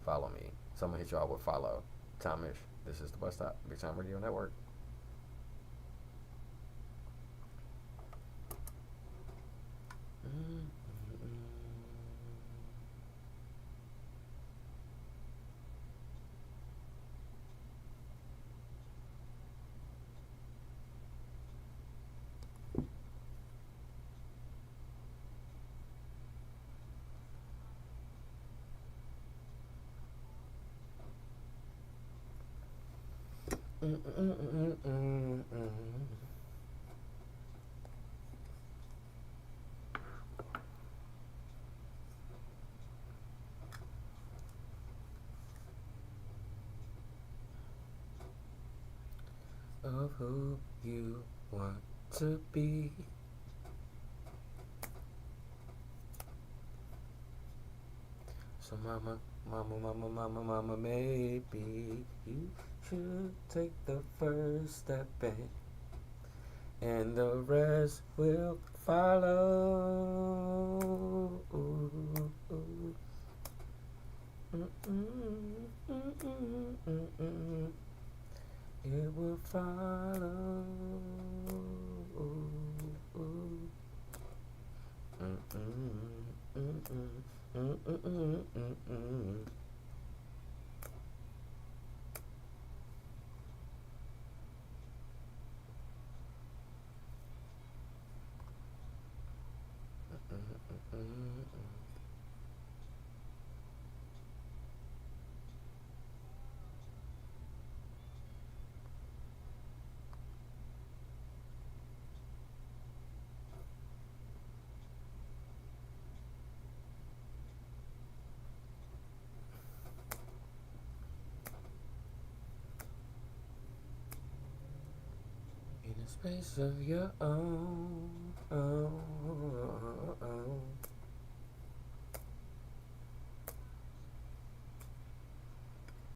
Follow me. So I'm gonna hit y'all with follow. Tom Mish. This is the Bus Stop. Big Time Radio Network. Of who you want to be. So mama, maybe you should take the first step and the rest will follow. It will follow. In a space of your own.